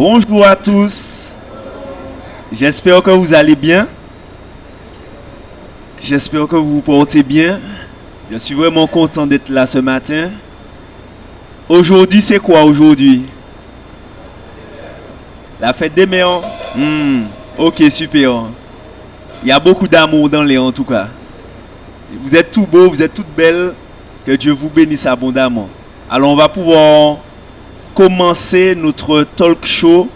Bonjour à tous. J'espère que vous allez bien. J'espère que vous vous portez bien. Je suis vraiment content d'être là ce matin. Aujourd'hui, c'est quoi aujourd'hui? La fête des mères. Ok, super. Il y a beaucoup d'amour dans les en tout cas. Vous êtes tout beaux, vous êtes toutes belles. Que Dieu vous bénisse abondamment. Alors on va pouvoir commencer notre talk show.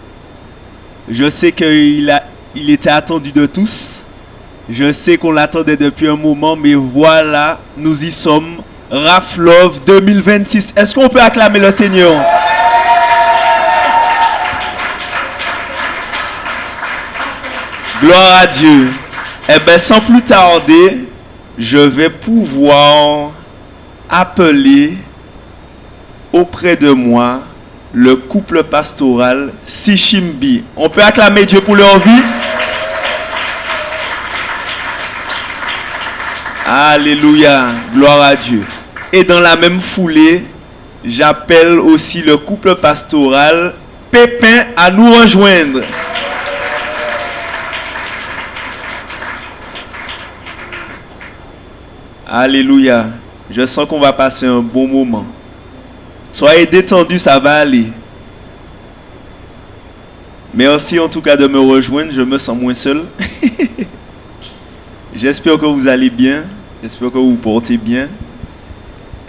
Je sais qu'il était attendu de tous. Je sais qu'on l'attendait depuis un moment, mais voilà, nous y sommes. RAF Love 2026. Est-ce qu'on peut acclamer le Seigneur? Gloire à Dieu. Eh bien, sans plus tarder, je vais pouvoir appeler auprès de moi le couple pastoral Sichimbi. On peut acclamer Dieu pour leur vie? Alléluia, gloire à Dieu. Et dans la même foulée, j'appelle aussi le couple pastoral Pépin à nous rejoindre. Alléluia. Je sens qu'on va passer un bon moment. Soyez détendus, ça va aller. Merci en tout cas de me rejoindre, je me sens moins seul. J'espère que vous allez bien, j'espère que vous vous portez bien.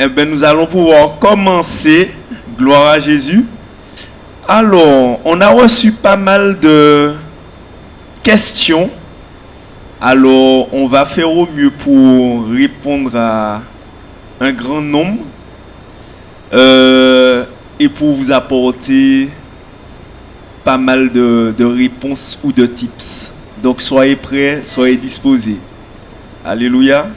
Eh bien, nous allons pouvoir commencer. Gloire à Jésus. Alors, on a reçu pas mal de questions. Alors, on va faire au mieux pour répondre à un grand nombre. Et pour vous apporter pas mal de réponses ou de tips. Donc soyez prêts, soyez disposés. Alléluia.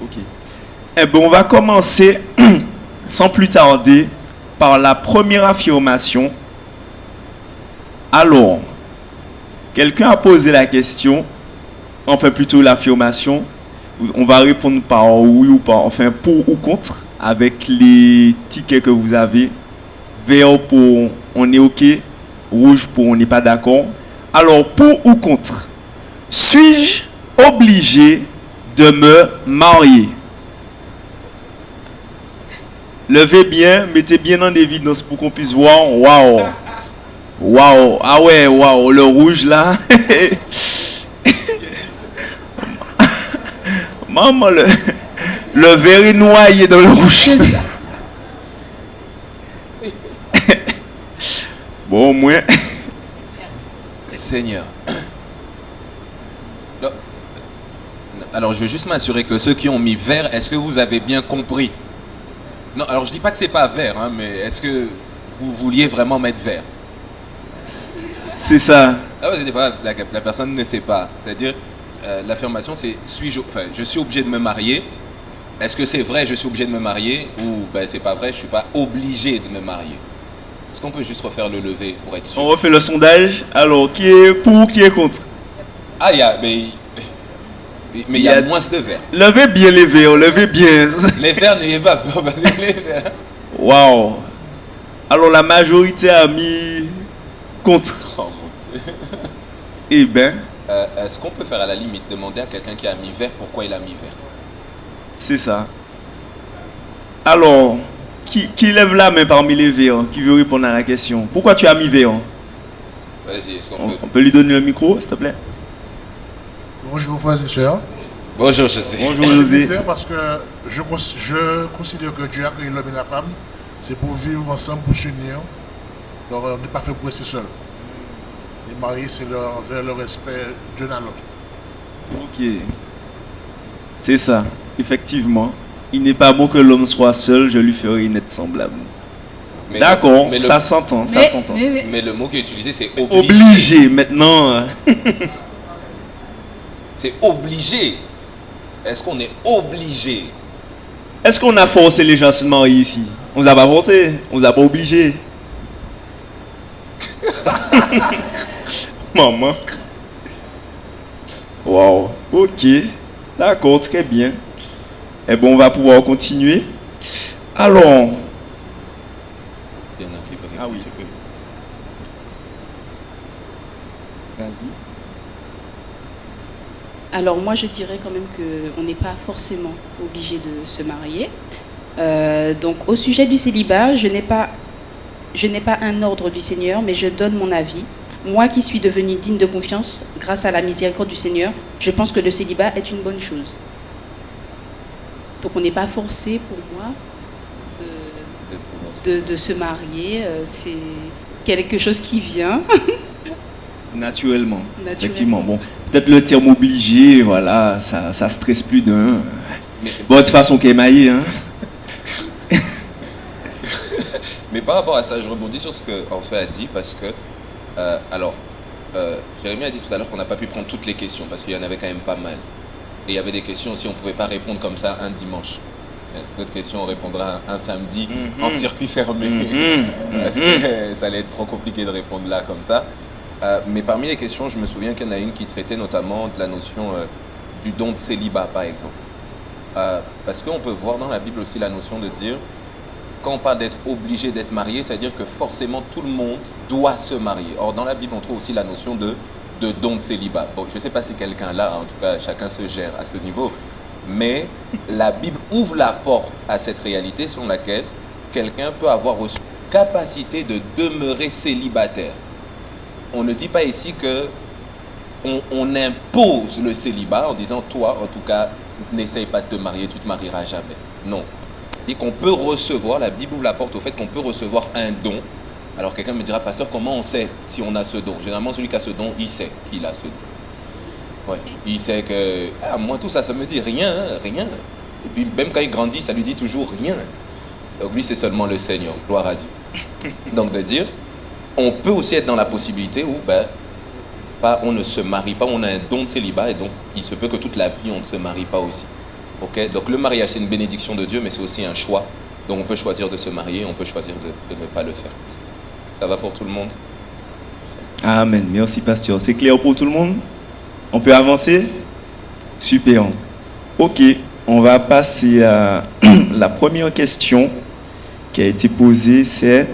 Ok. Eh bien, on va commencer sans plus tarder par la première affirmation. Alors, quelqu'un a posé la question. Enfin, plutôt l'affirmation. On va répondre par oui ou pas, enfin pour ou contre, avec les tickets que vous avez. Vert pour on est ok, rouge pour on n'est pas d'accord. Alors, pour ou contre, suis-je obligé de me marier? Levez bien, mettez bien en évidence pour qu'on puisse voir. Waouh! Waouh! Ah ouais, waouh! Le rouge là. Maman, le verre est noyé dans le rouge. Bon, au moins. Seigneur. Alors, je veux juste m'assurer que ceux qui ont mis vert, est-ce que vous avez bien compris? Non, alors je dis pas que c'est pas vert, hein, mais est-ce que vous vouliez vraiment mettre vert? C'est ça. Ah ouais, la personne ne sait pas. C'est-à-dire, l'affirmation c'est je suis obligé de me marier. Est-ce que c'est vrai, je suis obligé de me marier? Ou ben c'est pas vrai, je suis pas obligé de me marier? Est-ce qu'on peut juste refaire le lever pour être sûr? On refait le sondage. Alors, qui est pour, qui est contre? Ah, mais il y a moins de verts. Levez bien les verres, levez bien. Les verts, n'ayez pas peur, parce que les verts... Waouh. Alors, la majorité a mis contre. Oh mon Dieu. Eh bien, est-ce qu'on peut faire à la limite demander à quelqu'un qui a mis vert pourquoi il a mis vert? c'est ça. Alors, qui lève la main parmi les verts, qui veut répondre à la question? Pourquoi tu as mis vert? Vas-y, est-ce qu'on On peut lui donner le micro, s'il te plaît? Bonjour frères et sœurs. Bonjour, José. Bonjour, José. Parce que je considère que Dieu a créé l'homme et la femme, c'est pour vivre ensemble, pour s'unir. Donc on n'est pas fait pour rester seul. Les mariés, c'est vers le respect d'un à l'autre. Ok. C'est ça, effectivement. Il n'est pas bon que l'homme soit seul, je lui ferai une aide semblable. D'accord, ça s'entend, ça s'entend. Mais le mot qui est utilisé, c'est obligé. Obligé, maintenant. C'est obligé. Est-ce qu'on est obligé? Est-ce qu'on a forcé les gens à se marier ici? On nous a pas forcé, on nous a pas obligé. Maman. Wow, ok. D'accord, très bien. Eh bon, on va pouvoir continuer. Alors, S'il y en a qui veulent Ah oui. tu peux. vas-y. Alors moi je dirais quand même qu'on n'est pas forcément obligé de se marier. Donc au sujet du célibat, je n'ai pas un ordre du Seigneur, mais je donne mon avis. Moi qui suis devenue digne de confiance grâce à la miséricorde du Seigneur, je pense que le célibat est une bonne chose. Donc on n'est pas forcé pour moi de se marier. C'est quelque chose qui vient. Naturellement. Effectivement. Bon, peut-être le terme obligé, voilà, ça stresse plus d'un. Bon, de toute façon, qu'est maillé, hein. Mais par rapport à ça, je rebondis sur ce que Orphée a dit parce que, Jérémy a dit tout à l'heure qu'on n'a pas pu prendre toutes les questions parce qu'il y en avait quand même pas mal. Et il y avait des questions aussi, on ne pouvait pas répondre comme ça un dimanche. D'autres questions, on répondra un samedi en circuit fermé. Parce que ça allait être trop compliqué de répondre là comme ça. Mais parmi les questions, je me souviens qu'il y en a une qui traitait notamment de la notion du don de célibat, par exemple. Parce qu'on peut voir dans la Bible aussi la notion de dire, quand on parle d'être obligé d'être marié, c'est-à-dire que forcément tout le monde doit se marier. Or, dans la Bible, on trouve aussi la notion de don de célibat. Bon, je ne sais pas si quelqu'un là, en tout cas, chacun se gère à ce niveau, mais la Bible ouvre la porte à cette réalité selon laquelle quelqu'un peut avoir reçu la capacité de demeurer célibataire. On ne dit pas ici que on impose le célibat en disant, toi, en tout cas, n'essaye pas de te marier, tu ne te marieras jamais. Non. Et qu'on peut recevoir, la Bible ouvre la porte au fait qu'on peut recevoir un don. Alors quelqu'un me dira, pasteur, comment on sait si on a ce don? Généralement, celui qui a ce don, il sait qu'il a ce don. Ouais. Il sait que, moi tout ça, ça me dit rien, hein, rien. Et puis même quand il grandit, ça lui dit toujours rien. Donc lui, c'est seulement le Seigneur, gloire à Dieu. Donc de dire, on peut aussi être dans la possibilité où, on ne se marie pas, on a un don de célibat, et donc il se peut que toute la vie, on ne se marie pas aussi. Okay? Donc le mariage, c'est une bénédiction de Dieu, mais c'est aussi un choix. Donc on peut choisir de se marier, on peut choisir de ne pas le faire. Ça va pour tout le monde? Amen. Merci, pasteur. C'est clair pour tout le monde? On peut avancer? Super. Ok, on va passer à la première question qui a été posée, c'est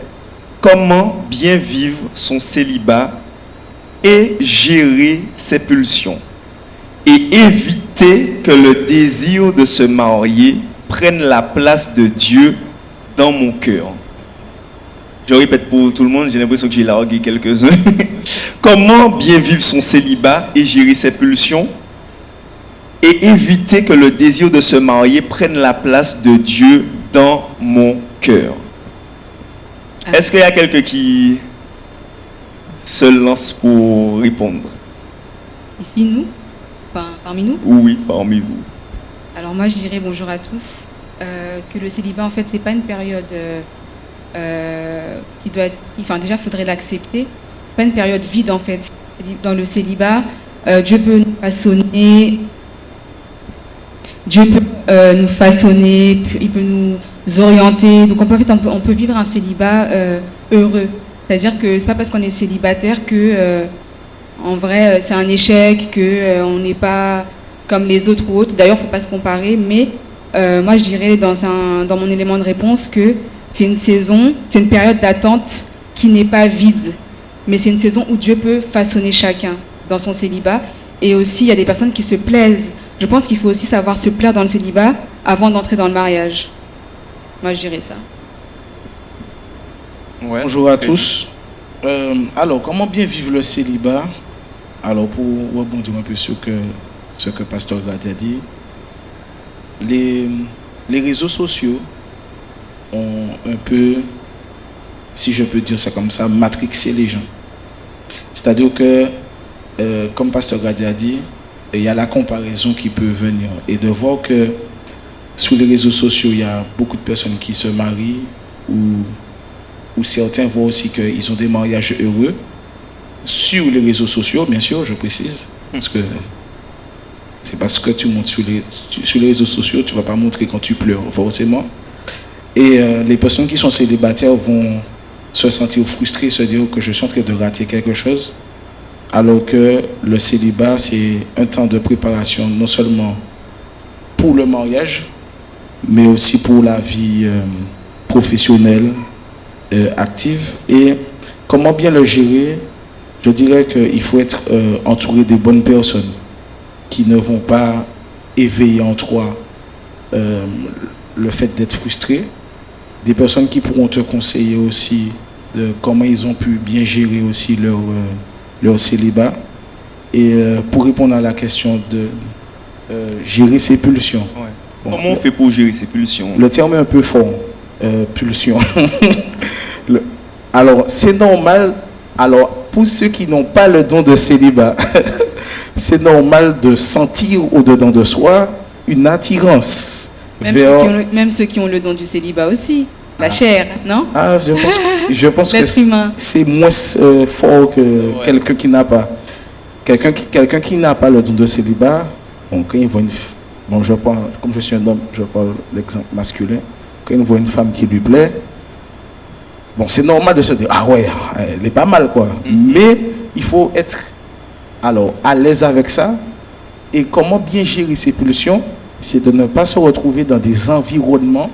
comment bien vivre son célibat et gérer ses pulsions et éviter que le désir de se marier prenne la place de Dieu dans mon cœur. Je répète pour tout le monde, j'ai l'impression que j'ai largué quelques-uns. Comment bien vivre son célibat et gérer ses pulsions et éviter que le désir de se marier prenne la place de Dieu dans mon cœur. Est-ce qu'il y a quelqu'un qui se lance pour répondre? Ici, nous, parmi nous. Oui, parmi vous. Alors moi, je dirais bonjour à tous. Que le célibat, en fait, c'est pas une période qui doit être... Enfin, déjà, il faudrait l'accepter. C'est pas une période vide, en fait. Dans le célibat, Dieu peut nous façonner. Dieu peut nous façonner, il peut nous orienter. Donc, on peut vivre un célibat heureux. C'est-à-dire que c'est pas parce qu'on est célibataire que, en vrai, c'est un échec, que on n'est pas comme les autres ou autres. D'ailleurs, il ne faut pas se comparer. Mais moi, je dirais dans mon élément de réponse que c'est une saison, c'est une période d'attente qui n'est pas vide. Mais c'est une saison où Dieu peut façonner chacun dans son célibat. Et aussi, il y a des personnes qui se plaisent. Je pense qu'il faut aussi savoir se plaire dans le célibat avant d'entrer dans le mariage. Moi, je dirais ça. Ouais. Bonjour à tous. Alors, comment bien vivre le célibat? Alors, pour rebondir un peu sur ce que Pasteur Grady a dit, les réseaux sociaux ont un peu, si je peux dire ça comme ça, matrixé les gens. C'est-à-dire que, comme Pasteur Grady a dit, il y a la comparaison qui peut venir. Et de voir que sur les réseaux sociaux, il y a beaucoup de personnes qui se marient ou certains voient aussi qu'ils ont des mariages heureux sur les réseaux sociaux, bien sûr, je précise, parce que c'est parce que tu montes sur les réseaux sociaux, tu ne vas pas montrer quand tu pleures, forcément. Et les personnes qui sont célibataires vont se sentir frustrées, se dire que je suis en train de rater quelque chose, alors que le célibat, c'est un temps de préparation, non seulement pour le mariage, mais aussi pour la vie professionnelle, active. Et comment bien le gérer? Je dirais qu'il faut être entouré des bonnes personnes qui ne vont pas éveiller en toi le fait d'être frustré. Des personnes qui pourront te conseiller aussi de comment ils ont pu bien gérer aussi leur célibat. Et pour répondre à la question de gérer ses pulsions. Ouais. Bon, Comment on fait pour gérer ces pulsions? le terme est un peu fort, pulsion. Alors, c'est normal. Alors, pour ceux qui n'ont pas le don de célibat, c'est normal de sentir au-dedans de soi une attirance vers... Même ceux qui ont le don du célibat aussi. La chair, non? Ah, je pense que L'être humain. c'est moins fort que quelqu'un qui n'a pas. Quelqu'un qui n'a pas le don de célibat, bon, quand il voit bon, je parle, comme je suis un homme, je parle l'exemple masculin. Quand il voit une femme qui lui plaît, bon, c'est normal de se dire, ah ouais, elle est pas mal, quoi. Mais il faut être alors à l'aise avec ça. Et comment bien gérer ses pulsions, c'est de ne pas se retrouver dans des environnements,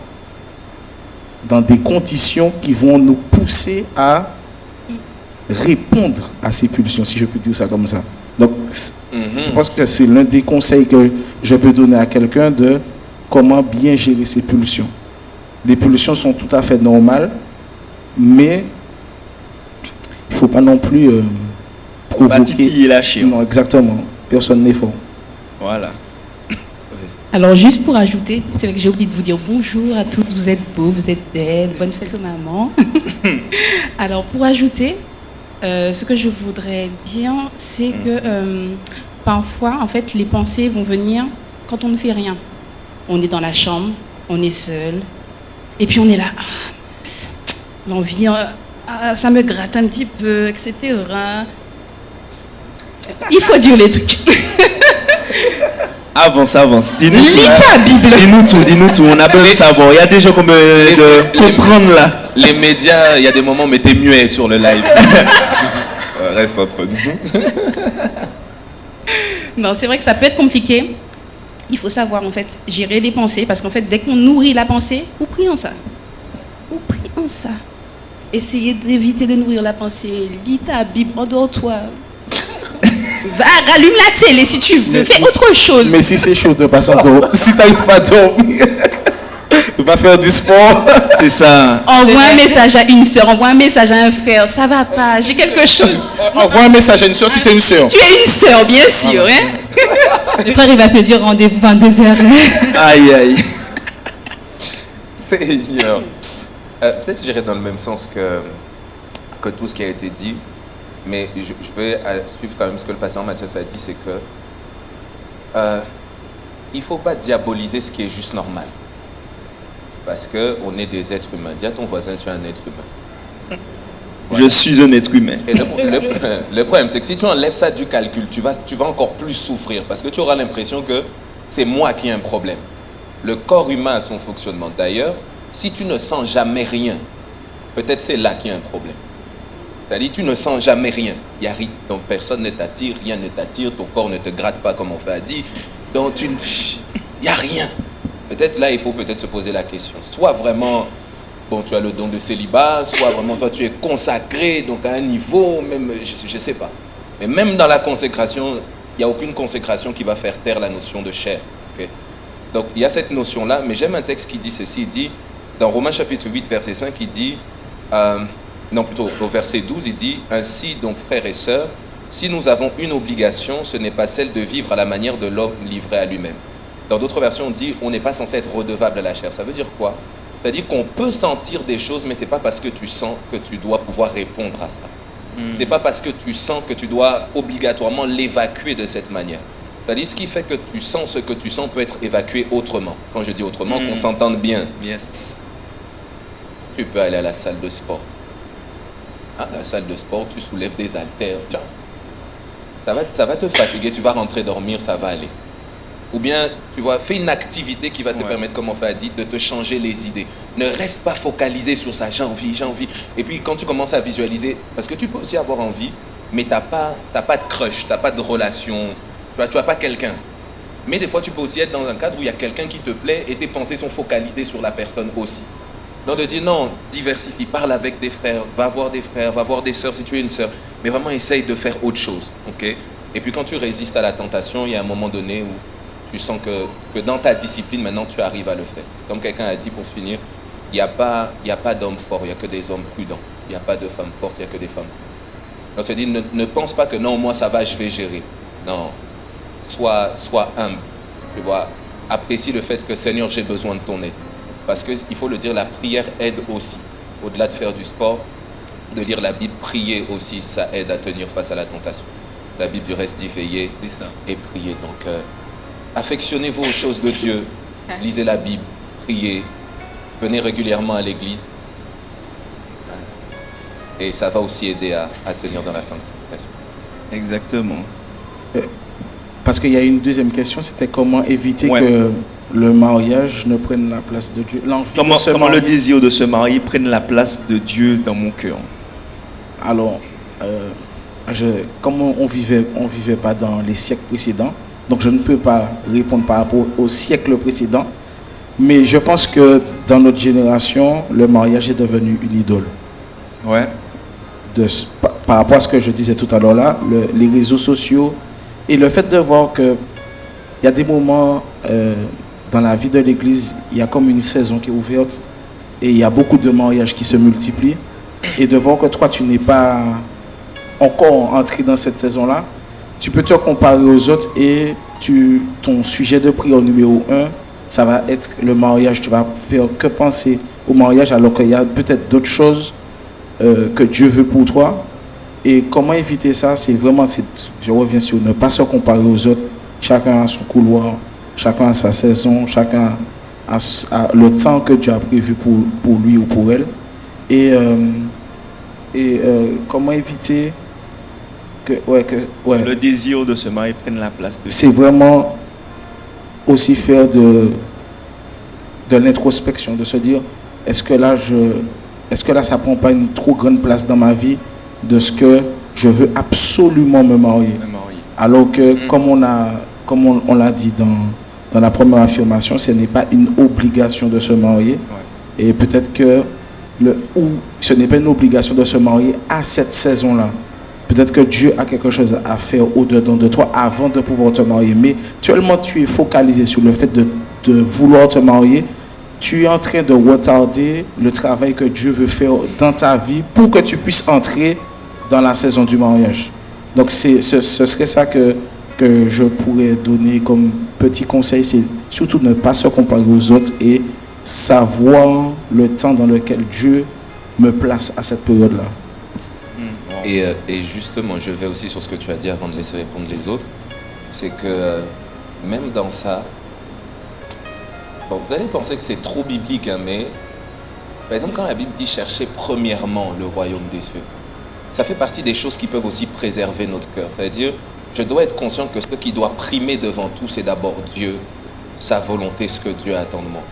dans des conditions qui vont nous pousser à répondre à ces pulsions, si je peux dire ça comme ça. Donc, je pense que c'est l'un des conseils que je peux donner à quelqu'un de comment bien gérer ses pulsions. Les pulsions sont tout à fait normales, mais il ne faut pas non plus provoquer... Pas titiller la chair. Non, exactement. Personne n'est fort. Voilà. Alors, juste pour ajouter, c'est vrai que j'ai oublié de vous dire bonjour à toutes, vous êtes beaux, vous êtes belles, bonne fête aux mamans. Alors, pour ajouter, ce que je voudrais dire, c'est que parfois, en fait, les pensées vont venir quand on ne fait rien. On est dans la chambre, on est seul, et puis on est là, l'envie, ça me gratte un petit peu, etc. Il faut dire les trucs. Avance. Dis-nous Lis ta Bible. Dis-nous tout. On a besoin de savoir. Il y a des gens qu'on de comprendre là. Les médias, il y a des moments, mais t'es muet sur le live. Reste entre nous. Non, c'est vrai que ça peut être compliqué. Il faut savoir en fait gérer les pensées parce qu'en fait dès qu'on nourrit la pensée, oublie en ça. Essayez d'éviter de nourrir la pensée. Lis ta Bible, endors-toi. Va, rallume la télé si tu veux. Fais autre chose. Mais si c'est chaud de passer si tu n'arrives pas à dormir, va faire du sport. C'est ça. Envoie un message à une soeur, envoie un message à un frère. Ça va pas, j'ai quelque chose. Envoie un message à une soeur si t'es une soeur. Tu es une soeur, bien sûr. Hein? Le frère, il va te dire rendez-vous 22h. Aïe. Seigneur. Peut-être que j'irai dans le même sens que tout ce qui a été dit, mais je vais suivre quand même ce que le pasteur Mathias a dit, c'est que il ne faut pas diaboliser ce qui est juste normal. Parce qu'on est des êtres humains. Dis à ton voisin, tu es un être humain. Je suis un être humain. Et le problème, c'est que si tu enlèves ça du calcul, tu vas encore plus souffrir parce que tu auras l'impression que c'est moi qui ai un problème. Le corps humain a son fonctionnement. D'ailleurs, si tu ne sens jamais rien, peut-être c'est là qu'il y a un problème. C'est-à-dire tu ne sens jamais rien. Donc personne ne t'attire, rien ne t'attire, ton corps ne te gratte pas comme on fait à dire. Donc il n'y a rien. Peut-être là, il faut peut-être se poser la question. Soit vraiment, bon, tu as le don de célibat, soit vraiment toi tu es consacré, donc à un niveau, même, je ne sais pas. Mais même dans la consécration, il n'y a aucune consécration qui va faire taire la notion de chair. Okay? Donc il y a cette notion-là, mais j'aime un texte qui dit ceci, il dit, dans Romains chapitre 8, verset 5, il dit, non plutôt au verset 12, il dit, ainsi donc frères et sœurs, si nous avons une obligation, ce n'est pas celle de vivre à la manière de l'homme livré à lui-même. Dans d'autres versions, on dit, on n'est pas censé être redevable à la chair. Ça veut dire quoi? C'est-à-dire qu'on peut sentir des choses, mais ce n'est pas parce que tu sens que tu dois pouvoir répondre à ça. Ce n'est pas parce que tu sens que tu dois obligatoirement l'évacuer de cette manière. C'est-à-dire, ce qui fait que tu sens ce que tu sens peut être évacué autrement. Quand je dis autrement, qu'on s'entende bien. Yes. Tu peux aller à la salle de sport. À la salle de sport, tu soulèves des haltères. Tiens. Ça va te fatiguer, tu vas rentrer dormir, ça va aller. Ou bien, tu vois, fais une activité qui va te permettre, comme on fait à dire, de te changer les idées. Ne reste pas focalisé sur ça, j'ai envie. Et puis, quand tu commences à visualiser, parce que tu peux aussi avoir envie, mais tu n'as pas de crush, tu n'as pas de relation, tu vois pas quelqu'un. Mais des fois, tu peux aussi être dans un cadre où il y a quelqu'un qui te plaît et tes pensées sont focalisées sur la personne aussi. Donc de dire non, diversifie, parle avec des frères, va voir des sœurs si tu es une sœur, mais vraiment essaye de faire autre chose, ok? Et puis quand tu résistes à la tentation, il y a un moment donné où tu sens que dans ta discipline, maintenant, tu arrives à le faire. Comme quelqu'un a dit pour finir, il n'y a pas d'hommes forts, il n'y a que des hommes prudents. Il n'y a pas de femmes fortes, il n'y a que des femmes. On se dit, ne pense pas que non, moi ça va, je vais gérer. Non, sois humble, tu vois. Apprécie le fait que Seigneur, j'ai besoin de ton aide. Parce qu'il faut le dire, la prière aide aussi. Au-delà de faire du sport, de lire la Bible, prier aussi, ça aide à tenir face à la tentation. La Bible du reste dit veiller et prier. Donc, affectionnez-vous aux choses de Dieu, lisez la Bible, priez, venez régulièrement à l'église. Et ça va aussi aider à tenir dans la sanctification. Exactement. Parce qu'il y a une deuxième question, c'était comment éviter que le mariage ne prenne la place de Dieu. Comment le désir de se marier prenne la place de Dieu dans mon cœur. Alors, comme on vivait pas dans les siècles précédents, donc je ne peux pas répondre par rapport au siècle précédent, mais je pense que dans notre génération, le mariage est devenu une idole. Ouais. Par rapport à ce que je disais tout à l'heure là, les réseaux sociaux et le fait de voir que il y a des moments dans la vie de l'église, il y a comme une saison qui est ouverte et il y a beaucoup de mariages qui se multiplient et de voir que toi tu n'es pas encore entré dans cette saison-là, tu peux te comparer aux autres et ton sujet de prière numéro 1, ça va être le mariage. Tu vas faire que penser au mariage alors qu'il y a peut-être d'autres choses que Dieu veut pour toi. Et comment éviter ça? C'est vraiment, je reviens sur ne pas se comparer aux autres. Chacun a son couloir, chacun a sa saison, chacun a le temps que Dieu a prévu pour lui ou pour elle. Et comment éviter que le désir de se marier prenne la place de... C'est vraiment aussi faire de l'introspection, de se dire est-ce que là ça prend pas une trop grande place dans ma vie de ce que je veux absolument me marier. Alors que comme on l'a dit dans la première affirmation, ce n'est pas une obligation de se marier. Et peut-être que ce n'est pas une obligation de se marier à cette saison-là. Peut-être que Dieu a quelque chose à faire au-dedans de toi avant de pouvoir te marier. Mais tellement tu es focalisé sur le fait de vouloir te marier, tu es en train de retarder le travail que Dieu veut faire dans ta vie pour que tu puisses entrer dans la saison du mariage. Donc ce serait ça que je pourrais donner comme petit conseil, c'est surtout ne pas se comparer aux autres et savoir le temps dans lequel Dieu me place à cette période-là. Et justement, je vais aussi sur ce que tu as dit avant de laisser répondre les autres, c'est que même dans ça, bon, vous allez penser que c'est trop biblique, hein, mais par exemple, quand la Bible dit chercher premièrement le royaume des cieux, ça fait partie des choses qui peuvent aussi préserver notre cœur. C'est-à-dire, je dois être conscient que ce qui doit primer devant tout, c'est d'abord Dieu, sa volonté, ce que Dieu attend de moi.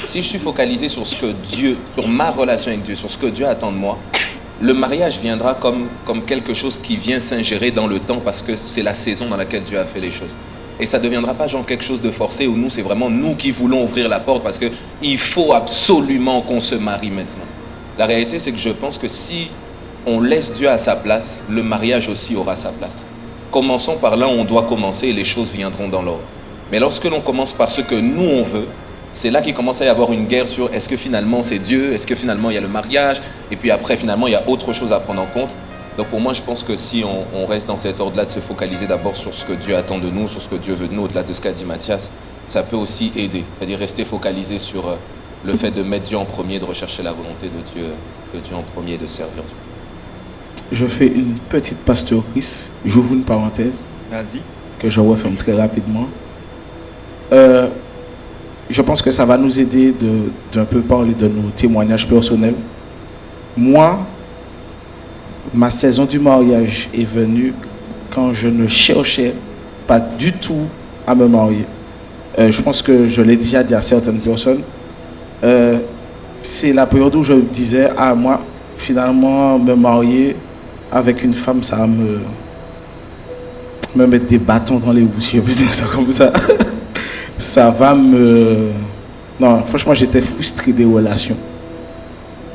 Si je suis focalisé sur sur ma relation avec Dieu, sur ce que Dieu attend de moi, le mariage viendra comme quelque chose qui vient s'ingérer dans le temps parce que c'est la saison dans laquelle Dieu a fait les choses. Et ça ne deviendra pas genre quelque chose de forcé où nous, c'est vraiment nous qui voulons ouvrir la porte parce qu'il faut absolument qu'on se marie maintenant. La réalité, c'est que je pense que si on laisse Dieu à sa place, le mariage aussi aura sa place. Commençons par là où on doit commencer et les choses viendront dans l'ordre. Mais lorsque l'on commence par ce que nous on veut, c'est là qu'il commence à y avoir une guerre sur est-ce que finalement c'est Dieu, est-ce que finalement il y a le mariage, et puis après finalement il y a autre chose à prendre en compte. Donc pour moi je pense que si on reste dans cet ordre-là de se focaliser d'abord sur ce que Dieu attend de nous, sur ce que Dieu veut de nous, au-delà de ce qu'a dit Mathias, ça peut aussi aider. C'est-à-dire rester focalisé sur le fait de mettre Dieu en premier, de rechercher la volonté de Dieu en premier, de servir Dieu. Je fais une petite pastorise, j'ouvre une parenthèse. Vas-y. Que je referme très rapidement. Je pense que ça va nous aider d'un peu parler de nos témoignages personnels. Moi, ma saison du mariage est venue quand je ne cherchais pas du tout à me marier. Je pense que je l'ai déjà dit à certaines personnes. C'est la période où je me disais, moi, finalement, me marier avec une femme, ça va me mettre des bâtons dans les roues, si je peux dire ça comme ça. ça va me... Non, franchement, j'étais frustré des relations.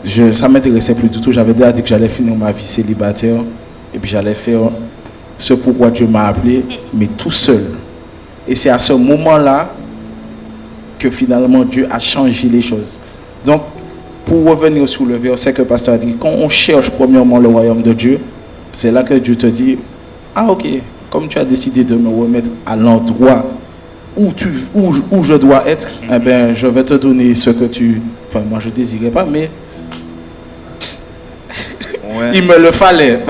Ça ne m'intéressait plus du tout. J'avais déjà dit que j'allais finir ma vie célibataire et puis j'allais faire ce pourquoi Dieu m'a appelé, mais tout seul. Et c'est à ce moment-là que finalement Dieu a changé les choses. Donc, pour revenir sur le verset que le pasteur a dit, quand on cherche premièrement le royaume de Dieu, c'est là que Dieu te dit, ah ok, comme tu as décidé de me remettre à l'endroit où je dois être, eh ben, je vais te donner ce que tu... Enfin, moi je ne désirais pas, mais Ouais. il me le fallait.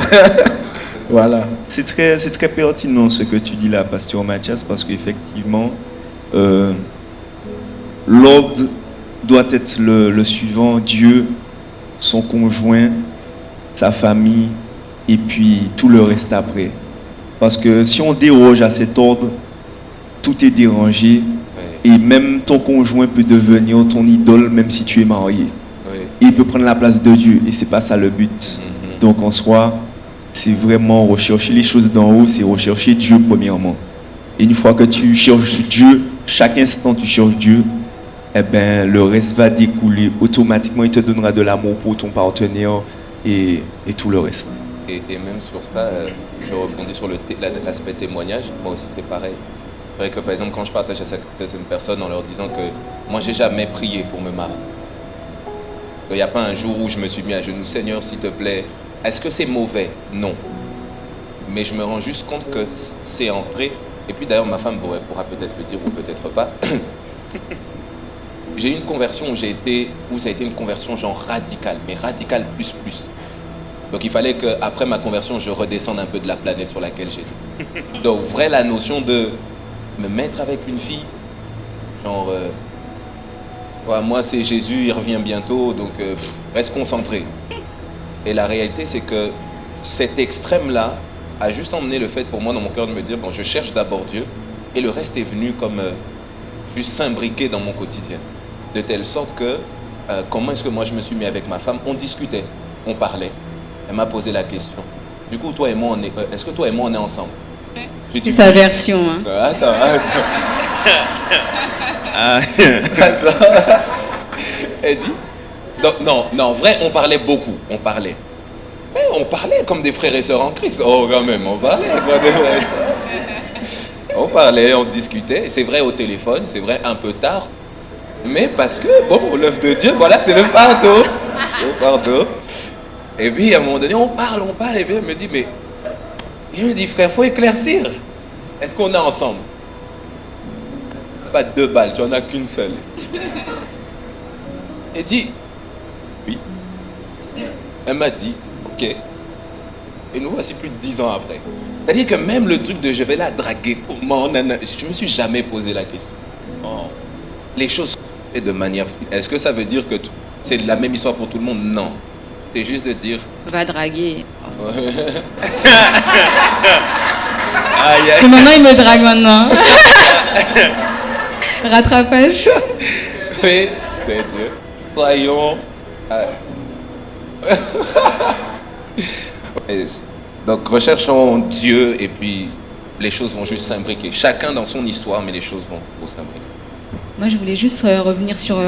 Voilà. C'est très pertinent ce que tu dis là, Pasteur Mathias, parce qu'effectivement, l'ordre doit être le suivant: Dieu, son conjoint, sa famille, et puis tout le reste après. Parce que si on déroge à cet ordre, tout est dérangé, Oui. et même ton conjoint peut devenir ton idole, même si tu es marié. Oui. Et il peut prendre la place de Dieu, et c'est pas ça le but. Donc en soi, c'est vraiment rechercher les choses d'en haut, c'est rechercher Dieu premièrement. Et une fois que tu cherches Dieu, chaque instant tu cherches Dieu, eh ben, le reste va découler automatiquement. Il te donnera de l'amour pour ton partenaire et tout le reste. Et même sur ça, je rebondis sur l'aspect témoignage. Moi aussi, c'est pareil. C'est vrai que par exemple, quand je partage à certaines personnes en leur disant que moi, j'ai jamais prié pour me marier. Il n'y a pas un jour où je me suis mis à genoux, Seigneur, s'il te plaît. Est-ce que c'est mauvais? Non. Mais je me rends juste compte que c'est entré. Et puis d'ailleurs, ma femme pourra peut-être le dire ou peut-être pas. J'ai eu une conversion où ça a été une conversion genre radicale, mais radicale plus. Donc il fallait qu'après ma conversion, je redescende un peu de la planète sur laquelle j'étais. Donc vrai, la notion de me mettre avec une fille, genre, moi c'est Jésus, il revient bientôt, donc reste concentré. Et la réalité, c'est que cet extrême-là a juste emmené le fait pour moi dans mon cœur de me dire, bon, je cherche d'abord Dieu, et le reste est venu comme juste s'imbriquer dans mon quotidien. De telle sorte que, comment est-ce que moi je me suis mis avec ma femme? On discutait, on parlait. Elle m'a posé la question. Du coup, toi et moi, est-ce que toi et moi, on est ensemble? J'ai dit, C'est sa version. Hein. Attends. Ah, Elle dit, donc, non, en vrai, on parlait beaucoup. On parlait comme des frères et sœurs en Christ. Oh, quand même, on parlait quoi, des frères et sœurs. On parlait, on discutait. C'est vrai au téléphone, c'est vrai un peu tard. Mais parce que, bon, l'œuvre de Dieu, voilà, c'est le fardeau. Le fardeau. Et puis, à un moment donné, on parle. Et puis, il me dit, frère, faut éclaircir. Est-ce qu'on est ensemble? Pas deux balles, tu en as qu'une seule. Elle dit, oui. Elle m'a dit, ok. Et nous voici plus de 10 ans après. C'est-à-dire que même le truc de je vais la draguer, comment, je me suis jamais posé la question. Les choses sont faites de manière... Est-ce que ça veut dire que c'est la même histoire pour tout le monde? Non. C'est juste de dire... Va draguer. aïe, aïe. Et maintenant, il me drague maintenant. Rattrapage. Oui, c'est Dieu. Soyons... Donc recherchons Dieu et puis les choses vont juste s'imbriquer. Chacun dans son histoire, mais les choses vont s'imbriquer. Moi, je voulais juste revenir sur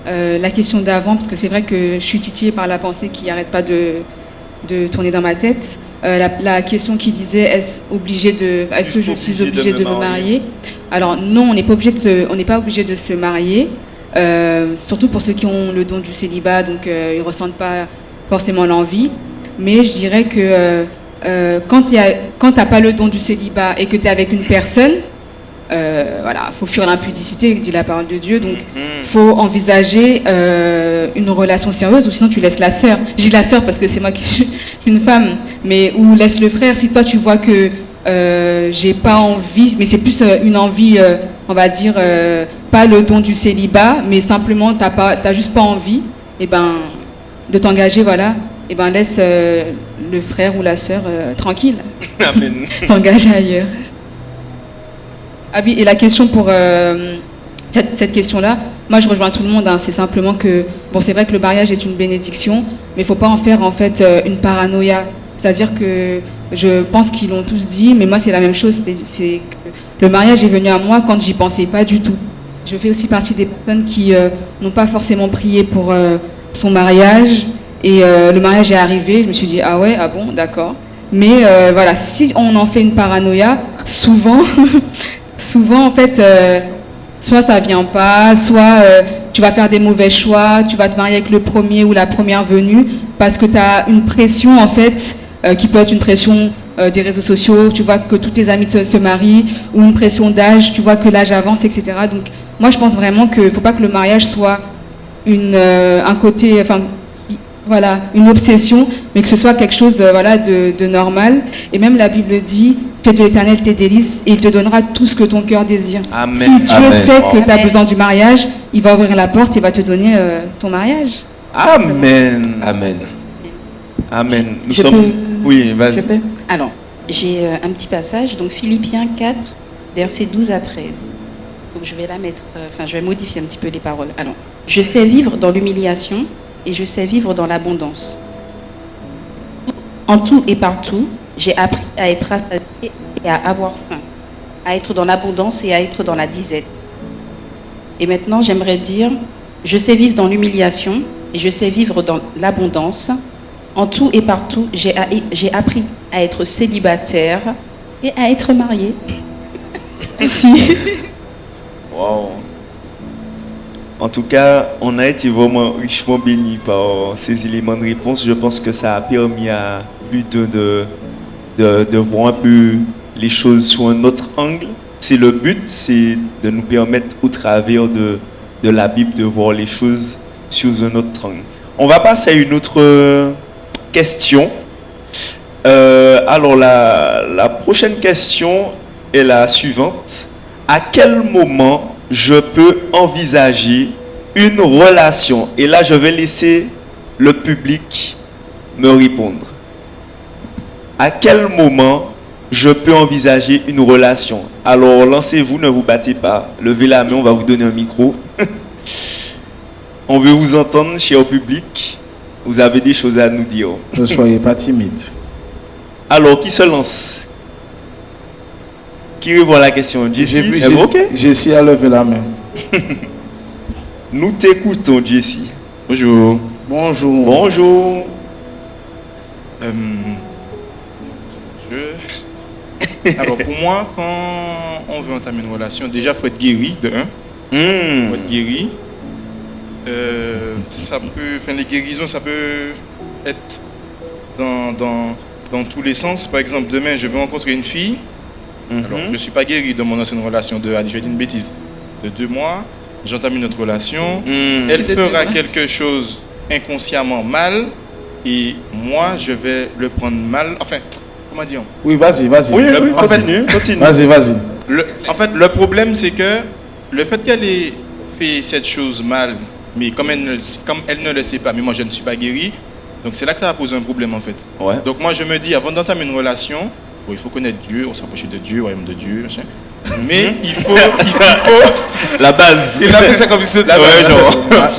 la question d'avant, parce que c'est vrai que je suis titillée par la pensée qui n'arrête pas de tourner dans ma tête. La question qui disait, est-ce que je suis obligée de me marier? Alors non, on n'est pas obligé de se marier, surtout pour ceux qui ont le don du célibat, donc ils ne ressentent pas forcément l'envie. Mais je dirais que quand tu n'as pas le don du célibat et que tu es avec une personne, voilà, faut fuir l'impudicité, dit la parole de Dieu. Donc, faut envisager une relation sérieuse, ou sinon tu laisses la sœur. Je dis la sœur parce que c'est moi qui suis une femme, mais ou laisse le frère. Si toi tu vois que j'ai pas envie, mais c'est plus une envie, on va dire, pas le don du célibat, mais simplement t'as juste pas envie, et ben de t'engager, voilà. Et ben laisse le frère ou la sœur tranquille, Amen. s'engager ailleurs. Ah oui, et la question pour cette question-là, moi je rejoins tout le monde, hein, c'est simplement que, bon, c'est vrai que le mariage est une bénédiction, mais il ne faut pas en faire en fait une paranoïa. C'est-à-dire que je pense qu'ils l'ont tous dit, mais moi c'est la même chose, c'est que le mariage est venu à moi quand j'y pensais pas du tout. Je fais aussi partie des personnes qui n'ont pas forcément prié pour son mariage. Et le mariage est arrivé, je me suis dit, ah ouais, ah bon, d'accord. Mais voilà, si on en fait une paranoïa, souvent, souvent en fait, soit ça vient pas, soit tu vas faire des mauvais choix, tu vas te marier avec le premier ou la première venue, parce que tu as une pression en fait, qui peut être une pression des réseaux sociaux, tu vois que tous tes amis se marient, ou une pression d'âge, tu vois que l'âge avance, etc. Donc moi je pense vraiment qu'il ne faut pas que le mariage soit un côté, enfin, voilà, une obsession, mais que ce soit quelque chose voilà, de normal. Et même la Bible dit, fais de l'Éternel tes délices et il te donnera tout ce que ton cœur désire. Amen. Si Dieu sait que tu as Amen. besoin du mariage, il va ouvrir la porte et va te donner ton mariage. Amen. Amen. Amen. Nous Je sommes... peux- Oui, vas-y. Je peux. Alors, j'ai un petit passage, donc Philippiens 4, versets 12 à 13. Donc je vais la mettre, je vais modifier un petit peu les paroles. Alors, je sais vivre dans l'humiliation et je sais vivre dans l'abondance. En tout et partout, j'ai appris à être rassasié et à avoir faim, à être dans l'abondance et à être dans la disette. Et maintenant, j'aimerais dire, je sais vivre dans l'humiliation et je sais vivre dans l'abondance. En tout et partout, j'ai appris à être célibataire et à être mariée. Merci. Wow. En tout cas, on a été vraiment richement bénis par ces éléments de réponse. Je pense que ça a permis à plus de voir un peu les choses sous un autre angle. C'est le but, c'est de nous permettre au travers de la Bible de voir les choses sous un autre angle. On va passer à une autre question. Alors la prochaine question est la suivante. À quel moment je peux envisager une relation? Et là, je vais laisser le public me répondre. À quel moment je peux envisager une relation? Alors, lancez-vous, ne vous battez pas. Levez la main, on va vous donner un micro. On veut vous entendre, cher public. Vous avez des choses à nous dire. Ne soyez pas timide. Alors, qui se lance? Qui répond à la question? Jessie, ok? Jessie a levé la main. Nous t'écoutons, Jessie. Bonjour. Bonjour. Bonjour. Alors pour moi, quand on veut entamer une relation, déjà il faut être guéri de un. Il faut être guéri. Les guérisons, ça peut être dans tous les sens. Par exemple, demain, je vais rencontrer une fille. Alors, je ne suis pas guéri de mon ancienne relation je vais dire une bêtise. De 2 mois, j'entame une autre relation. Elle fera quelque chose inconsciemment mal. Et moi, je vais le prendre mal. Enfin, comment dire? Oui, vas-y. Oui, continue. Vas-y. En fait, le problème, c'est que le fait qu'elle ait fait cette chose mal, mais comme elle ne le sait pas, mais moi, je ne suis pas guéri, donc c'est là que ça va poser un problème, en fait. Ouais. Donc moi, je me dis, avant d'entamer une relation, il faut connaître Dieu, on s'approche de Dieu, royaume de Dieu, machin. Mais il faut la base. Il a fait ça comme si c'était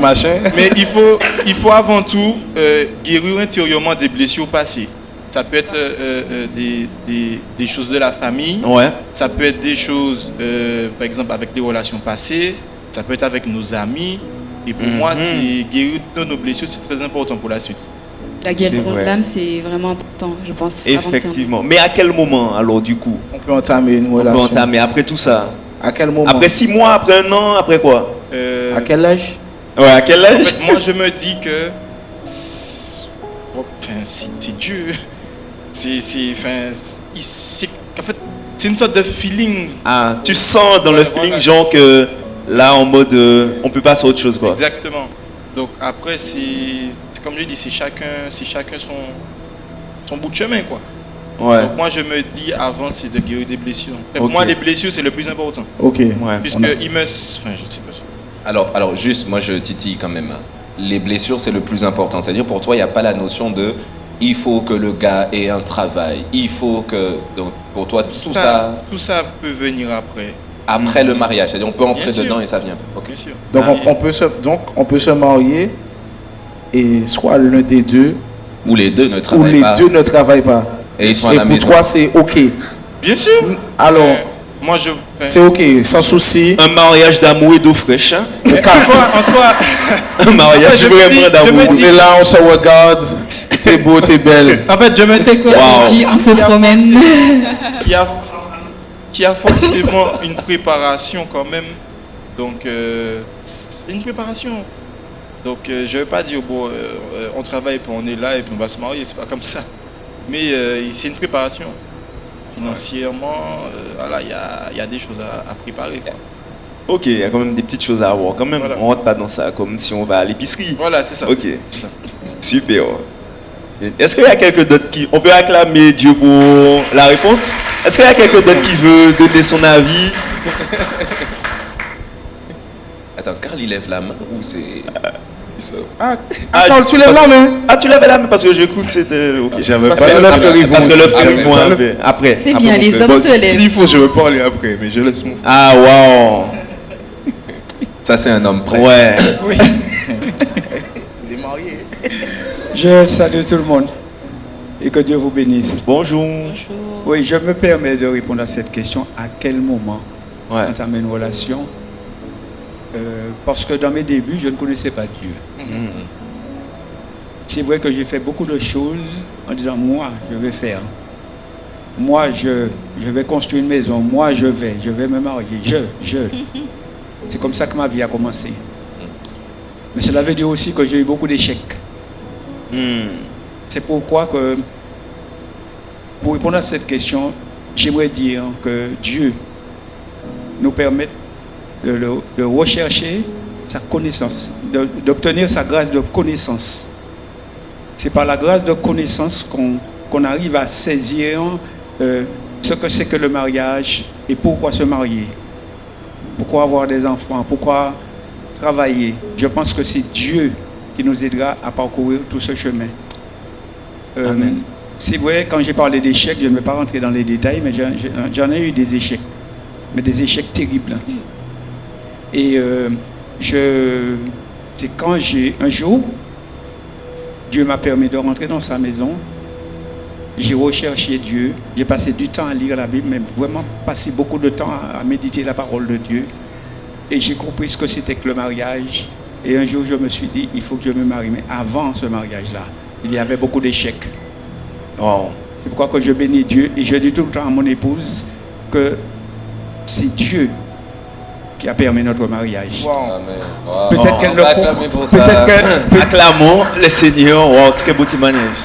machin. Mais il faut avant tout guérir intérieurement des blessures passées. Ça peut être des choses de la famille. Ouais. Ça peut être des choses, par exemple, avec les relations passées. Ça peut être avec nos amis. Et pour moi, c'est guérir de nos blessures, c'est très important pour la suite. La guérison C'est de vrai. l'âme, c'est vraiment important, je pense. Effectivement. Mais à quel moment, alors, du coup? On peut entamer une On peut relation. entamer après tout ça? À quel moment? Après 6 mois, après 1 an, après quoi? À quel âge? Ouais, à quel En âge? fait, moi, je me dis que c'est Dieu. En fait, c'est une sorte de feeling. Ah, tu sens dans le Ouais, feeling, voilà. genre que là, en mode, on peut passer à autre chose, quoi. Exactement. Donc après, c'est comme je dis, c'est chacun son bout de chemin, quoi. Ouais. Donc moi, je me dis, avant, c'est de guérir des blessures. Et Ok. pour moi, les blessures, c'est le plus important. Ok. Ouais. Puisque il me... Enfin, je ne sais pas. Alors juste, moi je titille quand même. Les blessures, c'est le plus important. C'est-à-dire pour toi, il n'y a pas la notion de il faut que le gars ait un travail. Il faut que... Donc pour toi, tout ça peut venir après. après le mariage. C'est-à-dire on peut entrer Bien sûr. dedans et ça vient. Ok. Bien sûr. Donc, Ah, on peut se marier et soit l'un des deux Ou les deux ne ou travaillent les pas. deux ne travaillent pas. Et ils sont à Et la pour maison. toi, c'est ok. Bien sûr. Alors, moi je... C'est ok, sans souci. Un mariage d'amour et d'eau fraîche. Hein? En soi, Un mariage je me dis- vraiment d'amour. On est là, on se regarde. T'es beau, t'es belle. en fait, je me dis Quoi, Ricky, on se promène. qu'il y a forcément une préparation quand même. Donc, c'est une préparation. Donc, je ne vais pas dire, bon, on travaille, puis on est là, et puis on va se marier. C'est pas comme ça. Mais c'est une préparation. Financièrement, voilà, il y a des choses à préparer, quoi. Ok, il y a quand même des petites choses à voir. Quand même, Voilà. on rentre pas dans ça comme si on va à l'épicerie. Voilà, c'est ça. Ok, C'est ça. super. Est-ce qu'il y a quelqu'un d'autre qui... On peut acclamer Dieu pour la réponse? Est-ce qu'il y a quelqu'un d'autre qui veut donner son avis? Attends, Carl, il lève la main ou c'est... Attends, tu lèves la main. Ah, tu l'avais là, mais parce que j'écoute, c'était... ok. J'avais Parce pas que l'œuf le Parce que l'œuf Après, répond après. C'est Après, bien, mon les frère. hommes Bon, se lèvent. s'il faut, je vais parler après, mais je laisse mon frère. Ah, waouh. Ça, c'est un homme prêt. Ouais. Je salue tout le monde et que Dieu vous bénisse. Bonjour. Oui, je me permets de répondre à cette question. À quel moment Ouais. entamer une relation? Parce que dans mes débuts, je ne connaissais pas Dieu. C'est vrai que j'ai fait beaucoup de choses en disant, moi, je vais faire. Moi, je vais construire une maison. Moi, je vais me marier. C'est comme ça que ma vie a commencé. Mais cela veut dire aussi que j'ai eu beaucoup d'échecs. C'est pourquoi que, pour répondre à cette question, j'aimerais dire que Dieu nous permette de rechercher sa connaissance, d'obtenir sa grâce de connaissance. C'est par la grâce de connaissance qu'on arrive à saisir ce que c'est que le mariage et pourquoi se marier, pourquoi avoir des enfants, pourquoi travailler. Je pense que c'est Dieu qui nous aidera à parcourir tout ce chemin. Amen. C'est vrai, quand j'ai parlé d'échecs, je ne vais pas rentrer dans les détails, mais j'en ai eu des échecs, mais des échecs terribles. Et c'est quand un jour, Dieu m'a permis de rentrer dans sa maison, j'ai recherché Dieu, j'ai passé du temps à lire la Bible, mais vraiment passé beaucoup de temps à méditer la parole de Dieu. Et j'ai compris ce que c'était que le mariage. Et un jour, je me suis dit, il faut que je me marie. Mais avant ce mariage-là, il y avait beaucoup d'échecs. Wow. C'est pourquoi que je bénis Dieu et je dis tout le temps à mon épouse que c'est Dieu qui a permis notre mariage. Amen. Wow. Peut-être qu'elle On ne va comprend acclamer pour ça. Acclamons le Seigneur. Wow, très beau témoignage.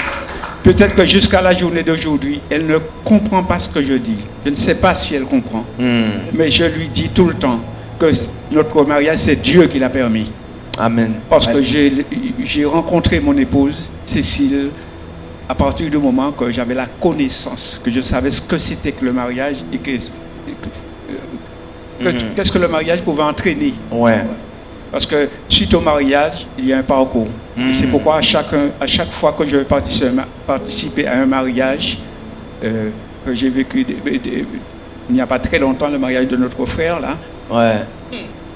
Peut-être que jusqu'à la journée d'aujourd'hui, elle ne comprend pas ce que je dis. Je ne sais pas si elle comprend. Mais je lui dis tout le temps que notre mariage, c'est Dieu qui l'a permis. Amen. Parce que j'ai rencontré mon épouse, Cécile, à partir du moment que j'avais la connaissance, que je savais ce que c'était que le mariage et qu'est-ce que le mariage pouvait entraîner. Ouais. Parce que suite au mariage, il y a un parcours. Et c'est pourquoi à chaque fois que je vais participer à un mariage, que j'ai vécu il n'y a pas très longtemps, le mariage de notre frère, là, Ouais.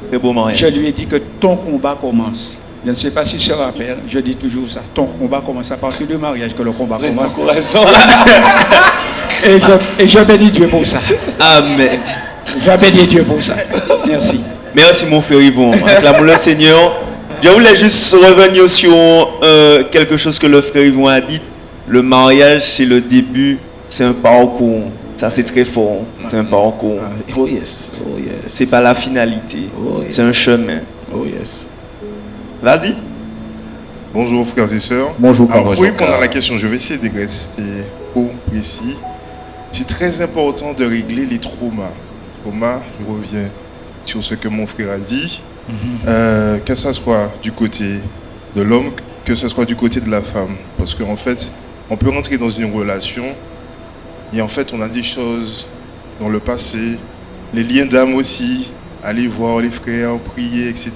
Très beau mariage. je lui ai dit que ton combat commence. Je ne sais pas si tu te rappelles, je dis toujours ça. Ton combat commence à partir du mariage que le combat commence. Et je bénis Dieu pour ça. Amen. Je bénis Dieu pour ça. Merci. Merci mon frère Yvon. Acclamons le Seigneur. Je voulais juste revenir sur quelque chose que le frère Yvon a dit. Le mariage, c'est le début, c'est un parcours. Ça, c'est très fort. C'est un parcours. Oh yes, oh yes. C'est pas la finalité. Oh, yes. C'est un chemin. Oh yes. Vas-y. Bonjour frères et sœurs. Bonjour, Alors, bonjour, pour répondre à Carl. la question, je vais essayer de rester précis. C'est très important de régler les traumas. Traumas, je reviens sur ce que mon frère a dit. Que ce soit du côté de l'homme, que ce soit du côté de la femme. Parce qu'en fait, on peut rentrer dans une relation et en fait, on a des choses dans le passé, les liens d'âme aussi, aller voir les frères, prier, etc.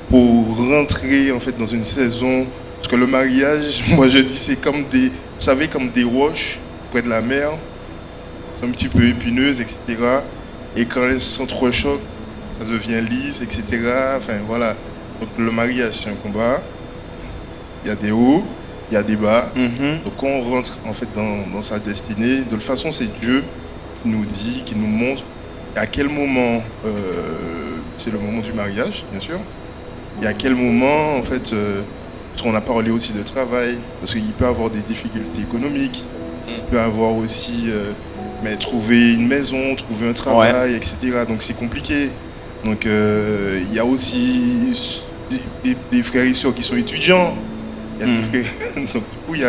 pour rentrer en fait dans une saison. Parce que le mariage, moi je dis, c'est comme des, vous savez, comme des roches près de la mer. C'est un petit peu épineuses, etc. Et quand elles s'entrechoquent, ça devient lisse, etc. Enfin voilà. Donc le mariage, c'est un combat. Il y a des hauts, il y a des bas. Donc quand on rentre en fait dans sa destinée, de toute façon c'est Dieu qui nous dit, qui nous montre à quel moment c'est le moment du mariage, bien sûr, et à quel moment, en fait, parce qu'on a parlé aussi de travail, parce qu'il peut y avoir des difficultés économiques, il peut y avoir aussi mais trouver une maison, trouver un travail, etc. Donc c'est compliqué. Donc il y a aussi des frères et sœurs qui sont étudiants. Il y a des frères... Donc du coup, il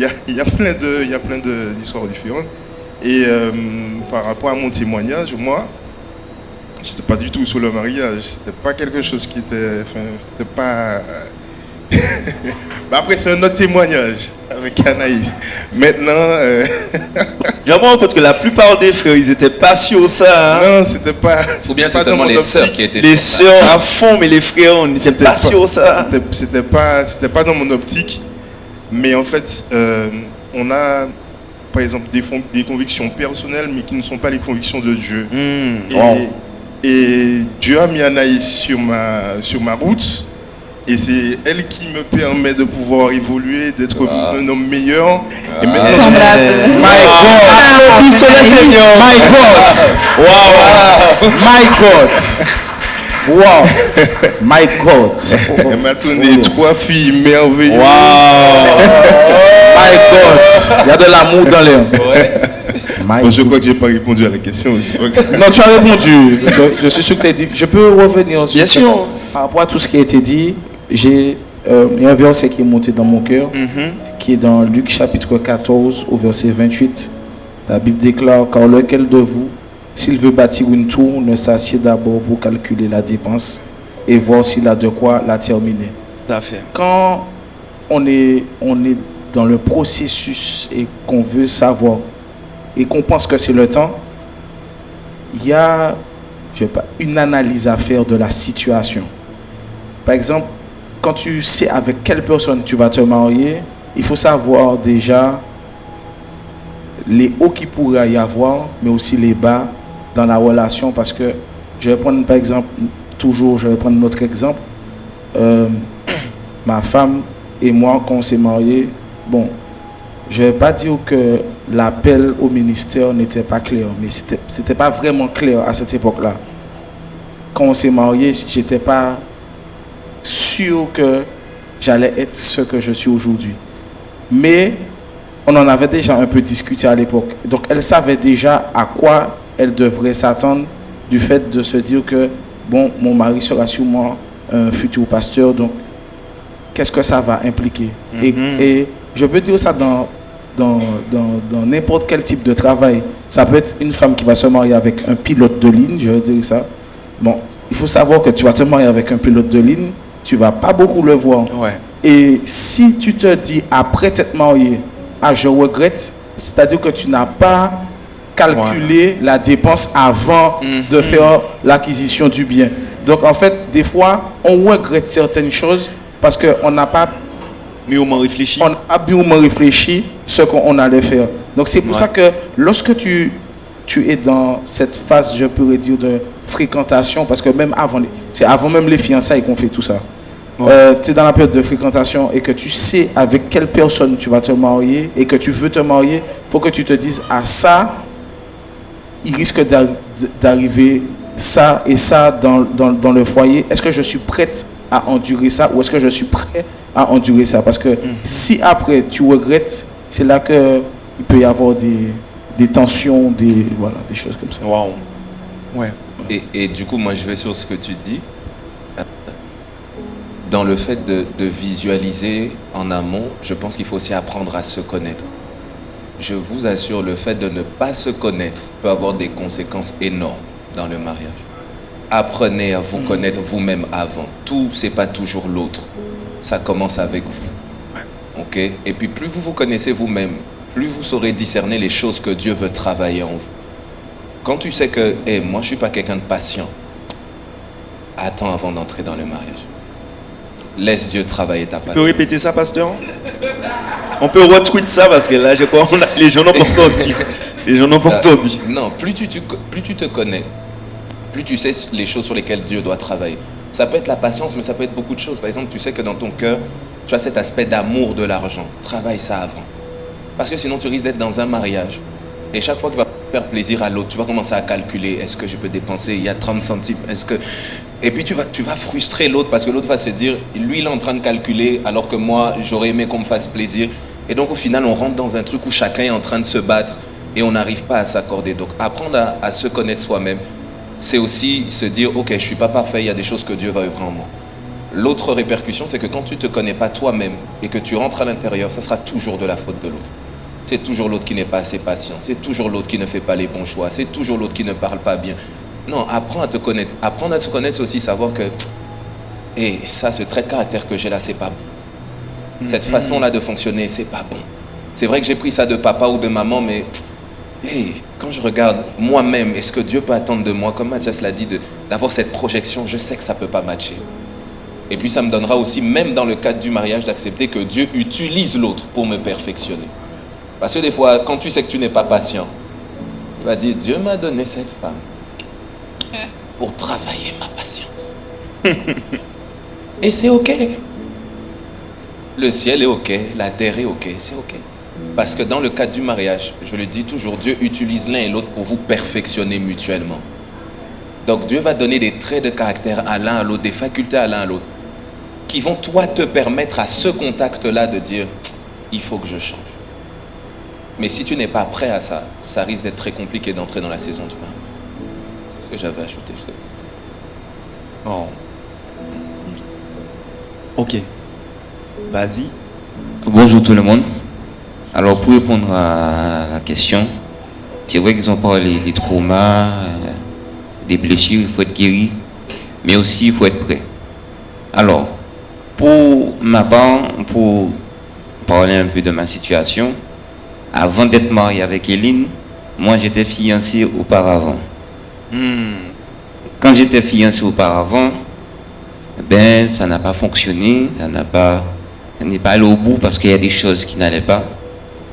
y a plein d'histoires différentes. Et par rapport à mon témoignage, moi, j'étais pas du tout sur le mariage. C'était pas quelque chose qui était... Enfin, c'était pas... Après, c'est un autre témoignage avec Anaïs. Maintenant... Je me rends compte que la plupart des frères, ils étaient pas sur ça. Hein. Non, c'était pas... Ou bien c'est seulement les sœurs qui étaient les sœurs à fond, mais les frères, on n'était pas sur ça. C'était pas dans mon optique. Mais en fait, on a, par exemple, des convictions personnelles, mais qui ne sont pas les convictions de Dieu. Et Dieu a mis Anaïs sur ma route. Et c'est elle qui me permet de pouvoir évoluer, d'être un homme meilleur. Et maintenant, My God. Elle m'a tourné 3 filles merveilleuses. My God. Il y a de l'amour dans l'air. Bon, je crois que j'ai pas répondu à la question. Non, tu as répondu. Je suis sûr que tu as dit. Je peux revenir Bien sûr. Par rapport à tout ce qui a été dit, il y a un verset qui est monté dans mon cœur, qui est dans Luc chapitre 14 au verset 28. La Bible déclare, car lequel de vous, s'il veut bâtir une tour, ne s'assied d'abord pour calculer la dépense et voir s'il a de quoi la terminer. Tout à fait. Quand on est dans le processus et qu'on veut savoir et qu'on pense que c'est le temps, il y a une analyse à faire de la situation. Par exemple, quand tu sais avec quelle personne tu vas te marier, il faut savoir déjà les hauts qu'il pourrait y avoir, mais aussi les bas dans la relation. Parce que, je vais prendre par exemple, je vais prendre notre exemple. Ma femme et moi, quand on s'est mariés, bon, je ne vais pas dire que l'appel au ministère n'était pas clair, mais c'était pas vraiment clair à cette époque-là. Quand on s'est mariés, j'étais pas sûr que j'allais être ce que je suis aujourd'hui. Mais on en avait déjà un peu discuté à l'époque. Donc elle savait déjà à quoi elle devrait s'attendre du fait de se dire que, bon, mon mari sera sûrement un futur pasteur, donc qu'est-ce que ça va impliquer? Et je peux dire ça dans n'importe quel type de travail. Ça peut être une femme qui va se marier avec un pilote de ligne, je veux dire ça. Bon, il faut savoir que tu vas te marier avec un pilote de ligne, tu vas pas beaucoup le voir. Et si tu te dis après t'être marié, je regrette, c'est-à-dire que tu n'as pas calculé la dépense avant de faire l'acquisition du bien. Donc en fait, des fois, on regrette certaines choses parce qu'on n'a pas mûrement réfléchi. On a mûrement réfléchi ce qu'on allait faire. Donc c'est pour ça que lorsque tu es dans cette phase, je pourrais dire, de fréquentation, parce que même c'est avant même les fiançailles qu'on fait tout ça. Tu es dans la période de fréquentation et que tu sais avec quelle personne tu vas te marier et que tu veux te marier, il faut que tu te dises, à ça, il risque d'arriver ça et ça dans le foyer. Est-ce que je suis prête à endurer ça ou est-ce que je suis prêt à endurer ça? Parce que si après tu regrettes, c'est là qu'il peut y avoir des tensions, des choses comme ça. Et du coup, moi je vais sur ce que tu dis. Dans le fait de visualiser en amont, je pense qu'il faut aussi apprendre à se connaître. Je vous assure, le fait de ne pas se connaître peut avoir des conséquences énormes dans le mariage. Apprenez à vous connaître vous-même avant. Tout, c'est pas toujours l'autre. Ça commence avec vous. Ok? Et puis plus vous vous connaissez vous-même, plus vous saurez discerner les choses que Dieu veut travailler en vous. Quand tu sais que, moi je suis pas quelqu'un de patient, attends avant d'entrer dans le mariage. Laisse Dieu travailler ta patience. Tu peux répéter ça, pasteur? On peut retweet ça parce que là, je crois les gens n'ont pas entendu. Les gens n'ont pas entendu. Non, plus tu te connais, plus tu sais les choses sur lesquelles Dieu doit travailler. Ça peut être la patience, mais ça peut être beaucoup de choses. Par exemple, tu sais que dans ton cœur, tu as cet aspect d'amour de l'argent. Travaille ça avant. Parce que sinon, tu risques d'être dans un mariage. Et chaque fois qu'il va faire plaisir à l'autre, tu vas commencer à calculer, est-ce que je peux dépenser, il y a 30 centimes, est-ce que... Et puis tu vas frustrer l'autre parce que l'autre va se dire, lui il est en train de calculer alors que moi j'aurais aimé qu'on me fasse plaisir. Et donc au final on rentre dans un truc où chacun est en train de se battre et on n'arrive pas à s'accorder. Donc apprendre à se connaître soi-même, c'est aussi se dire, ok, je ne suis pas parfait, il y a des choses que Dieu va œuvrer en moi. L'autre répercussion, c'est que quand tu ne te connais pas toi-même et que tu rentres à l'intérieur, ça sera toujours de la faute de l'autre. C'est toujours l'autre qui n'est pas assez patient, c'est toujours l'autre qui ne fait pas les bons choix, c'est toujours l'autre qui ne parle pas bien. Non, apprends à te connaître. Apprendre à se connaître, c'est aussi savoir que ça, ce trait de caractère que j'ai là, c'est pas bon. Cette façon-là de fonctionner, c'est pas bon. C'est vrai que j'ai pris ça de papa ou de maman, mais quand je regarde moi-même et ce que Dieu peut attendre de moi, comme Mathias l'a dit, d'avoir cette projection, je sais que ça ne peut pas matcher. Et puis ça me donnera aussi, même dans le cadre du mariage, d'accepter que Dieu utilise l'autre pour me perfectionner. Parce que des fois, quand tu sais que tu n'es pas patient, tu vas dire, Dieu m'a donné cette femme pour travailler ma patience. Et c'est ok. Le ciel est ok, la terre est ok, c'est ok. Parce que dans le cadre du mariage, je le dis toujours, Dieu utilise l'un et l'autre pour vous perfectionner mutuellement. Donc Dieu va donner des traits de caractère à l'un à l'autre, des facultés à l'un à l'autre, qui vont toi te permettre à ce contact-là de dire, il faut que je change. Mais si tu n'es pas prêt à ça, ça risque d'être très compliqué d'entrer dans la saison du mariage. C'est ce que j'avais ajouté, je sais pas. Oh. Ok. Vas-y. Bonjour tout le monde. Alors pour répondre à la question, c'est vrai qu'ils ont parlé des traumas, des blessures, il faut être guéri, mais aussi il faut être prêt. Alors, pour ma part, pour parler un peu de ma situation, avant d'être marié avec Hélène, moi j'étais fiancé auparavant. Quand j'étais fiancé auparavant, ben ça n'a pas fonctionné, ça n'est pas allé au bout parce qu'il y a des choses qui n'allaient pas.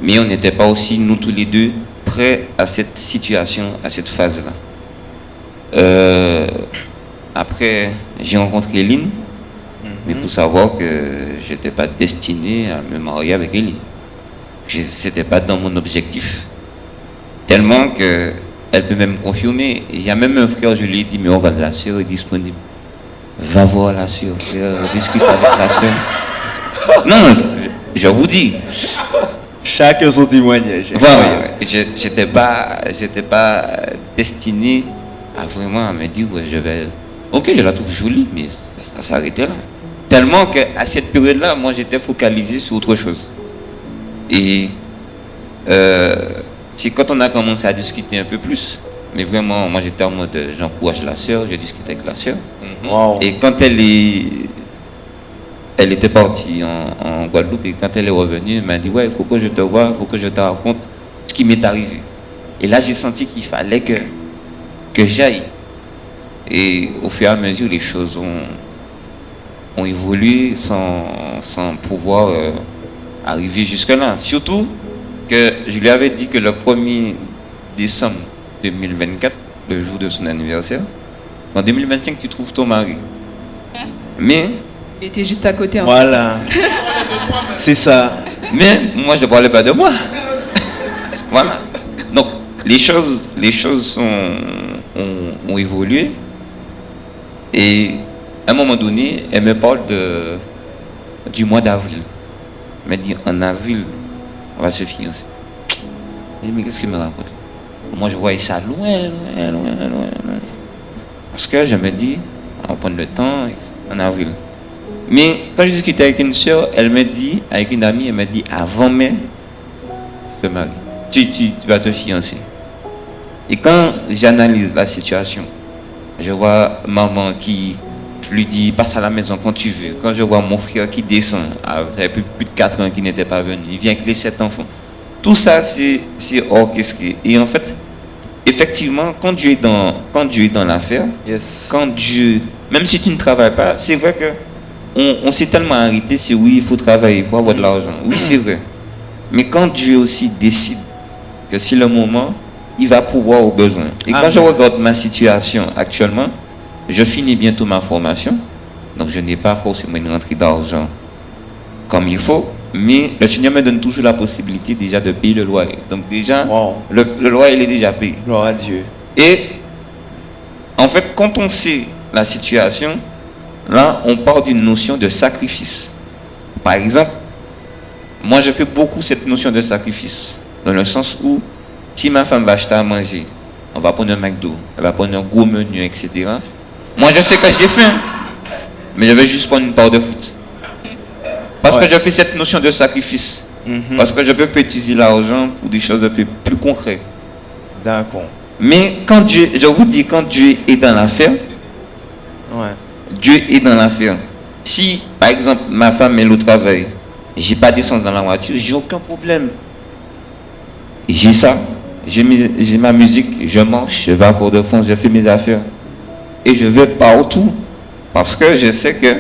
Mais on n'était pas aussi, nous tous les deux, prêts à cette situation, à cette phase-là. Après, j'ai rencontré Hélène, mais il faut savoir que je n'étais pas destiné à me marier avec Hélène. Ce n'était pas dans mon objectif. Tellement qu'elle peut même confirmer. Il y a même un frère, je lui ai dit, mais regarde, la sœur est disponible. Va voir la sœur, discute avec la sœur. Non, je vous dis. Chacun son témoignage. Voilà, j'étais pas destiné à vraiment me dire, ouais, je vais... Ok, je la trouve jolie, mais ça s'arrêtait là. Tellement qu'à cette période-là, moi, j'étais focalisé sur autre chose. Et c'est quand on a commencé à discuter un peu plus, mais vraiment, moi, j'étais en mode, j'encourage la sœur, je discutais avec la sœur. Wow. Et quand elle était partie en Guadeloupe et quand elle est revenue, elle m'a dit, ouais, il faut que je te voie, il faut que je te raconte ce qui m'est arrivé. Et là, j'ai senti qu'il fallait que j'aille. Et au fur et à mesure, les choses ont évolué sans pouvoir arriver jusque-là. Surtout que je lui avais dit que le 1er décembre 2024, le jour de son anniversaire, en 2025, tu trouves ton mari. Mais... Il était juste à côté. Voilà. C'est ça. Mais moi, je ne parlais pas de moi. Voilà. Donc, les choses ont évolué. Et à un moment donné, elle me parle du mois d'avril. Elle me dit, en avril, on va se fiancer. Je dis, mais qu'est-ce qu'elle me raconte? Moi, je voyais ça loin. Parce que je me dis, on va prendre le temps en avril. Mais quand je discutais avec une soeur, elle me dit, avec une amie, elle me dit, avant mai, je te marie. Tu vas te fiancer. Et quand j'analyse la situation, je vois maman qui lui dit, passe à la maison quand tu veux. Quand je vois mon frère qui descend, avec plus de 4 ans qui n'était pas venu, il vient avec les 7 enfants. Tout ça, c'est orchestré. Et en fait, effectivement, quand Dieu est dans l'affaire, yes. Quand Dieu, même si tu ne travailles pas, c'est vrai que on s'est tellement arrêté, c'est oui, il faut travailler, il faut avoir de l'argent. Oui, c'est vrai. Mais quand Dieu aussi décide que c'est le moment, il va pouvoir aux besoins. Et quand je regarde ma situation actuellement, je finis bientôt ma formation, donc je n'ai pas forcément une rentrée d'argent comme il faut. Mais le Seigneur me donne toujours la possibilité déjà de payer le loyer. Donc déjà, le loyer, il est déjà payé. Gloire à Dieu. Et en fait, quand on sait la situation, là, on part d'une notion de sacrifice. Par exemple, moi, je fais beaucoup cette notion de sacrifice. Dans le sens où, si ma femme va acheter à manger, on va prendre un McDo, elle va prendre un gros menu, etc. Moi, je sais que j'ai faim, mais je vais juste prendre une part de frites. Parce que je fais cette notion de sacrifice. Parce que je peux faire utiliser l'argent pour des choses un peu plus concrètes. D'accord. Mais quand Dieu, je vous dis, quand Dieu est dans l'affaire, Dieu est dans l'affaire. Si, par exemple, ma femme est au travail, j'ai pas d'essence dans la voiture, j'ai aucun problème. J'ai ça, j'ai ma musique, je mange, je vais à Fort-de-France, je fais mes affaires. Et je vais partout. Parce que je sais que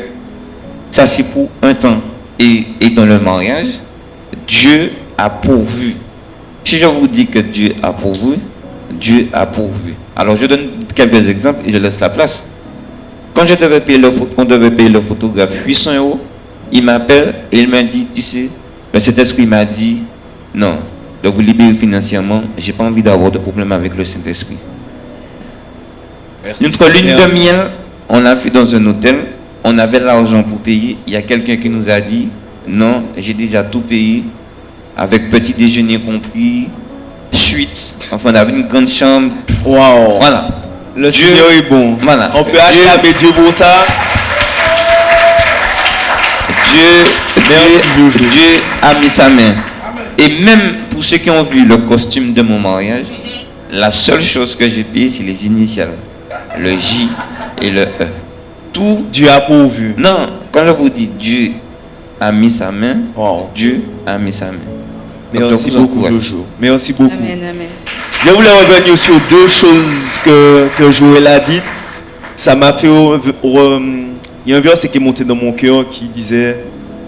ça c'est pour un temps. Et dans le mariage, Dieu a pourvu. Si je vous dis que Dieu a pourvu, Dieu a pourvu. Alors je donne quelques exemples et je laisse la place. Quand on devait payer le photographe 800 €, il m'appelle et il m'a dit, tu sais, le Saint-Esprit m'a dit, non, de vous libérer financièrement, j'ai pas envie d'avoir de problème avec le Saint-Esprit. Notre lune de miel, on l'a fait dans un hôtel, on avait l'argent pour payer. Il y a quelqu'un qui nous a dit, non, j'ai déjà tout payé, avec petit déjeuner compris, suite, enfin on avait une grande chambre. Waouh. Voilà. Le Seigneur est bon. Voilà. On peut acclamer Dieu pour ça. Dieu a mis sa main. Et même pour ceux qui ont vu le costume de mon mariage, la seule chose que j'ai payé, c'est les initiales. Le J et le E. Tout Dieu a pourvu. Non, quand je vous dis Dieu a mis sa main, Dieu a mis sa main. Merci beaucoup, Jojo. Merci beaucoup. Amen, amen. Je voulais revenir sur deux choses que Joël a dites. Ça m'a fait... il y a un verset qui est monté dans mon cœur qui disait,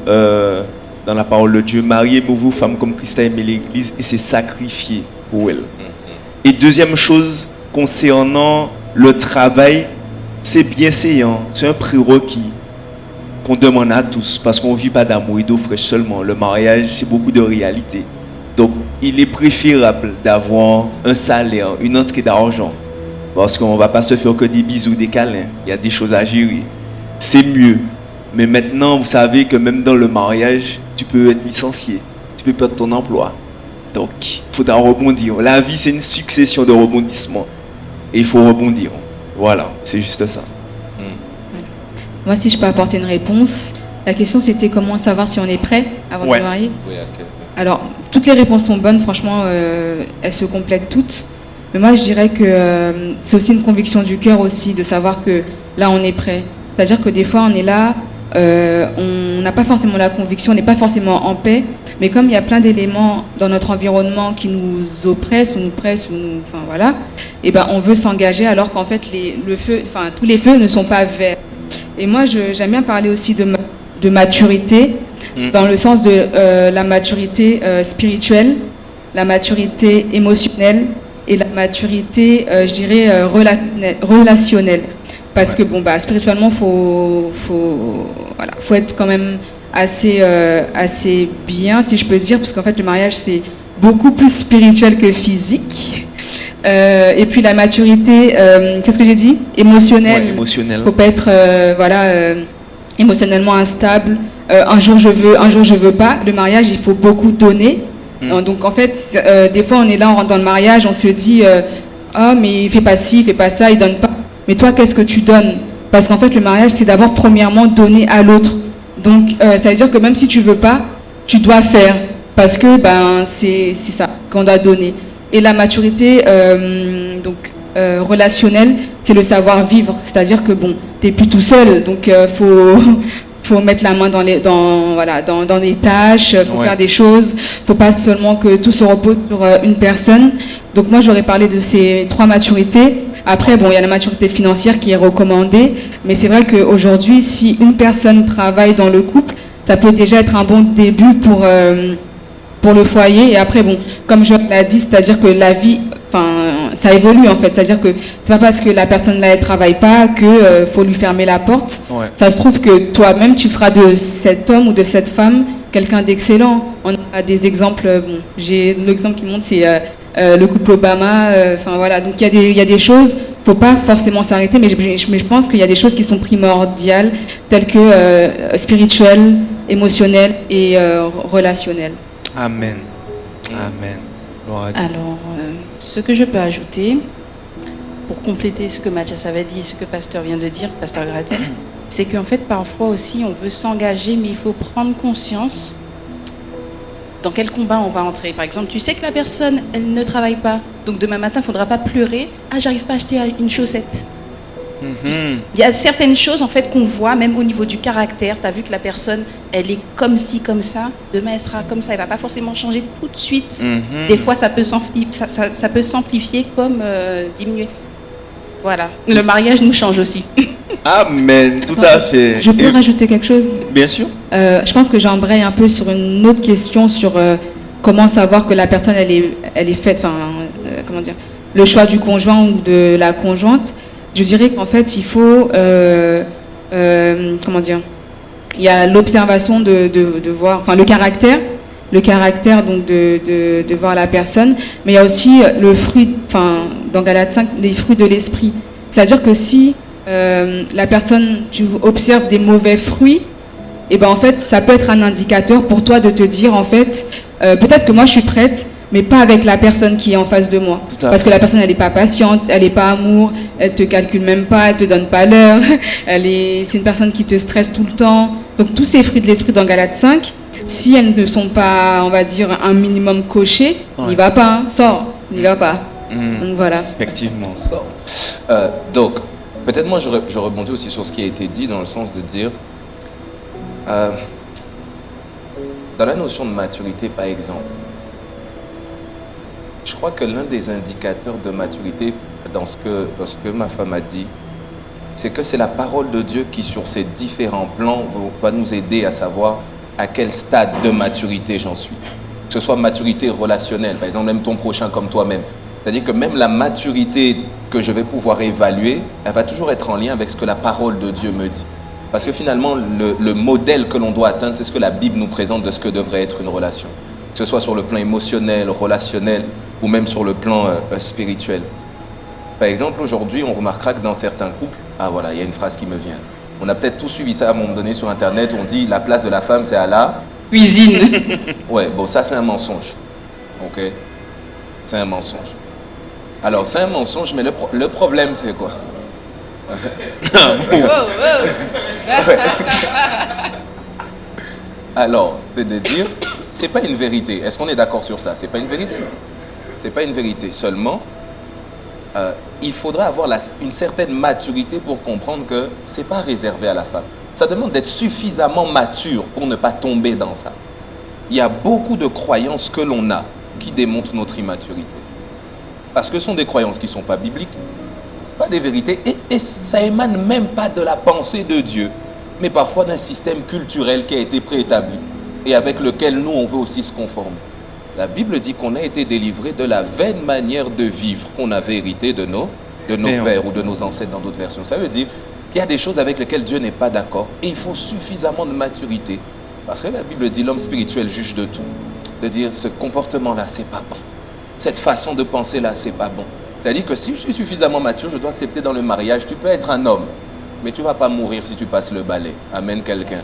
dans la parole de Dieu, « Mariez-vous, femmes, comme Christ a aimé l'Église et s'est sacrifié pour elle. » Et deuxième chose, concernant le travail, c'est bienséant, c'est un prérequis qu'on demande à tous, parce qu'on ne vit pas d'amour et d'eau fraîche seulement. Le mariage, c'est beaucoup de réalité. Donc, il est préférable d'avoir un salaire, une entrée d'argent, parce qu'on ne va pas se faire que des bisous, des câlins. Il y a des choses à gérer. C'est mieux. Mais maintenant, vous savez que même dans le mariage, tu peux être licencié. Tu peux perdre ton emploi. Donc, il faudra rebondir. La vie, c'est une succession de rebondissements. Et il faut rebondir. Voilà, c'est juste ça. Moi, si je peux apporter une réponse, la question c'était comment savoir si on est prêt avant de se marier. Alors, toutes les réponses sont bonnes, franchement, elles se complètent toutes. Mais moi, je dirais que c'est aussi une conviction du cœur aussi, de savoir que là, on est prêt. C'est-à-dire que des fois, on est là, on n'a pas forcément la conviction, on n'est pas forcément en paix, mais comme il y a plein d'éléments dans notre environnement qui nous oppressent ou nous pressent, enfin voilà, et ben on veut s'engager alors qu'en fait tous les feux ne sont pas verts. Et moi, j'aime bien parler aussi de maturité, dans le sens de la maturité spirituelle, la maturité émotionnelle et la maturité, je dirais, relationnelle. Parce que spirituellement, faut être quand même assez bien, si je peux dire, parce qu'en fait, le mariage, c'est beaucoup plus spirituel que physique. Et puis la maturité, qu'est-ce que j'ai dit ? Émotionnelle. Ouais, émotionnelle. Faut pas être émotionnellement instable. Un jour je veux, un jour je veux pas. Le mariage, il faut beaucoup donner. Donc en fait, des fois, on est là, on rentre dans le mariage, on se dit, mais il fait pas ci, il fait pas ça, il donne pas. Mais toi, qu'est-ce que tu donnes ? Parce qu'en fait, le mariage, c'est d'abord premièrement donner à l'autre. Donc, ça veut dire que même si tu veux pas, tu dois faire. Parce que c'est ça qu'on doit donner. Et la maturité relationnelle, c'est le savoir-vivre. C'est-à-dire que t'es plus tout seul. Donc, faut mettre la main dans les tâches, faut faire des choses. Faut pas seulement que tout se repose sur une personne. Donc, moi, j'aurais parlé de ces 3 maturités. Après, il y a la maturité financière qui est recommandée, mais c'est vrai qu'aujourd'hui, si une personne travaille dans le couple, ça peut déjà être un bon début pour le foyer. Et après, comme je l'ai dit, c'est-à-dire que la vie, ça évolue en fait. C'est-à-dire que c'est pas parce que la personne là, elle travaille pas que faut lui fermer la porte. Ouais. Ça se trouve que toi-même, tu feras de cet homme ou de cette femme quelqu'un d'excellent. On a des exemples, bon, j'ai l'exemple qui montre, c'est le couple Obama, enfin voilà, donc il y a des choses, faut pas forcément s'arrêter, mais je pense qu'il y a des choses qui sont primordiales, telles que spirituelles, émotionnelles et relationnelles. Amen. Amen. Gloire à Dieu. Alors, ce que je peux ajouter, pour compléter ce que Mathias avait dit et ce que Pasteur vient de dire, Pasteur Gratel, c'est qu'en fait, parfois aussi, on veut s'engager, mais il faut prendre conscience dans quel combat on va entrer. Par exemple, tu sais que la personne, elle ne travaille pas. Donc demain matin, il ne faudra pas pleurer. Ah, j'arrive pas à acheter une chaussette. Il y a certaines choses en fait qu'on voit, même au niveau du caractère. Tu as vu que la personne, elle est comme ci, comme ça. Demain, elle sera comme ça. Elle ne va pas forcément changer tout de suite. Des fois, ça peut s'amplifier comme diminuer. Voilà. Le mariage nous change aussi. Amen, tout à fait. Je peux rajouter quelque chose? Bien sûr. Je pense que j'embraye un peu sur une autre question sur comment savoir que la personne elle est faite, enfin comment dire, le choix du conjoint ou de la conjointe. Je dirais qu'en fait il faut comment dire, il y a l'observation de voir, enfin le caractère donc de voir la personne, mais il y a aussi le fruit, enfin dans Galates 5, les fruits de l'esprit. C'est-à-dire que si la personne, tu observes des mauvais fruits, et ben en fait ça peut être un indicateur pour toi de te dire en fait peut-être que moi je suis prête, mais pas avec la personne qui est en face de moi, parce que la personne elle est pas patiente, elle est pas amour, elle te calcule même pas, elle te donne pas l'heure, c'est une personne qui te stresse tout le temps. Donc tous ces fruits de l'esprit dans Galates 5, si elles ne sont pas, on va dire, un minimum cochés, n'y va pas, hein, sors, n'y va pas. Donc voilà. Effectivement. Donc, peut-être moi je rebondis aussi sur ce qui a été dit dans le sens de dire, dans la notion de maturité par exemple, je crois que l'un des indicateurs de maturité dans ce que ma femme a dit, c'est que c'est la parole de Dieu qui sur ces différents plans va nous aider à savoir à quel stade de maturité j'en suis. Que ce soit maturité relationnelle, par exemple même ton prochain comme toi-même. C'est-à-dire que même la maturité que je vais pouvoir évaluer, elle va toujours être en lien avec ce que la parole de Dieu me dit. Parce que finalement, le modèle que l'on doit atteindre, c'est ce que la Bible nous présente de ce que devrait être une relation. Que ce soit sur le plan émotionnel, relationnel, ou même sur le plan spirituel. Par exemple, aujourd'hui, on remarquera que dans certains couples, ah voilà, il y a une phrase qui me vient. On a peut-être tous suivi ça à un moment donné sur Internet, on dit la place de la femme, c'est à la cuisine. Ouais, bon, ça c'est un mensonge. Ok? C'est un mensonge. Alors, c'est un mensonge, mais le problème, c'est quoi? Alors, c'est de dire, c'est pas une vérité. Est-ce qu'on est d'accord sur ça? C'est pas une vérité. C'est pas une vérité. Seulement, il faudra avoir une certaine maturité pour comprendre que c'est pas réservé à la femme. Ça demande d'être suffisamment mature pour ne pas tomber dans ça. Il y a beaucoup de croyances que l'on a qui démontrent notre immaturité. Parce que ce sont des croyances qui ne sont pas bibliques, ce pas des vérités, et ça émane même pas de la pensée de Dieu, mais parfois d'un système culturel qui a été préétabli et avec lequel nous, on veut aussi se conformer. La Bible dit qu'on a été délivré de la vaine manière de vivre qu'on avait hérité de nos pères ou de nos ancêtres dans d'autres versions. Ça veut dire qu'il y a des choses avec lesquelles Dieu n'est pas d'accord et il faut suffisamment de maturité. Parce que la Bible dit l'homme spirituel juge de tout. De dire ce comportement-là, c'est pas bon. Cette façon de penser-là, c'est pas bon. C'est-à-dire que si je suis suffisamment mature, je dois accepter dans le mariage, tu peux être un homme, mais tu ne vas pas mourir si tu passes le balai. Amen quelqu'un.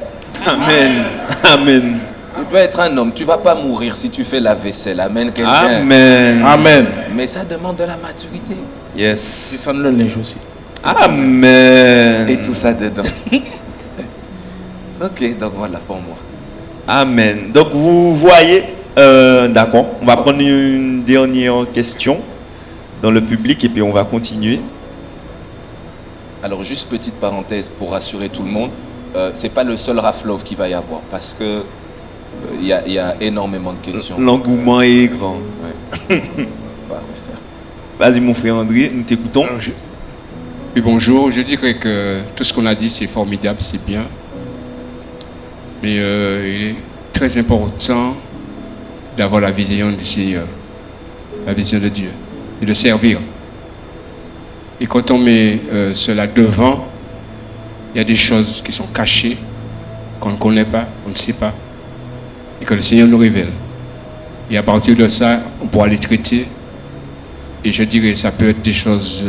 Amen. Amen. Tu peux être un homme, tu ne vas pas mourir si tu fais la vaisselle. Amen quelqu'un. Amen. Amen. Mais ça demande de la maturité. Yes. Descendre le linge aussi. Amen. Et tout ça dedans. Ok, donc voilà pour moi. Amen. Donc vous voyez, d'accord, on va prendre une dernière question dans le public et puis on va continuer. Alors juste petite parenthèse pour rassurer tout le monde, c'est pas le seul Raflov qu'il va y avoir parce que il y a énormément de questions. L'engouement est grand. Ouais. On va refaire. Vas-y mon frère André, nous t'écoutons. Oui, bonjour, je dirais que tout ce qu'on a dit c'est formidable, c'est bien. Mais il est très important d'avoir la vision du Seigneur, la vision de Dieu, et de servir. Et quand on met cela devant, il y a des choses qui sont cachées, qu'on ne connaît pas, on ne sait pas. et que le Seigneur nous révèle. Et à partir de ça, on pourra les traiter. Et je dirais que ça peut être des choses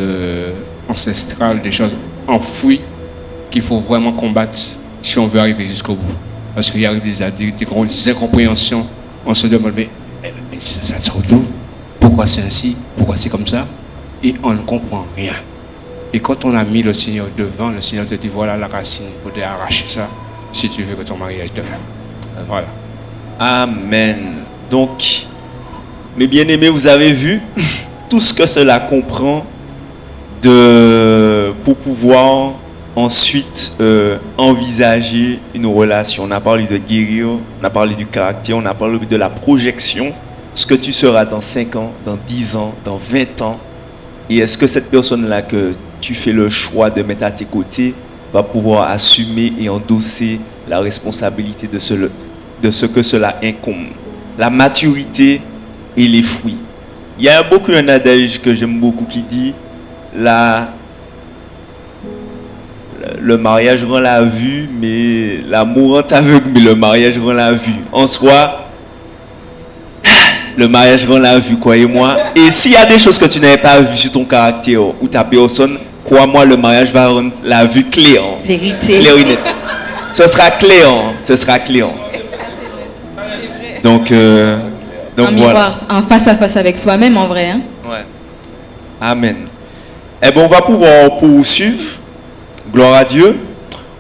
ancestrales, des choses enfouies qu'il faut vraiment combattre si on veut arriver jusqu'au bout. Parce qu'il y a des grandes incompréhensions. On se demande, mais ça se retrouve. Pourquoi c'est ainsi? Pourquoi c'est comme ça? Et on ne comprend rien. Et quand on a mis le Seigneur devant, le Seigneur te dit, voilà la racine, il faudrait arracher ça si tu veux que ton mariage devienne. Voilà. Amen. Donc, mes bien-aimés, vous avez vu tout ce que cela comprend pour pouvoir ensuite envisager une relation. On a parlé de guérir, on a parlé du caractère, on a parlé de la projection, ce que tu seras dans 5 ans, dans 10 ans, dans 20 ans. Et est-ce que cette personne-là que tu fais le choix de mettre à tes côtés va pouvoir assumer et endosser la responsabilité de ce que cela incombe. La maturité et les fruits. Il y a un adage que j'aime beaucoup qui dit le mariage rend la vue, mais l'amour rend aveugle, mais le mariage rend la vue. En soi, le mariage rend la vue, croyez-moi. Et s'il y a des choses que tu n'avais pas vues sur ton caractère ou ta personne, crois-moi, le mariage va rendre la vue claire. Vérité. Claire et nette. Ce sera clair. Ce sera clair. Donc en miroir, en face à face avec soi-même, en vrai. Hein? Ouais. Amen. Eh bien, on va pouvoir poursuivre. Gloire à Dieu.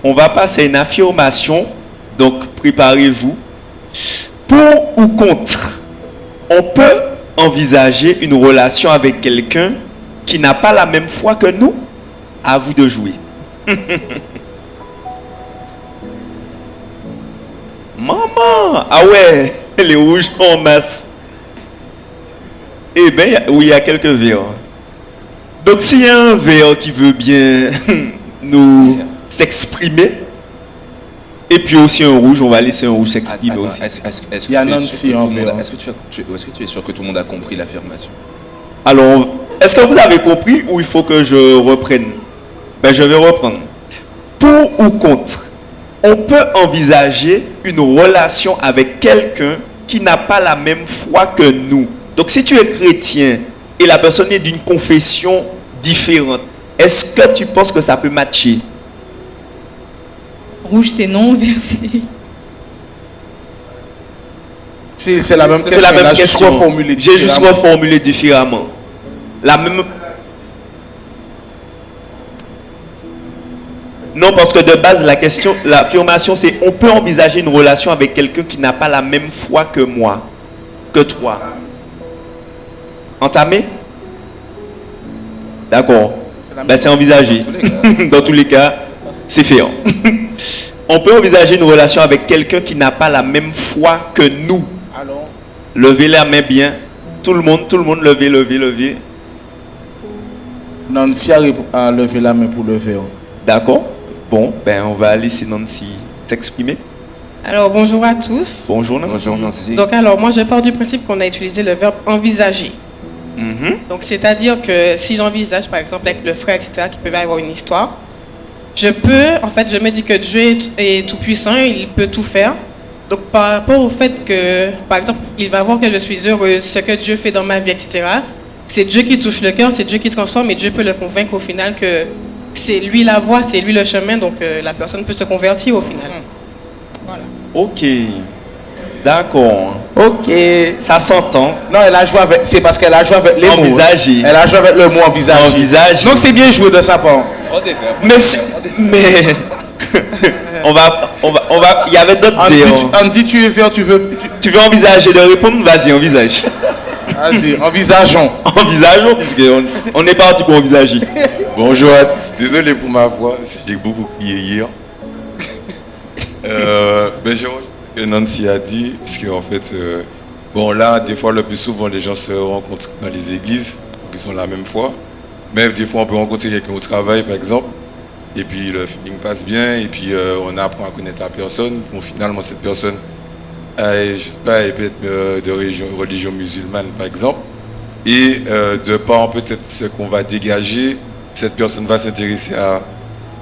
On va passer à une affirmation. Donc, préparez-vous. Pour ou contre, on peut envisager une relation avec quelqu'un qui n'a pas la même foi que nous. À vous de jouer. Maman! Ah ouais, les rouges en masse. Eh bien, oui, il y a quelques verres. Donc, s'il y a un verre qui veut bien nous s'exprimer, et puis aussi un rouge, on va laisser un rouge s'exprimer aussi. Est-ce que tu es sûr que tout le monde a compris l'affirmation? Alors, est-ce que vous avez compris ou il faut que je reprenne? Ben, je vais reprendre. Pour ou contre, on peut envisager une relation avec quelqu'un qui n'a pas la même foi que nous. Donc, si tu es chrétien et la personne est d'une confession différente, est-ce que tu penses que ça peut matcher? Rouge, c'est non, vert, c'est la même question. C'est la même question. J'ai juste reformulé différemment. La même. Non, parce que de base, l'affirmation, c'est on peut envisager une relation avec quelqu'un qui n'a pas la même foi que moi, que toi. Entamé? D'accord. Ben, c'est envisagé. Dans tous les cas, c'est fait. On peut envisager une relation avec quelqu'un qui n'a pas la même foi que nous. Alors, levez la main bien. Tout le monde, levez. Nancy a levé la main pour lever. D'accord. Bon, ben on va laisser Nancy s'exprimer. Alors, bonjour à tous. Bonjour Nancy. Donc, alors, moi, je pars du principe qu'on a utilisé le verbe envisager. Donc, c'est-à-dire que si j'envisage, par exemple, avec le frère, etc., qui peut y avoir une histoire, je me dis que Dieu est tout puissant, il peut tout faire. Donc, par rapport au fait que, par exemple, il va voir que je suis heureuse, ce que Dieu fait dans ma vie, etc., c'est Dieu qui touche le cœur, c'est Dieu qui transforme, et Dieu peut le convaincre au final que c'est lui la voie, c'est lui le chemin, donc la personne peut se convertir au final. Voilà. Ok. D'accord. Ok. Ça s'entend. Non, elle a joué avec. C'est parce qu'elle a joué avec les mots. Envisager. Elle a joué avec le mot envisager. Donc c'est bien joué de sa part. Mais on va. Il y avait d'autres idées. On dit tu es vert, tu veux envisager de répondre. Vas-y, envisage. Vas-y, envisageons. Envisageons, puisqu'on est parti pour envisager. Bonjour à tous. Désolé pour ma voix, j'ai beaucoup crié hier. Que Nancy a dit, parce qu'en fait, bon là, des fois, le plus souvent, les gens se rencontrent dans les églises, ils ont la même foi. Mais des fois, on peut rencontrer quelqu'un au travail, par exemple, et puis le feeling passe bien, et puis on apprend à connaître la personne. Bon, finalement, cette personne, je sais pas, elle peut être de religion musulmane, par exemple. Et de par peut-être ce qu'on va dégager, cette personne va s'intéresser à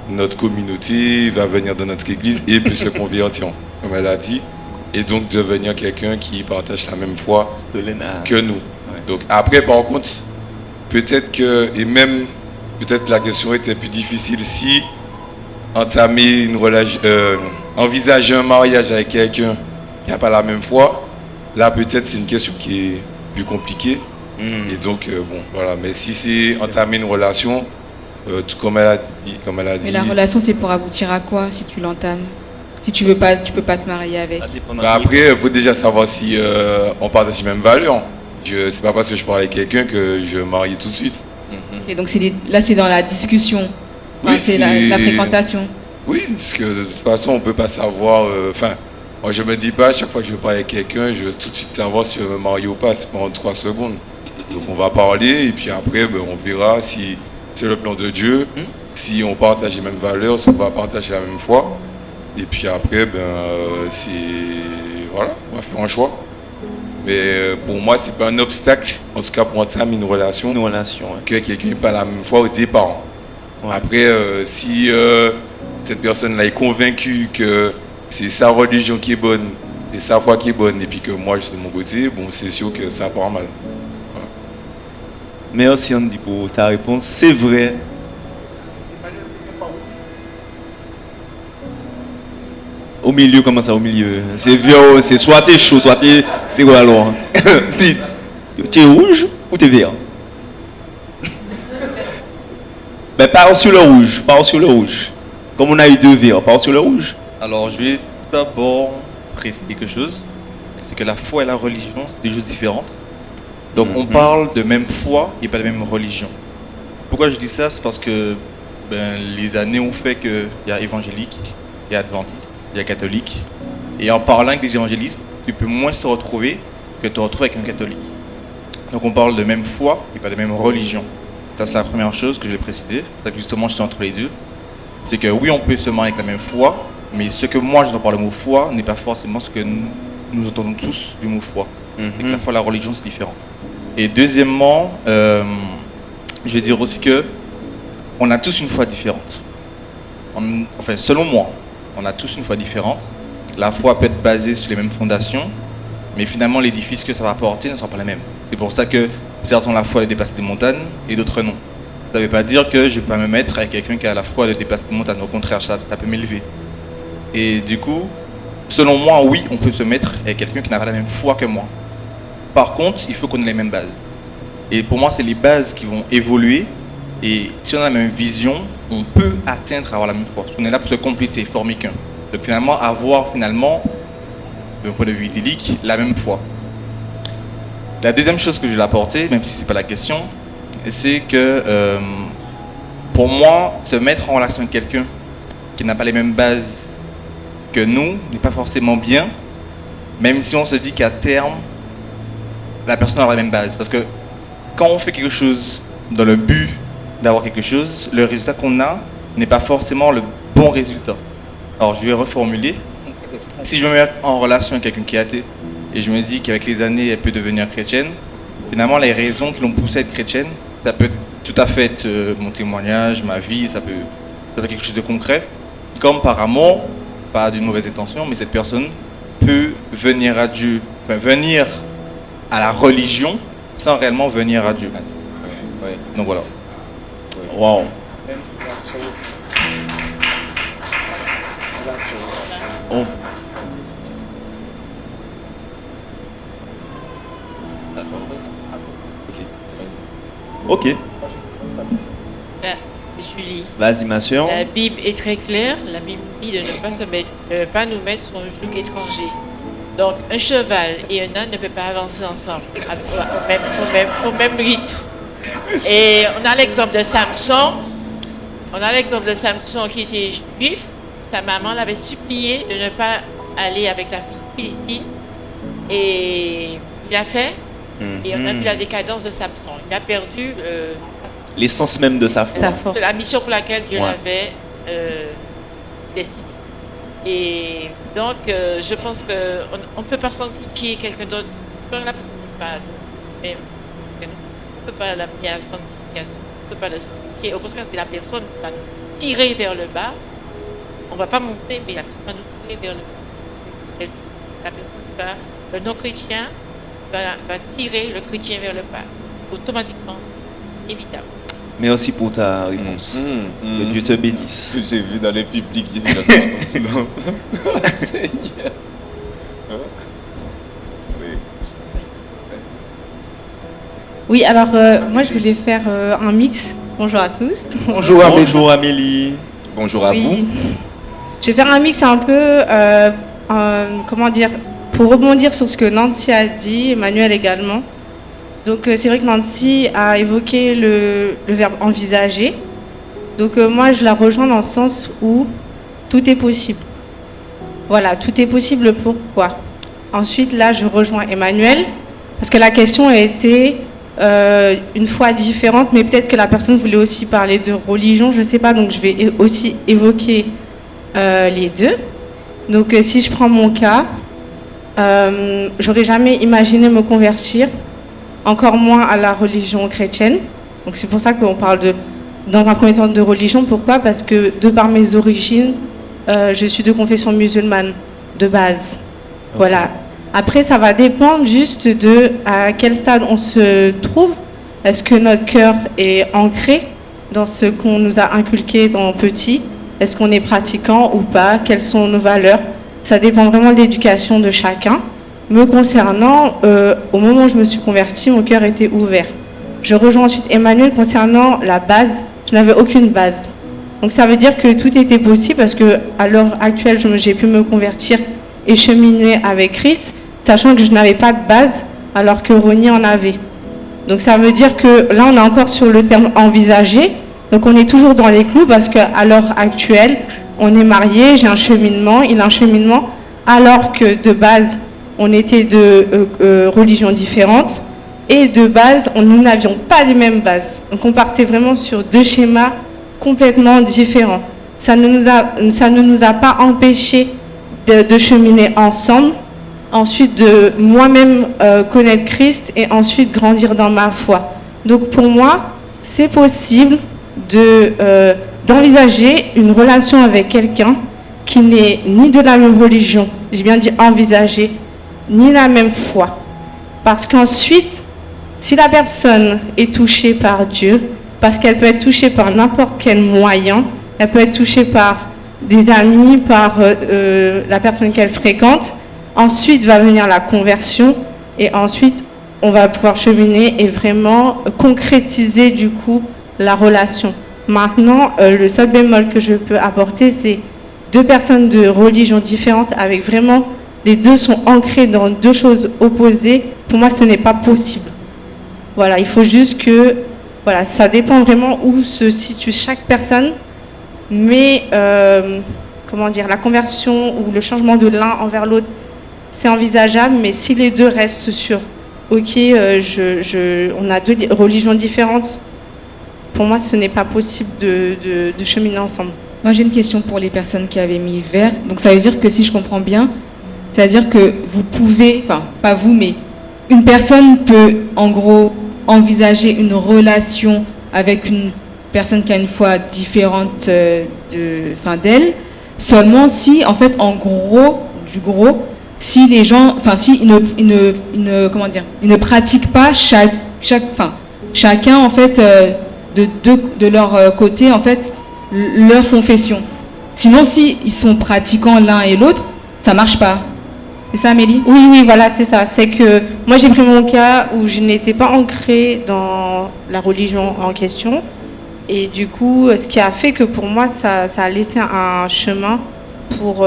notre communauté, va venir dans notre église et peut se convertir. Comme elle a dit, et donc devenir quelqu'un qui partage la même foi que nous. Donc après, par contre, peut-être que, et même peut-être la question était plus difficile si entamer une relation, envisager un mariage avec quelqu'un qui n'a pas la même foi, là peut-être c'est une question qui est plus compliquée. Et donc bon voilà, mais si c'est entamer une relation, comme elle a dit. Mais la relation c'est pour aboutir à quoi si tu l'entames? Si tu veux pas, tu peux pas te marier avec. Après, il faut déjà savoir si on partage les mêmes valeurs. C'est pas parce que je parle avec quelqu'un que je vais me marier tout de suite. Et donc là c'est dans la discussion. Enfin, Oui, c'est la fréquentation. Oui, parce que de toute façon on peut pas savoir. Enfin, moi je me dis pas à chaque fois que je parle avec quelqu'un, je veux tout de suite savoir si je veux me marier ou pas. C'est pendant 3 secondes. Donc on va parler et puis après on verra si c'est le plan de Dieu, si on partage les mêmes valeurs, si on va partager la même foi. Et puis après, voilà, on va faire un choix. Mais pour moi, c'est pas un obstacle, en tout cas pour entamer une relation, que quelqu'un n'ait pas la même foi au départ. Après, si cette personne-là est convaincue que c'est sa religion qui est bonne, c'est sa foi qui est bonne, et puis que moi, je suis de mon côté, bon, c'est sûr que ça part mal. Voilà. Merci Andy pour ta réponse. C'est vrai. Au milieu, comment ça, au milieu? C'est vieux, c'est soit t'es chaud, soit t'es... C'est quoi alors? T'es rouge ou t'es vert? Ben, parle sur le rouge, parle sur le rouge. Comme on a eu 2 verts, parle sur le rouge. Alors, je vais d'abord préciser quelque chose. C'est que la foi et la religion, c'est des choses différentes. Donc, on parle de même foi et pas de même religion. Pourquoi je dis ça? C'est parce que les années ont fait qu'il y a évangélique, il y a adventiste, il y a catholique. Et en parlant avec des évangélistes, tu peux moins te retrouver que te retrouver avec un catholique. Donc on parle de même foi et pas de même religion. Ça c'est la première chose que je vais préciser. C'est ça que justement je suis entre les deux. C'est que oui, on peut se marier avec la même foi, mais ce que moi j'entends par le mot foi n'est pas forcément ce que nous entendons tous du mot foi. C'est que la foi et la religion c'est différent. Et deuxièmement, je vais dire aussi que on a tous une foi différente. Enfin, selon moi, on a tous une foi différente. La foi peut être basée sur les mêmes fondations, mais finalement l'édifice que ça va apporter ne sera pas la même. C'est pour ça que certains ont la foi de déplacer des montagnes et d'autres non. Ça ne veut pas dire que je ne vais pas me mettre avec quelqu'un qui a la foi de déplacer des montagnes. Au contraire, ça peut m'élever. Et du coup, selon moi, oui, on peut se mettre avec quelqu'un qui n'a pas la même foi que moi. Par contre, il faut qu'on ait les mêmes bases. Et pour moi, c'est les bases qui vont évoluer. Et si on a la même vision, on peut atteindre à avoir la même foi. Parce qu'on est là pour se compléter, former qu'un. Donc finalement, avoir d'un point de vue idyllique, la même foi. La deuxième chose que je vais apporter, même si ce n'est pas la question, c'est que pour moi, se mettre en relation avec quelqu'un qui n'a pas les mêmes bases que nous n'est pas forcément bien, même si on se dit qu'à terme, la personne aura les mêmes bases. Parce que quand on fait quelque chose dans le but d'avoir quelque chose, le résultat qu'on a n'est pas forcément le bon résultat. Alors je vais reformuler. Si je me mets en relation avec quelqu'un qui est athée et je me dis qu'avec les années elle peut devenir chrétienne, finalement les raisons qui l'ont poussée à être chrétienne, ça peut tout à fait être mon témoignage, ma vie, ça peut être quelque chose de concret. Comme par amour, pas d'une mauvaise intention, mais cette personne peut venir à Dieu, enfin venir à la religion sans réellement venir à Dieu. Donc voilà. Wow. Ok. C'est Julie. Vas-y, ma soeur. La Bible est très claire. La Bible dit de ne pas nous mettre sur un joug étranger. Donc, un cheval et un âne ne peuvent pas avancer ensemble au même rythme. Et on a l'exemple de Samson. On a l'exemple de Samson qui était juif. Sa maman l'avait supplié de ne pas aller avec la fille philistine. Et il a fait. Et on a vu la décadence de Samson. Il a perdu l'essence même de sa foi. La mission pour laquelle Dieu l'avait destinée. Et donc, je pense qu'on ne peut pas sanctifier quelqu'un d'autre. La personne ne peut pas, mais on ne peut pas l'amener à la sanctification. On ne peut pas le sanctifier. Au contraire, c'est la personne qui va nous tirer vers le bas. On ne va pas monter, mais la personne va nous tirer vers le bas. la personne le non-chrétien va tirer le chrétien vers le bas. Automatiquement, évidemment. Merci pour ta réponse. Que Dieu te bénisse. J'ai vu dans les publics. Non. Seigneur. Oui, alors moi je voulais faire un mix. Bonjour à tous. Bonjour Amélie. Bonjour à vous. Je vais faire un mix un peu, comment dire, pour rebondir sur ce que Nancy a dit, Emmanuel également. Donc c'est vrai que Nancy a évoqué le verbe envisager. Donc moi je la rejoins dans le sens où tout est possible. Voilà, tout est possible pourquoi. Ensuite là je rejoins Emmanuel parce que la question a été une fois différente, mais peut-être que la personne voulait aussi parler de religion, je ne sais pas, donc je vais aussi évoquer les deux. Donc si je prends mon cas, j'aurais jamais imaginé me convertir, encore moins à la religion chrétienne. Donc c'est pour ça qu'on parle dans un premier temps de religion. Pourquoi? Parce que de par mes origines, je suis de confession musulmane de base. Okay. Voilà. Après, ça va dépendre juste de à quel stade on se trouve. Est-ce que notre cœur est ancré dans ce qu'on nous a inculqué dans petit? Est-ce qu'on est pratiquant ou pas? Quelles sont nos valeurs? Ça dépend vraiment de l'éducation de chacun. Me concernant, au moment où je me suis convertie, mon cœur était ouvert. Je rejoins ensuite Emmanuel concernant la base. Je n'avais aucune base. Donc ça veut dire que tout était possible parce qu'à l'heure actuelle, j'ai pu me convertir et cheminer avec Christ, sachant que je n'avais pas de base, alors que Ronnie en avait. Donc ça veut dire que là, on est encore sur le terme envisager. Donc on est toujours dans les clous parce qu'à l'heure actuelle, on est mariés, j'ai un cheminement, il a un cheminement, alors que de base, on était de religions différentes. Et de base, nous n'avions pas les mêmes bases. Donc on partait vraiment sur deux schémas complètement différents. Ça ne nous a pas empêchés de cheminer ensemble. Ensuite de moi-même connaître Christ et ensuite grandir dans ma foi. Donc pour moi, c'est possible d'envisager une relation avec quelqu'un qui n'est ni de la même religion, j'ai bien dit envisager, ni la même foi. Parce qu'ensuite, si la personne est touchée par Dieu, parce qu'elle peut être touchée par n'importe quel moyen, elle peut être touchée par des amis, par la personne qu'elle fréquente, ensuite va venir la conversion et ensuite on va pouvoir cheminer et vraiment concrétiser du coup la relation. Maintenant, le seul bémol que je peux apporter, c'est deux personnes de religions différentes avec vraiment, les deux sont ancrés dans deux choses opposées. Pour moi, ce n'est pas possible. Voilà, il faut juste que, voilà, ça dépend vraiment où se situe chaque personne, mais comment dire, la conversion ou le changement de l'un envers l'autre, c'est envisageable, mais si les deux restent sur ok, on a deux religions différentes, pour moi ce n'est pas possible de cheminer ensemble. Moi j'ai une question pour les personnes qui avaient mis vert. Donc ça veut dire que si je comprends bien, c'est-à-dire que vous pouvez, enfin pas vous, mais une personne peut en gros envisager une relation avec une personne qui a une foi différente d'elle, seulement si en fait en gros, si les gens, enfin si ils ne pratiquent pas chacun en fait de leur côté en fait leur confession. Sinon si ils sont pratiquants l'un et l'autre, ça marche pas. C'est ça Amélie? Oui, voilà, c'est ça. C'est que moi j'ai pris mon cas où je n'étais pas ancrée dans la religion en question. Et du coup, ce qui a fait que pour moi, ça a laissé un chemin pour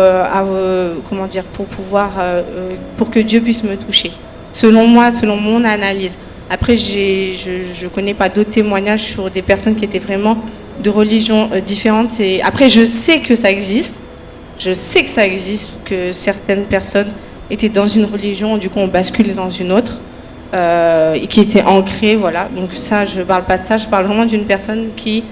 pour que Dieu puisse me toucher. Selon moi, selon mon analyse. Après, je connais pas d'autres témoignages sur des personnes qui étaient vraiment de religions différentes. Et après, je sais que ça existe. Je sais que ça existe, que certaines personnes étaient dans une religion, du coup, on basculait dans une autre. Et qui était ancrée, voilà. Donc ça, je parle pas de ça, je parle vraiment d'une personne qui,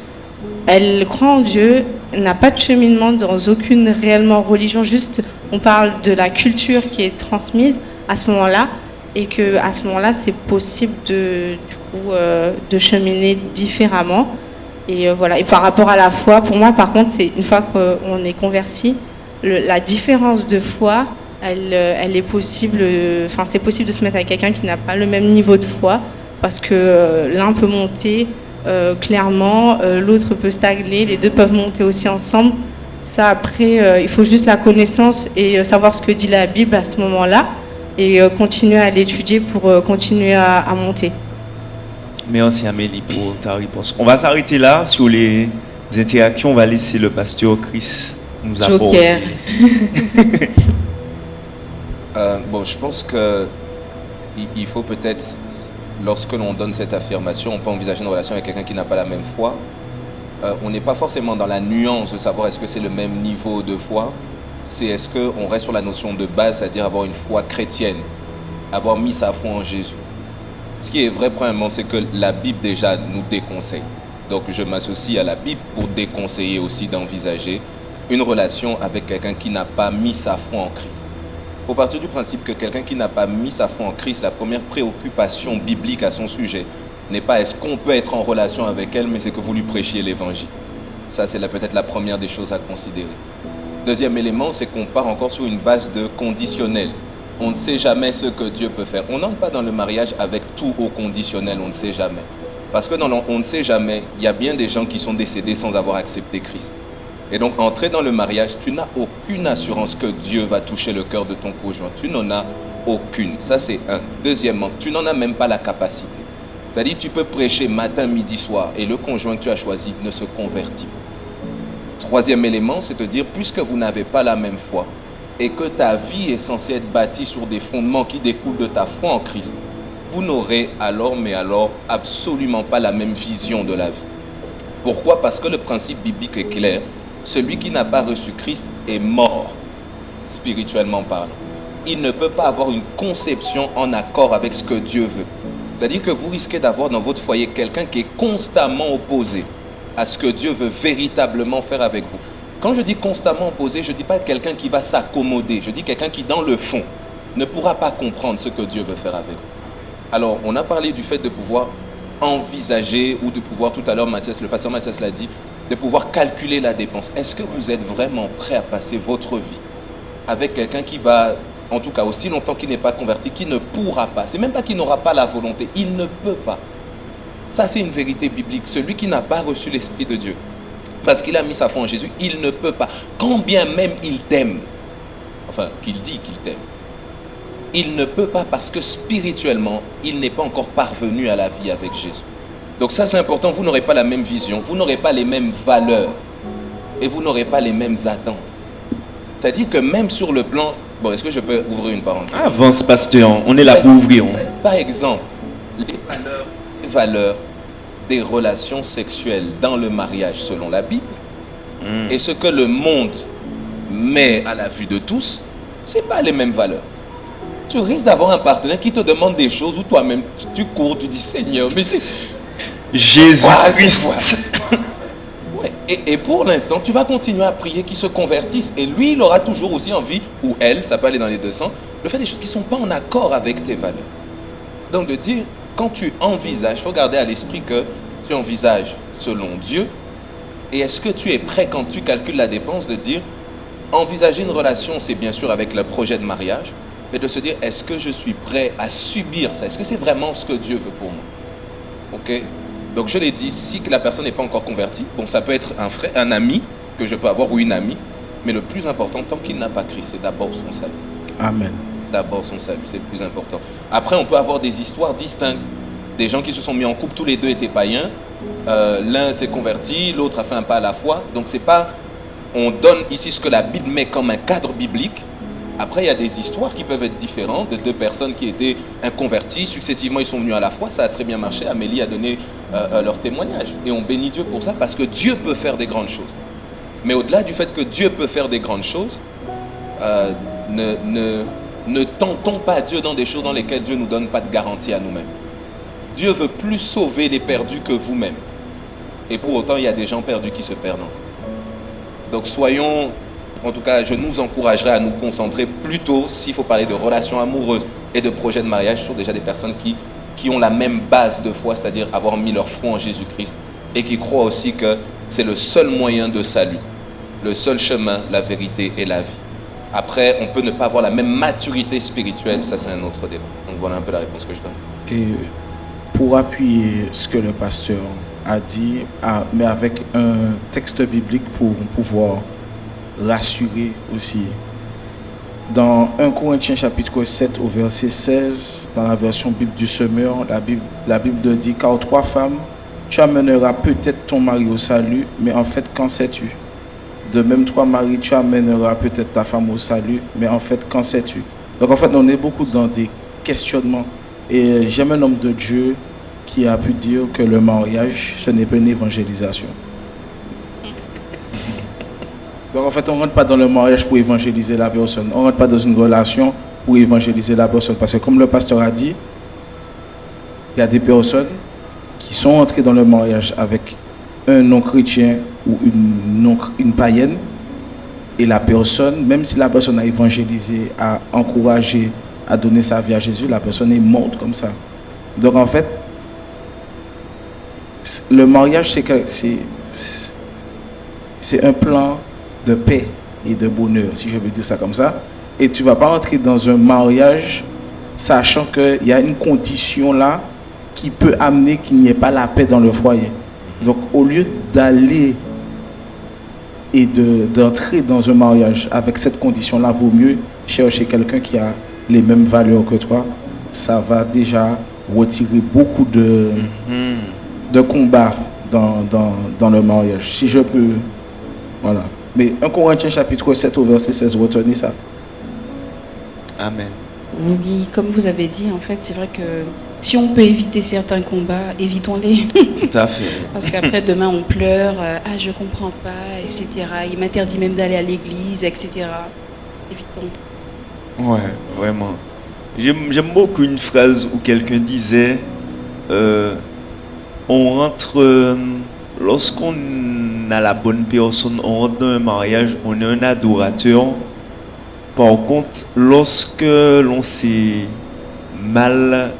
elle croit en Dieu, n'a pas de cheminement dans aucune réellement religion, juste on parle de la culture qui est transmise à ce moment-là, et que à ce moment-là, c'est possible de cheminer différemment. Et voilà. Et par rapport à la foi, pour moi, par contre, c'est une fois qu'on est converti, la différence de foi, elle est possible, enfin c'est possible de se mettre avec quelqu'un qui n'a pas le même niveau de foi, parce que l'un peut monter clairement, l'autre peut stagner, les deux peuvent monter aussi ensemble. Ça après, il faut juste la connaissance et savoir ce que dit la Bible à ce moment-là et continuer à l'étudier pour continuer à monter. Merci Amélie pour ta réponse. On va s'arrêter là sur les interactions. On va laisser le pasteur Chris nous apporter. Bon, je pense que il faut peut-être, lorsque l'on donne cette affirmation, on peut envisager une relation avec quelqu'un qui n'a pas la même foi. On n'est pas forcément dans la nuance de savoir est-ce que c'est le même niveau de foi. C'est est-ce qu'on reste sur la notion de base, c'est-à-dire avoir une foi chrétienne, avoir mis sa foi en Jésus. Ce qui est vrai, premièrement, c'est que la Bible déjà nous déconseille. Donc je m'associe à la Bible pour déconseiller aussi d'envisager une relation avec quelqu'un qui n'a pas mis sa foi en Christ. Il faut partir du principe que quelqu'un qui n'a pas mis sa foi en Christ, la première préoccupation biblique à son sujet n'est pas est-ce qu'on peut être en relation avec elle, mais c'est que vous lui prêchiez l'évangile. Ça, c'est peut-être la première des choses à considérer. Deuxième élément, c'est qu'on part encore sur une base de conditionnel. On ne sait jamais ce que Dieu peut faire. On n'entre pas dans le mariage avec tout au conditionnel, on ne sait jamais. Parce que dans on ne sait jamais, il y a bien des gens qui sont décédés sans avoir accepté Christ. Et donc, entrer dans le mariage, tu n'as aucune assurance que Dieu va toucher le cœur de ton conjoint. Tu n'en as aucune. Ça, c'est un. Deuxièmement, tu n'en as même pas la capacité. C'est-à-dire, tu peux prêcher matin, midi, soir, et le conjoint que tu as choisi ne se convertit pas. Troisième élément, c'est de dire, puisque vous n'avez pas la même foi, et que ta vie est censée être bâtie sur des fondements qui découlent de ta foi en Christ, vous n'aurez alors absolument pas la même vision de la vie. Pourquoi? Parce que le principe biblique est clair. Celui qui n'a pas reçu Christ est mort, spirituellement parlant. Il ne peut pas avoir une conception en accord avec ce que Dieu veut. C'est-à-dire que vous risquez d'avoir dans votre foyer quelqu'un qui est constamment opposé à ce que Dieu veut véritablement faire avec vous. Quand je dis constamment opposé, je ne dis pas quelqu'un qui va s'accommoder. Je dis quelqu'un qui, dans le fond, ne pourra pas comprendre ce que Dieu veut faire avec vous. Alors, on a parlé du fait de pouvoir envisager, ou de pouvoir, tout à l'heure, le pasteur Mathias l'a dit, de pouvoir calculer la dépense. Est-ce que vous êtes vraiment prêt à passer votre vie avec quelqu'un qui va, en tout cas aussi longtemps qu'il n'est pas converti, qui ne pourra pas, c'est même pas qu'il n'aura pas la volonté, il ne peut pas. Ça, c'est une vérité biblique. Celui qui n'a pas reçu l'Esprit de Dieu, parce qu'il a mis sa foi en Jésus, il ne peut pas. Quand bien même il t'aime, enfin, qu'il dit qu'il t'aime, il ne peut pas parce que spirituellement, il n'est pas encore parvenu à la vie avec Jésus. Donc ça, c'est important. Vous n'aurez pas la même vision, vous n'aurez pas les mêmes valeurs et vous n'aurez pas les mêmes attentes. C'est-à-dire que même sur le plan... Bon, est-ce que je peux ouvrir une parenthèse? Avance, pasteur. On est là pour ouvrir. Par exemple, les valeurs des relations sexuelles dans le mariage selon la Bible et ce que le monde met à la vue de tous, ce n'est pas les mêmes valeurs. Tu risques d'avoir un partenaire qui te demande des choses où toi-même tu cours, tu dis Seigneur, mais c'est... Jésus-Christ. Ouais. Et pour l'instant, tu vas continuer à prier qu'il se convertisse. Et lui, il aura toujours aussi envie, ou elle, ça peut aller dans les deux sens, de faire des choses qui ne sont pas en accord avec tes valeurs. Donc de dire, quand tu envisages, il faut garder à l'esprit que tu envisages selon Dieu. Et est-ce que tu es prêt, quand tu calcules la dépense, de dire, envisager une relation, c'est bien sûr avec le projet de mariage, mais de se dire, est-ce que je suis prêt à subir ça? Est-ce que c'est vraiment ce que Dieu veut pour moi? Ok? Donc je l'ai dit, si la personne n'est pas encore convertie, bon, ça peut être un frère, un ami que je peux avoir ou une amie, mais le plus important, tant qu'il n'a pas Christ, c'est d'abord son salut. Amen. D'abord son salut, c'est le plus important. Après, on peut avoir des histoires distinctes. Des gens qui se sont mis en couple, tous les deux étaient païens. L'un s'est converti, l'autre a fait un pas à la foi. Donc c'est pas... On donne ici ce que la Bible met comme un cadre biblique. Après, il y a des histoires qui peuvent être différentes de deux personnes qui étaient inconverties. Successivement, ils sont venus à la foi. Ça a très bien marché. Amélie a donné leur témoignage. Et on bénit Dieu pour ça parce que Dieu peut faire des grandes choses. Mais au-delà du fait que Dieu peut faire des grandes choses, ne tentons pas Dieu dans des choses dans lesquelles Dieu ne nous donne pas de garantie à nous-mêmes. Dieu veut plus sauver les perdus que vous-même. Et pour autant, il y a des gens perdus qui se perdent encore. Donc soyons... En tout cas, je nous encouragerai à nous concentrer plutôt, s'il faut parler de relations amoureuses et de projets de mariage, sur déjà des personnes qui ont la même base de foi, c'est-à-dire avoir mis leur foi en Jésus-Christ et qui croient aussi que c'est le seul moyen de salut, le seul chemin, la vérité et la vie. Après, on peut ne pas avoir la même maturité spirituelle, ça c'est un autre débat. Donc voilà un peu la réponse que je donne. Et pour appuyer ce que le pasteur a dit, mais avec un texte biblique pour pouvoir rassurer aussi. Dans 1 Corinthiens chapitre 7 au verset 16, dans la version Bible du Semeur, la Bible dit « Car 3 femmes, tu amèneras peut-être ton mari au salut, mais en fait, qu'en sais-tu ? De même, 3 maris, tu amèneras peut-être ta femme au salut, mais en fait, qu'en sais-tu » Donc en fait, on est beaucoup dans des questionnements. Et j'aime un homme de Dieu qui a pu dire que le mariage, ce n'est pas une évangélisation. Donc en fait, on ne rentre pas dans le mariage pour évangéliser la personne. On ne rentre pas dans une relation pour évangéliser la personne. Parce que comme le pasteur a dit, il y a des personnes qui sont entrées dans le mariage avec un non-chrétien ou une païenne. Et la personne, même si la personne a évangélisé, a encouragé, a donné sa vie à Jésus, la personne est morte comme ça. Donc en fait, le mariage, c'est un plan de paix et de bonheur, si je peux dire ça comme ça. Et tu ne vas pas entrer dans un mariage sachant qu'il y a une condition là qui peut amener qu'il n'y ait pas la paix dans le foyer. Donc au lieu d'aller et d'entrer dans un mariage avec cette condition-là, vaut mieux chercher quelqu'un qui a les mêmes valeurs que toi. Ça va déjà retirer beaucoup de combats dans le mariage. Si je peux... Voilà. Mais 1 Corinthiens chapitre 7 au verset 16, retenez ça. Amen. Oui, comme vous avez dit, en fait, c'est vrai que si on peut éviter certains combats, évitons-les. Tout à fait. Parce qu'après, demain, on pleure, ah, je comprends pas, etc. Il m'interdit même d'aller à l'église, etc. Évitons. Ouais, vraiment. J'aime beaucoup une phrase où quelqu'un disait on rentre, lorsqu'on a la bonne personne, on rentre dans un mariage, on est un adorateur. Par contre, lorsque l'on s'est mal,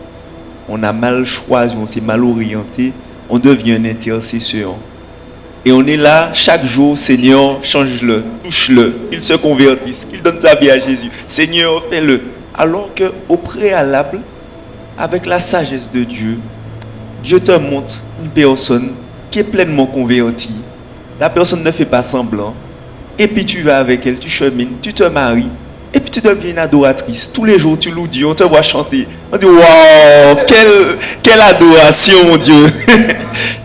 on a mal choisi, on s'est mal orienté, on devient un intercesseur. Et on est là chaque jour, Seigneur, change-le, touche-le, qu'il se convertisse, qu'il donne sa vie à Jésus. Seigneur, fais-le. Alors qu'au préalable, avec la sagesse de Dieu, Dieu te montre une personne qui est pleinement convertie. La personne ne fait pas semblant. Et puis tu vas avec elle, tu chemines, tu te maries. Et puis tu deviens une adoratrice. Tous les jours, tu loues Dieu, on te voit chanter. On dit, waouh, quelle adoration, mon Dieu.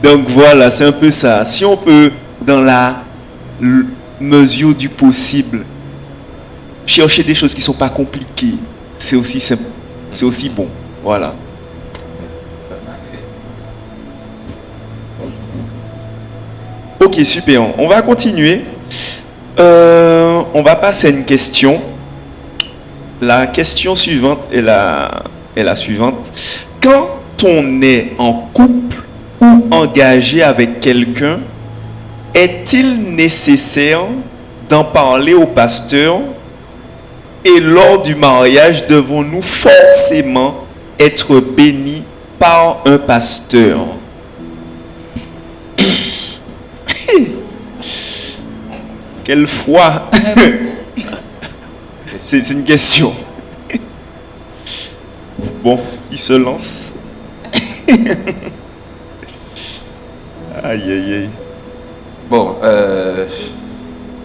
Donc voilà, c'est un peu ça. Si on peut, dans la mesure du possible, chercher des choses qui ne sont pas compliquées, c'est aussi simple, c'est aussi bon. Voilà. Ok, super. On va continuer. On va passer à une question. La question suivante est la suivante. Quand on est en couple ou engagé avec quelqu'un, est-il nécessaire d'en parler au pasteur? Et lors du mariage, devons-nous forcément être bénis par un pasteur? Quelle foi! C'est une question. Bon, il se lance. Aïe, aïe, aïe. Bon,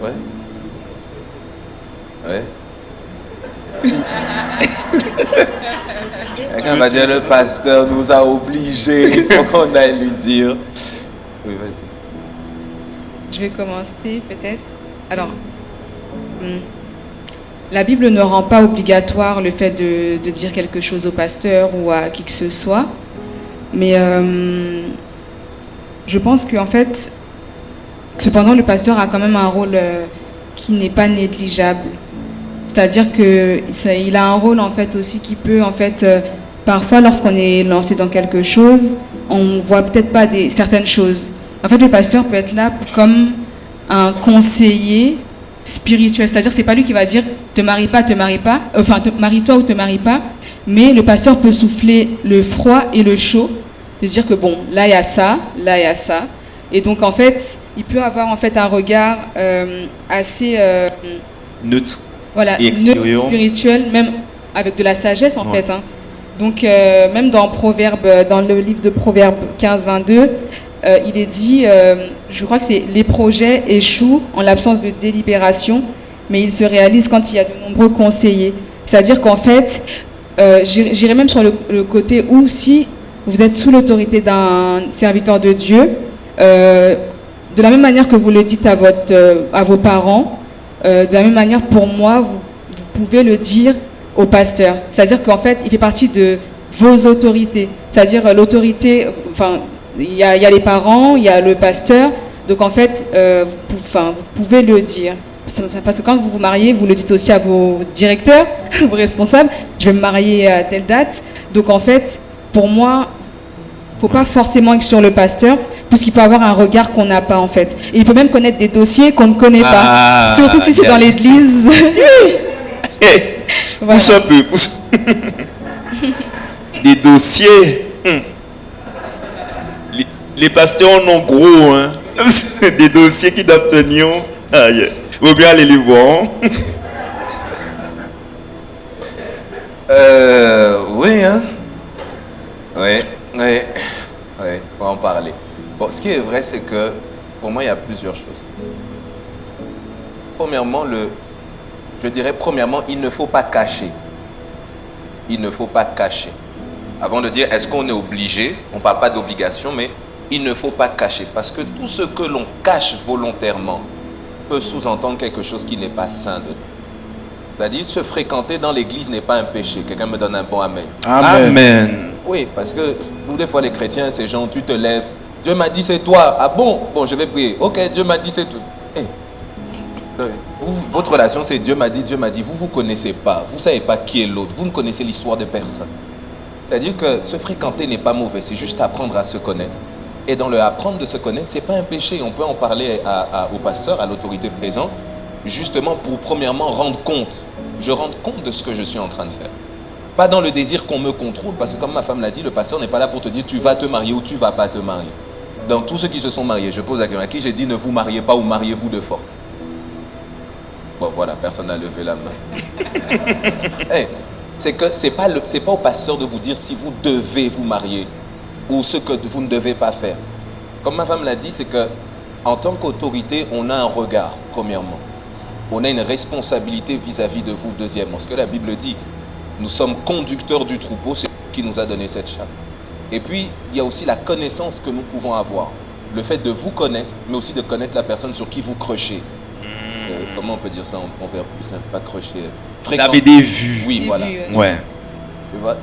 ouais. Ouais. Quelqu'un va dire, le pasteur nous a obligés, il faut qu'on aille lui dire. Oui, vas-y. Je vais commencer peut-être. Alors, la Bible ne rend pas obligatoire le fait de dire quelque chose au pasteur ou à qui que ce soit. Mais je pense qu'en fait, cependant, le pasteur a quand même un rôle qui n'est pas négligeable. C'est-à-dire qu'il a un rôle en fait aussi qui peut en fait parfois lorsqu'on est lancé dans quelque chose, on voit peut-être pas certaines choses. En fait, le pasteur peut être là comme un conseiller spirituel, c'est-à-dire c'est pas lui qui va dire te marie pas, enfin marie-toi ou te marie pas, mais le pasteur peut souffler le froid et le chaud, de dire que bon, là il y a ça, là il y a ça, et donc en fait il peut avoir en fait un regard assez neutre. Voilà, et neutre, extérieur. spirituel, même avec de la sagesse en Ouais. fait. Hein. Donc même dans dans le livre de Proverbes 15-22, il est dit, je crois que c'est les projets échouent en l'absence de délibération, mais ils se réalisent quand il y a de nombreux conseillers. C'est-à-dire qu'en fait, j'irais même sur le côté où si vous êtes sous l'autorité d'un serviteur de Dieu, de la même manière que vous le dites à vos parents, de la même manière pour moi, vous pouvez le dire au pasteur. C'est-à-dire qu'en fait, il fait partie de vos autorités. C'est-à-dire l'autorité, enfin, il y a les parents, il y a le pasteur. Donc en fait, vous pouvez le dire. Parce que quand vous vous mariez, vous le dites aussi à vos directeurs, vos responsables. Je vais me marier à telle date. Donc en fait, pour moi, il ne faut pas forcément être sur le pasteur, puisqu'il peut avoir un regard qu'on n'a pas en fait. Et il peut même connaître des dossiers qu'on ne connaît pas. Surtout si c'est dans l'église. Voilà. Pousse un peu, pousse. Des dossiers. Les pasteurs en ont gros, hein. Des dossiers qui doivent tenir. Aïe. Faut bien aller les voir. Oui, hein. Oui, faut en parler. Bon, ce qui est vrai, c'est que pour moi, il y a plusieurs choses. Premièrement, il ne faut pas cacher. Il ne faut pas cacher. Avant de dire, est-ce qu'on est obligé? On ne parle pas d'obligation, mais il ne faut pas cacher. Parce que tout ce que l'on cache volontairement peut sous-entendre quelque chose qui n'est pas sain dedans. C'est-à-dire, se fréquenter dans l'église n'est pas un péché. Quelqu'un me donne un bon amen. Amen. Oui, parce que nous, des fois, les chrétiens, ces gens, tu te lèves. Dieu m'a dit c'est toi. Ah bon? Bon, je vais prier. Ok, Dieu m'a dit c'est toi. Votre relation, c'est Dieu m'a dit. Vous ne vous connaissez pas. Vous ne savez pas qui est l'autre. Vous ne connaissez l'histoire de personne. C'est-à-dire que se fréquenter n'est pas mauvais. C'est juste apprendre à se connaître. Et dans le apprendre de se connaître, ce n'est pas un péché. On peut en parler au pasteur, à l'autorité présente, justement pour premièrement rendre compte. Je rends compte de ce que je suis en train de faire. Pas dans le désir qu'on me contrôle, parce que comme ma femme l'a dit, le pasteur n'est pas là pour te dire tu vas te marier ou tu ne vas pas te marier. Dans tous ceux qui se sont mariés, je pose la question à qui j'ai dit ne vous mariez pas ou mariez-vous de force. Bon voilà, personne n'a levé la main. Hey, c'est pas au pasteur de vous dire si vous devez vous marier ou ce que vous ne devez pas faire. Comme ma femme l'a dit, c'est que en tant qu'autorité, on a un regard, premièrement. On a une responsabilité vis-à-vis de vous, deuxièmement. Ce que la Bible dit, nous sommes conducteurs du troupeau, c'est lui qui nous a donné cette chape. Et puis, il y a aussi la connaissance que nous pouvons avoir. Le fait de vous connaître, mais aussi de connaître la personne sur qui vous crochez. Comment on peut dire ça en verbe plus simple? Pas crocher. Vous avez des vues. Oui, des voilà. Vues, ouais.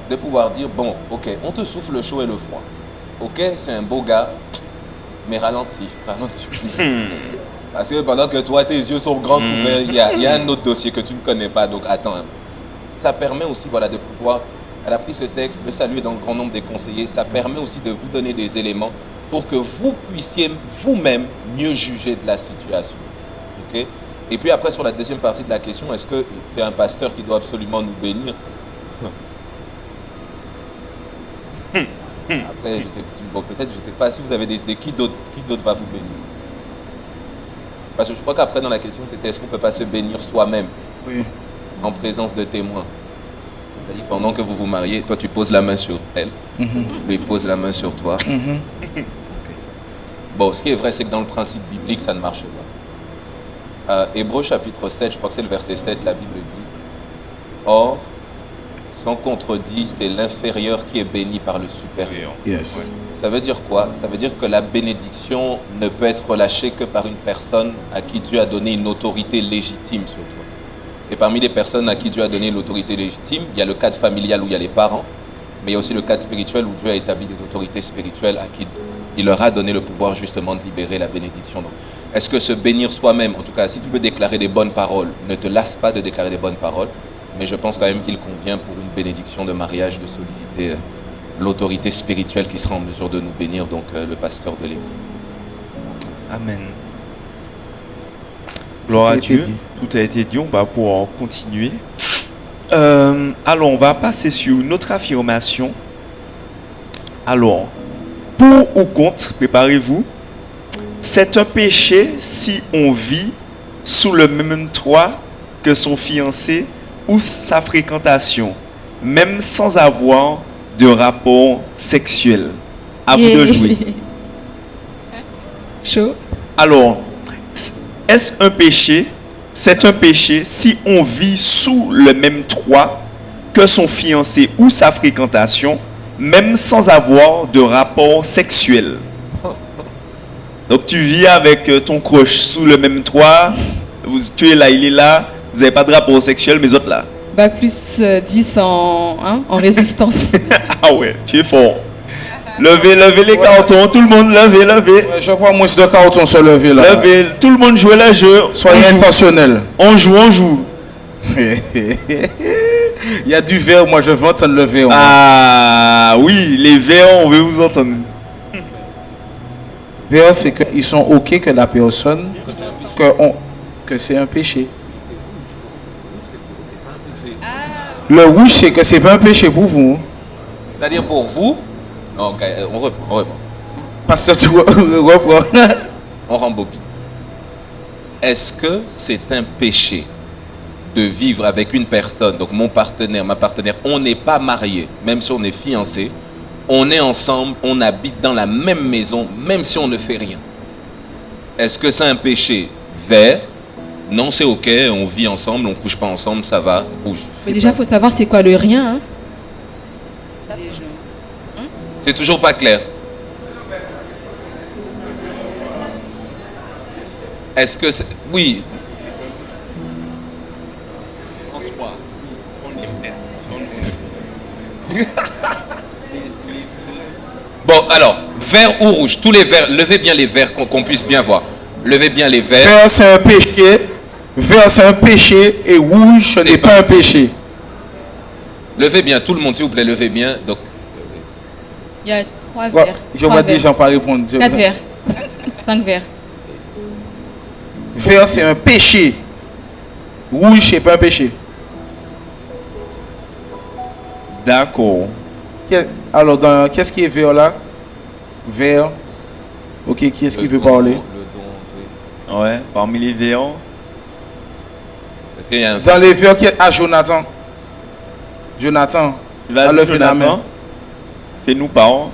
De pouvoir dire, bon, ok, on te souffle le chaud et le froid. Ok, c'est un beau gars, mais ralentis. Parce que pendant que toi, tes yeux sont grands ouverts, il y a un autre dossier que tu ne connais pas, donc attends un peu. Ça permet aussi de pouvoir, elle a pris ce texte, le salut est dans le grand nombre des conseillers, ça permet aussi de vous donner des éléments pour que vous puissiez vous-même mieux juger de la situation. Okay? Et puis après, sur la deuxième partie de la question, est-ce que c'est un pasteur qui doit absolument nous bénir? Après, peut-être, je ne sais pas si vous avez des idées, qui d'autre va vous bénir? Parce que je crois qu'après, dans la question, c'était est-ce qu'on ne peut pas se bénir soi-même? Oui. En présence de témoins. C'est-à-dire, pendant que vous vous mariez, toi, tu poses la main sur elle, lui pose la main sur toi. Okay. Bon, ce qui est vrai, c'est que dans le principe biblique, ça ne marche pas. Hébreux chapitre 7, je crois que c'est le verset 7, la Bible dit « Or, sans contredit, c'est l'inférieur qui est béni par le supérieur. » Yes. Ouais. Ça veut dire quoi? Ça veut dire que la bénédiction ne peut être relâchée que par une personne à qui Dieu a donné une autorité légitime sur toi. Et parmi les personnes à qui Dieu a donné l'autorité légitime, il y a le cadre familial où il y a les parents, mais il y a aussi le cadre spirituel où Dieu a établi des autorités spirituelles à qui il leur a donné le pouvoir justement de libérer la bénédiction. Donc, est-ce que se bénir soi-même, en tout cas, si tu veux déclarer des bonnes paroles, ne te lasse pas de déclarer des bonnes paroles, mais je pense quand même qu'il convient pour une bénédiction de mariage de solliciter l'autorité spirituelle qui sera en mesure de nous bénir, donc le pasteur de l'Église. Amen. Gloire à Dieu. Tout a été dit, on va pouvoir continuer. Alors, on va passer sur une autre affirmation. Alors, pour ou contre, préparez-vous. C'est un péché si on vit sous le même toit que son fiancé ou sa fréquentation, même sans avoir de rapport sexuel. À vous de jouer. Chaud. Alors, est-ce un péché? C'est un péché si on vit sous le même toit que son fiancé ou sa fréquentation, même sans avoir de rapport sexuel. Donc tu vis avec ton crush sous le même toit, tu es là, il est là, vous n'avez pas de rapport sexuel, mais autres là. Bac plus 10 en résistance. Ah ouais, tu es fort. Levez les cartons, tout le monde, levez. Ouais, je vois moins de cartons se lever là. Levez, tout le monde joue le jeu. Soyez intentionnel. On joue. Il y a du verre, moi je veux entendre le verre. Ah oui, les verres, on veut vous entendre. Verre, c'est qu'ils sont OK que la personne, que c'est un péché. Le rouge, c'est que c'est pas un péché pour vous. C'est-à-dire pour vous, ok, on reprend. Pasteur, tu reprends. On rembobine. Est-ce que c'est un péché de vivre avec une personne, donc mon partenaire, ma partenaire, on n'est pas mariés, même si on est fiancés, on est ensemble, on habite dans la même maison, même si on ne fait rien. Est-ce que c'est un péché vert? Non, c'est ok, on vit ensemble, on couche pas ensemble, ça va, rouge. Mais déjà, il faut savoir c'est quoi le rien. Hein. C'est toujours pas clair. Est-ce que c'est... Oui. Bon, alors, vert ou rouge, tous les verts, levez bien les verts, qu'on puisse bien voir. Levez bien les verts. Vert, c'est un péché. Vert, c'est un péché. Et rouge, ce n'est pas un péché. Levez bien, tout le monde, s'il vous plaît, levez bien. Donc, il y a 3 verres. Je vois des gens pas répondre. 4 verres. 5 verres. Vert, c'est un péché. Rouge, c'est pas un péché. D'accord. Alors, qu'est-ce qui est vert là? Vert. Ok, qui est-ce qui veut parler? Ouais, parmi les verts. Dans les verts, qui est... Ah, Jonathan. Jonathan. Vas-y, Jonathan. Fais-nous part.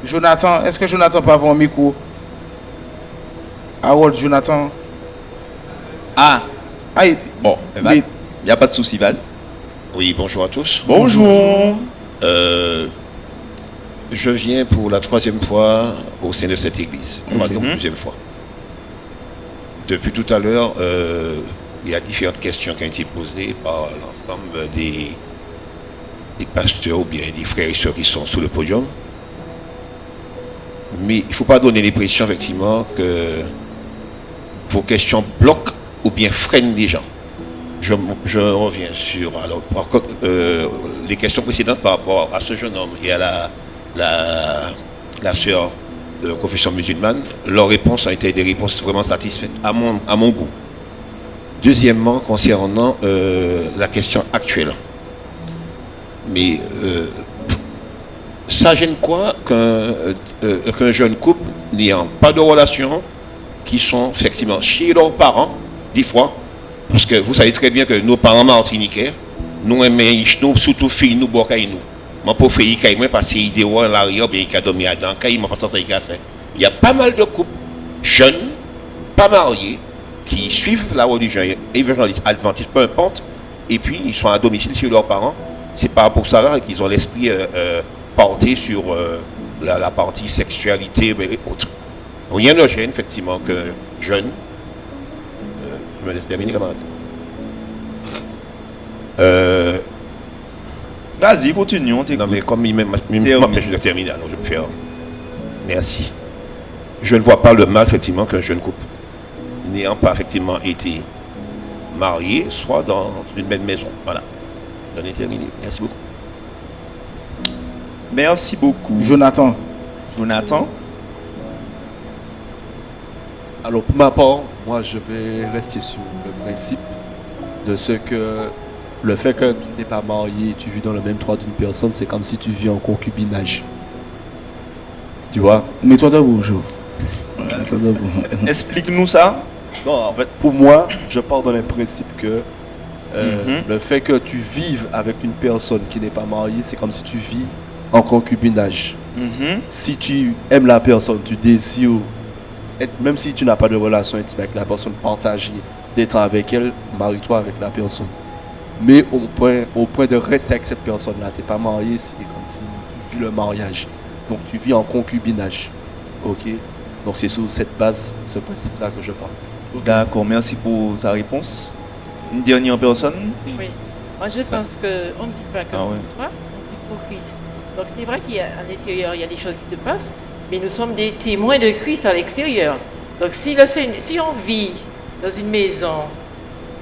Jonathan, est-ce que Jonathan peut avoir un micro? Harold, Jonathan. Ah. Bon, il n'y a pas de souci, vas-y. Oui, bonjour à tous. Bonjour. Je viens pour la 3e fois au sein de cette église. La 2e fois. Depuis tout à l'heure, il y a différentes questions qui ont été posées par l'ensemble des pasteurs ou bien des frères et sœurs qui sont sous le podium. Mais il ne faut pas donner l'impression, effectivement, que vos questions bloquent ou bien freinent les gens. Je reviens sur les questions précédentes par rapport à ce jeune homme et à la sœur de confession musulmane. Leurs réponses ont été des réponses vraiment satisfaites à mon goût. Deuxièmement, concernant la question actuelle. Mais ça gêne quoi qu'un jeune couple n'ayant pas de relation, qui sont effectivement chez leurs parents, des fois, parce que vous savez très bien que nos parents martiniquais, nous aimons surtout filles, nous bocaille nous. Mon pauvre fille, il parce qu'il est dehors, l'arrière, bien il a dormi à Danka, il m'a pas ça qu'il a fait. Il y a pas mal de couples jeunes, pas mariés, qui suivent la religion évangéliste, adventiste, peu importe, et puis ils sont à domicile chez leurs parents. C'est pas pour ça qu'ils ont l'esprit porté sur la partie sexualité et autres. Rien ne gêne, effectivement, que jeunes. Je me laisse terminer, camarade. Vas-y, continue. Non, mais comme il m'empêche de terminer, alors je vais me faire. Merci. Je ne vois pas le mal, effectivement, qu'un jeune couple, n'ayant pas effectivement été marié, soit dans une même maison. Voilà. J'en ai terminé. Merci beaucoup. Merci beaucoup. Jonathan. Alors, pour ma part, moi, je vais rester sur le principe de ce que le fait que tu n'es pas marié et tu vis dans le même toit d'une personne, c'est comme si tu vis en concubinage. Tu vois? Mets-toi debout, Jo. Explique-nous ça. Non, en fait, pour moi, je pars dans le principe que le fait que tu vives avec une personne qui n'est pas mariée, c'est comme si tu vis en concubinage. Si tu aimes la personne, tu désires, même si tu n'as pas de relation intime avec la personne, partager des temps avec elle, marie-toi avec la personne. Mais au point de rester avec cette personne-là, tu n'es pas marié, c'est comme si tu vis le mariage. Donc tu vis en concubinage. Ok? Donc c'est sur cette base, ce principe-là que je parle. D'accord, merci pour ta réponse. Une dernière personne? Oui. Moi, je pense qu'on ne vit pas comme soi, on vit pour Christ. Donc, c'est vrai qu'à l'intérieur, il y a des choses qui se passent, mais nous sommes des témoins de Christ à l'extérieur. Donc, si on vit dans une maison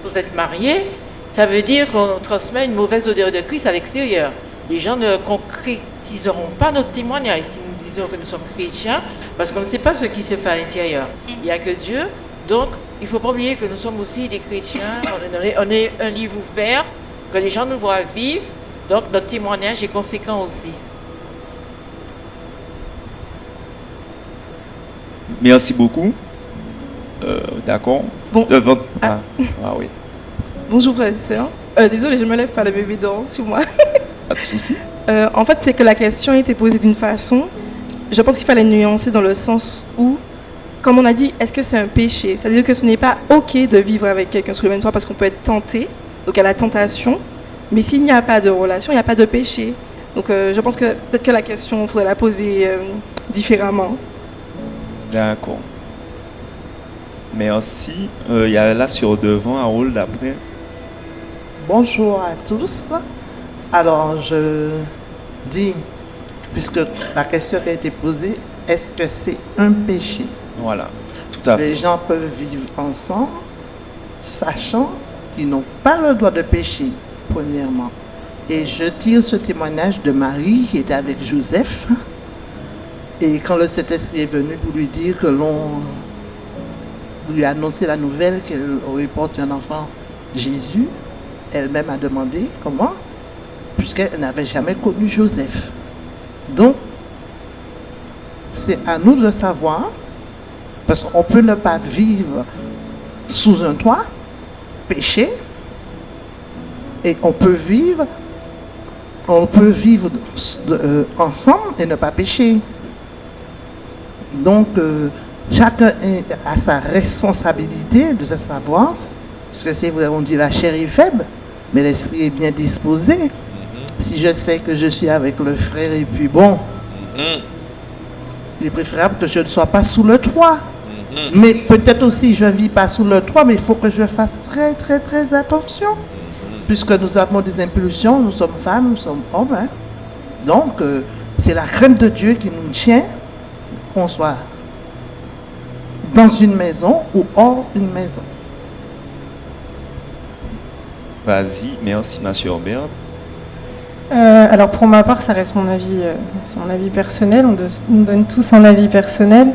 sans être marié, ça veut dire qu'on transmet une mauvaise odeur de Christ à l'extérieur. Les gens ne concrétiseront pas notre témoignage si nous disons que nous sommes chrétiens, parce qu'on ne sait pas ce qui se fait à l'intérieur. Il n'y a que Dieu. Donc, il ne faut pas oublier que nous sommes aussi des chrétiens, on est un livre ouvert, que les gens nous voient vivre, donc notre témoignage est conséquent aussi. Merci beaucoup. D'accord. Bon. Oui. Bonjour frères et sœurs. Désolée, je me lève pas, le bébé dort sur moi. Pas de souci. En fait, c'est que la question a été posée d'une façon, je pense qu'il fallait nuancer dans le sens où, comme on a dit, est-ce que c'est un péché? C'est-à-dire que ce n'est pas OK de vivre avec quelqu'un sous le même toit parce qu'on peut être tenté, donc à la tentation, mais s'il n'y a pas de relation, il n'y a pas de péché. Donc je pense que peut-être que la question, il faudrait la poser différemment. D'accord. Merci. Il y a là sur devant, Harold, après. Bonjour à tous. Alors, je dis, puisque la question qui a été posée, est-ce que c'est un péché? Voilà, tout à fait. Les gens peuvent vivre ensemble, sachant qu'ils n'ont pas le droit de pécher, premièrement. Et je tire ce témoignage de Marie qui était avec Joseph. Et quand le Saint-Esprit est venu pour lui dire que l'on lui a annoncé la nouvelle qu'elle aurait porté un enfant, Jésus, elle-même a demandé comment, puisqu'elle n'avait jamais connu Joseph. Donc, c'est à nous de savoir, parce qu'on peut ne pas vivre sous un toit, pécher, et on peut vivre ensemble et ne pas pécher. Donc, chacun a sa responsabilité de savoir, parce que c'est vrai, on dit la chair est faible, mais l'esprit est bien disposé. Si je sais que je suis avec le frère et puis bon, il est préférable que je ne sois pas sous le toit. Mais peut-être aussi je ne vis pas sous le toit, mais il faut que je fasse très très très attention. Puisque nous avons des impulsions, nous sommes femmes, nous sommes hommes. Hein. Donc c'est la crainte de Dieu qui nous tient, qu'on soit dans une maison ou hors une maison. Vas-y, merci ma soeur Berthe. Alors pour ma part, ça reste mon avis, c'est mon avis personnel, on donne tous un avis personnel.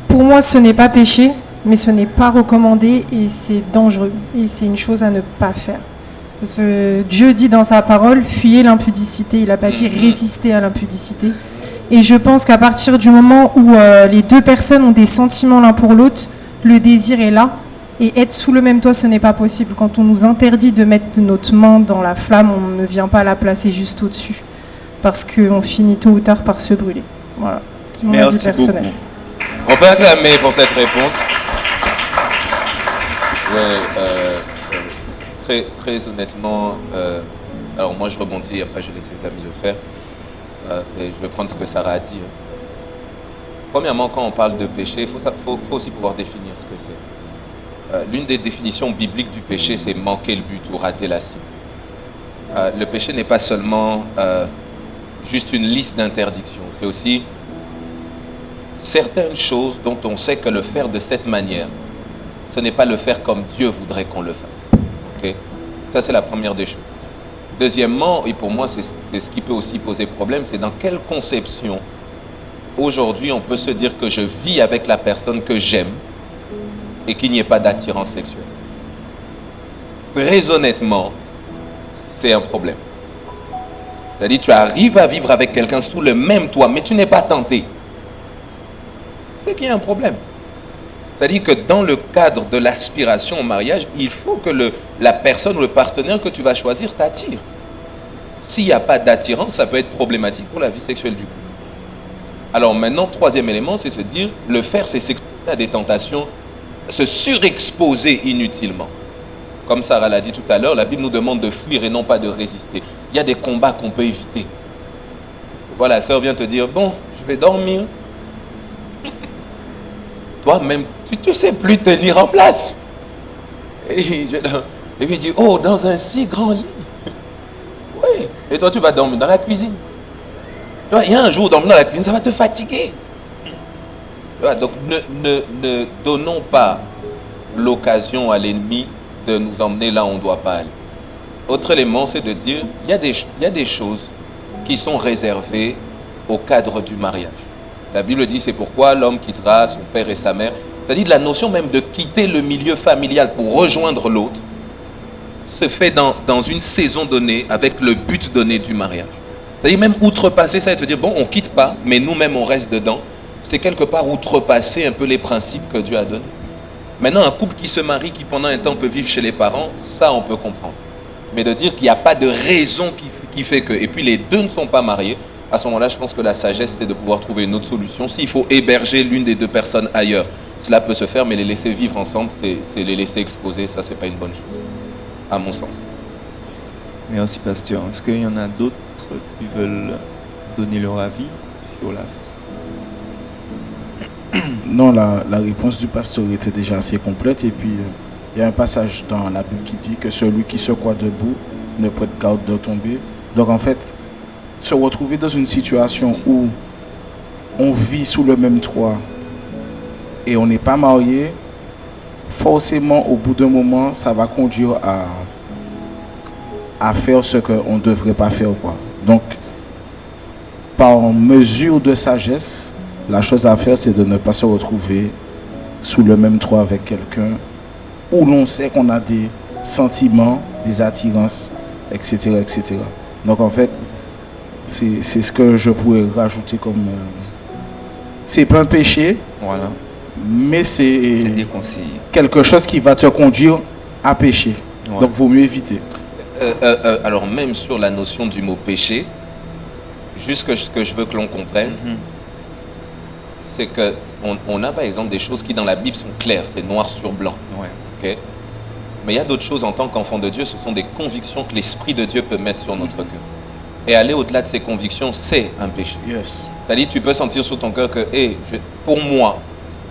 Pour moi, ce n'est pas péché, mais ce n'est pas recommandé et c'est dangereux. Et c'est une chose à ne pas faire. Parce que Dieu dit dans sa parole, fuyez l'impudicité. Il n'a pas dit résister à l'impudicité. Et je pense qu'à partir du moment où les deux personnes ont des sentiments l'un pour l'autre, le désir est là. Et être sous le même toit, ce n'est pas possible. Quand on nous interdit de mettre notre main dans la flamme, on ne vient pas la placer juste au-dessus. Parce qu'on finit tôt ou tard par se brûler. Voilà. C'est mon avis personnel. Beaucoup. On peut acclamer pour cette réponse. Ouais, très, très honnêtement, alors moi je rebondis, après je laisse les amis le faire. Et je vais prendre ce que Sarah a dit. Premièrement, quand on parle de péché, il faut aussi pouvoir définir ce que c'est. L'une des définitions bibliques du péché, c'est manquer le but ou rater la cible. Le péché n'est pas seulement juste une liste d'interdictions, c'est aussi certaines choses dont on sait que le faire de cette manière, ce n'est pas le faire comme Dieu voudrait qu'on le fasse. Okay? Ça, c'est la première des choses. Deuxièmement, et pour moi, c'est ce qui peut aussi poser problème, c'est dans quelle conception, aujourd'hui, on peut se dire que je vis avec la personne que j'aime et qu'il n'y ait pas d'attirance sexuelle. Très honnêtement, c'est un problème. C'est-à-dire, tu arrives à vivre avec quelqu'un sous le même toit, mais tu n'es pas tenté. C'est qu'il y a un problème. C'est-à-dire que dans le cadre de l'aspiration au mariage, il faut que la personne ou le partenaire que tu vas choisir t'attire. S'il n'y a pas d'attirance, ça peut être problématique pour la vie sexuelle du couple. Alors maintenant, troisième élément, c'est se dire, le faire, c'est s'exposer à des tentations, se surexposer inutilement. Comme Sarah l'a dit tout à l'heure, la Bible nous demande de fuir et non pas de résister. Il y a des combats qu'on peut éviter. Voilà, la sœur vient te dire, bon, je vais dormir. Toi-même, tu ne sais plus tenir en place. Et lui dit, oh, dans un si grand lit. Oui. Et toi, tu vas dormir dans la cuisine. Il y a un jour, dormir dans la cuisine, ça va te fatiguer. Donc, ne donnons pas l'occasion à l'ennemi de nous emmener là où on ne doit pas aller. Autre élément, c'est de dire, il y a des choses qui sont réservées au cadre du mariage. La Bible dit, c'est pourquoi l'homme quittera son père et sa mère. C'est-à-dire la notion même de quitter le milieu familial pour rejoindre l'autre se fait dans une saison donnée, avec le but donné du mariage. C'est-à-dire même outrepasser ça et te dire, bon, on ne quitte pas, mais nous-mêmes, on reste dedans. C'est quelque part outrepasser un peu les principes que Dieu a donnés. Maintenant, un couple qui se marie, qui pendant un temps peut vivre chez les parents, ça, on peut comprendre. Mais de dire qu'il n'y a pas de raison qui fait que... Et puis, les deux ne sont pas mariés. À ce moment-là, je pense que la sagesse, c'est de pouvoir trouver une autre solution. S'il faut héberger l'une des deux personnes ailleurs, cela peut se faire, mais les laisser vivre ensemble, c'est les laisser exposer. Ça, c'est pas une bonne chose, à mon sens. Merci, pasteur. Est-ce qu'il y en a d'autres qui veulent donner leur avis sur la... Non, la réponse du pasteur était déjà assez complète. Et puis, il y a un passage dans la Bible qui dit que celui qui se croit debout ne prête garde de tomber. Donc, en fait, se retrouver dans une situation où on vit sous le même toit et on n'est pas marié, forcément, au bout d'un moment, ça va conduire à faire ce qu'on ne devrait pas faire, quoi. Donc, par mesure de sagesse, la chose à faire, c'est de ne pas se retrouver sous le même toit avec quelqu'un où l'on sait qu'on a des sentiments, des attirances, etc., etc. Donc, en fait, c'est ce que je pourrais rajouter comme... c'est pas un péché, voilà, mais c'est quelque chose qui va te conduire à pécher. Ouais. Donc, il vaut mieux éviter. Alors, même sur la notion du mot péché, juste ce que je veux que l'on comprenne, c'est qu'on a par exemple des choses qui dans la Bible sont claires, c'est noir sur blanc. Ouais. Okay? Mais il y a d'autres choses en tant qu'enfant de Dieu, ce sont des convictions que l'Esprit de Dieu peut mettre sur notre cœur. Et aller au-delà de ces convictions, c'est un péché. Yes. C'est-à-dire tu peux sentir sur ton cœur que, pour moi,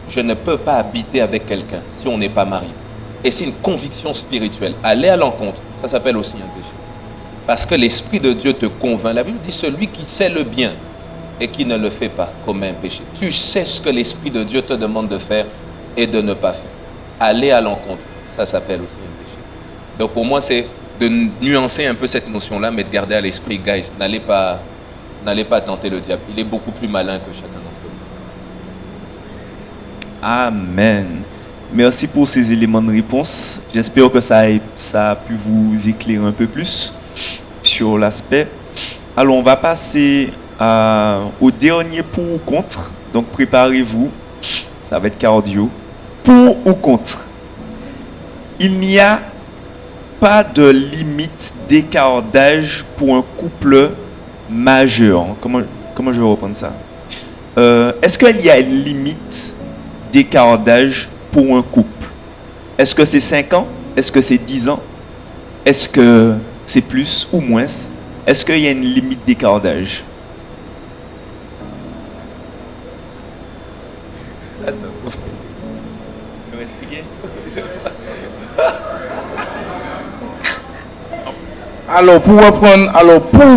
je ne peux pas habiter avec quelqu'un si on n'est pas marié. Et c'est une conviction spirituelle. Aller à l'encontre, ça s'appelle aussi un péché. Parce que l'Esprit de Dieu te convainc. La Bible dit, celui qui sait le bien et qui ne le fait pas commet un péché. Tu sais ce que l'Esprit de Dieu te demande de faire et de ne pas faire. Aller à l'encontre, ça s'appelle aussi un péché. Donc pour moi, c'est de nuancer un peu cette notion-là, mais de garder à l'esprit, guys, n'allez pas tenter le diable. Il est beaucoup plus malin que chacun d'entre nous. Amen. Merci pour ces éléments de réponse. J'espère que ça a pu vous éclairer un peu plus sur l'aspect. Alors, on va passer au dernier pour ou contre. Donc, préparez-vous. Ça va être cardio. Pour ou contre. Il n'y a pas de limite d'écart d'âge pour un couple majeur. Comment je vais reprendre ça? Est-ce qu'il y a une limite d'écart d'âge pour un couple? Est-ce que c'est 5 ans? Est-ce que c'est 10 ans? Est-ce que c'est plus ou moins? Est-ce qu'il y a une limite d'écart d'âge? Alors, pour reprendre,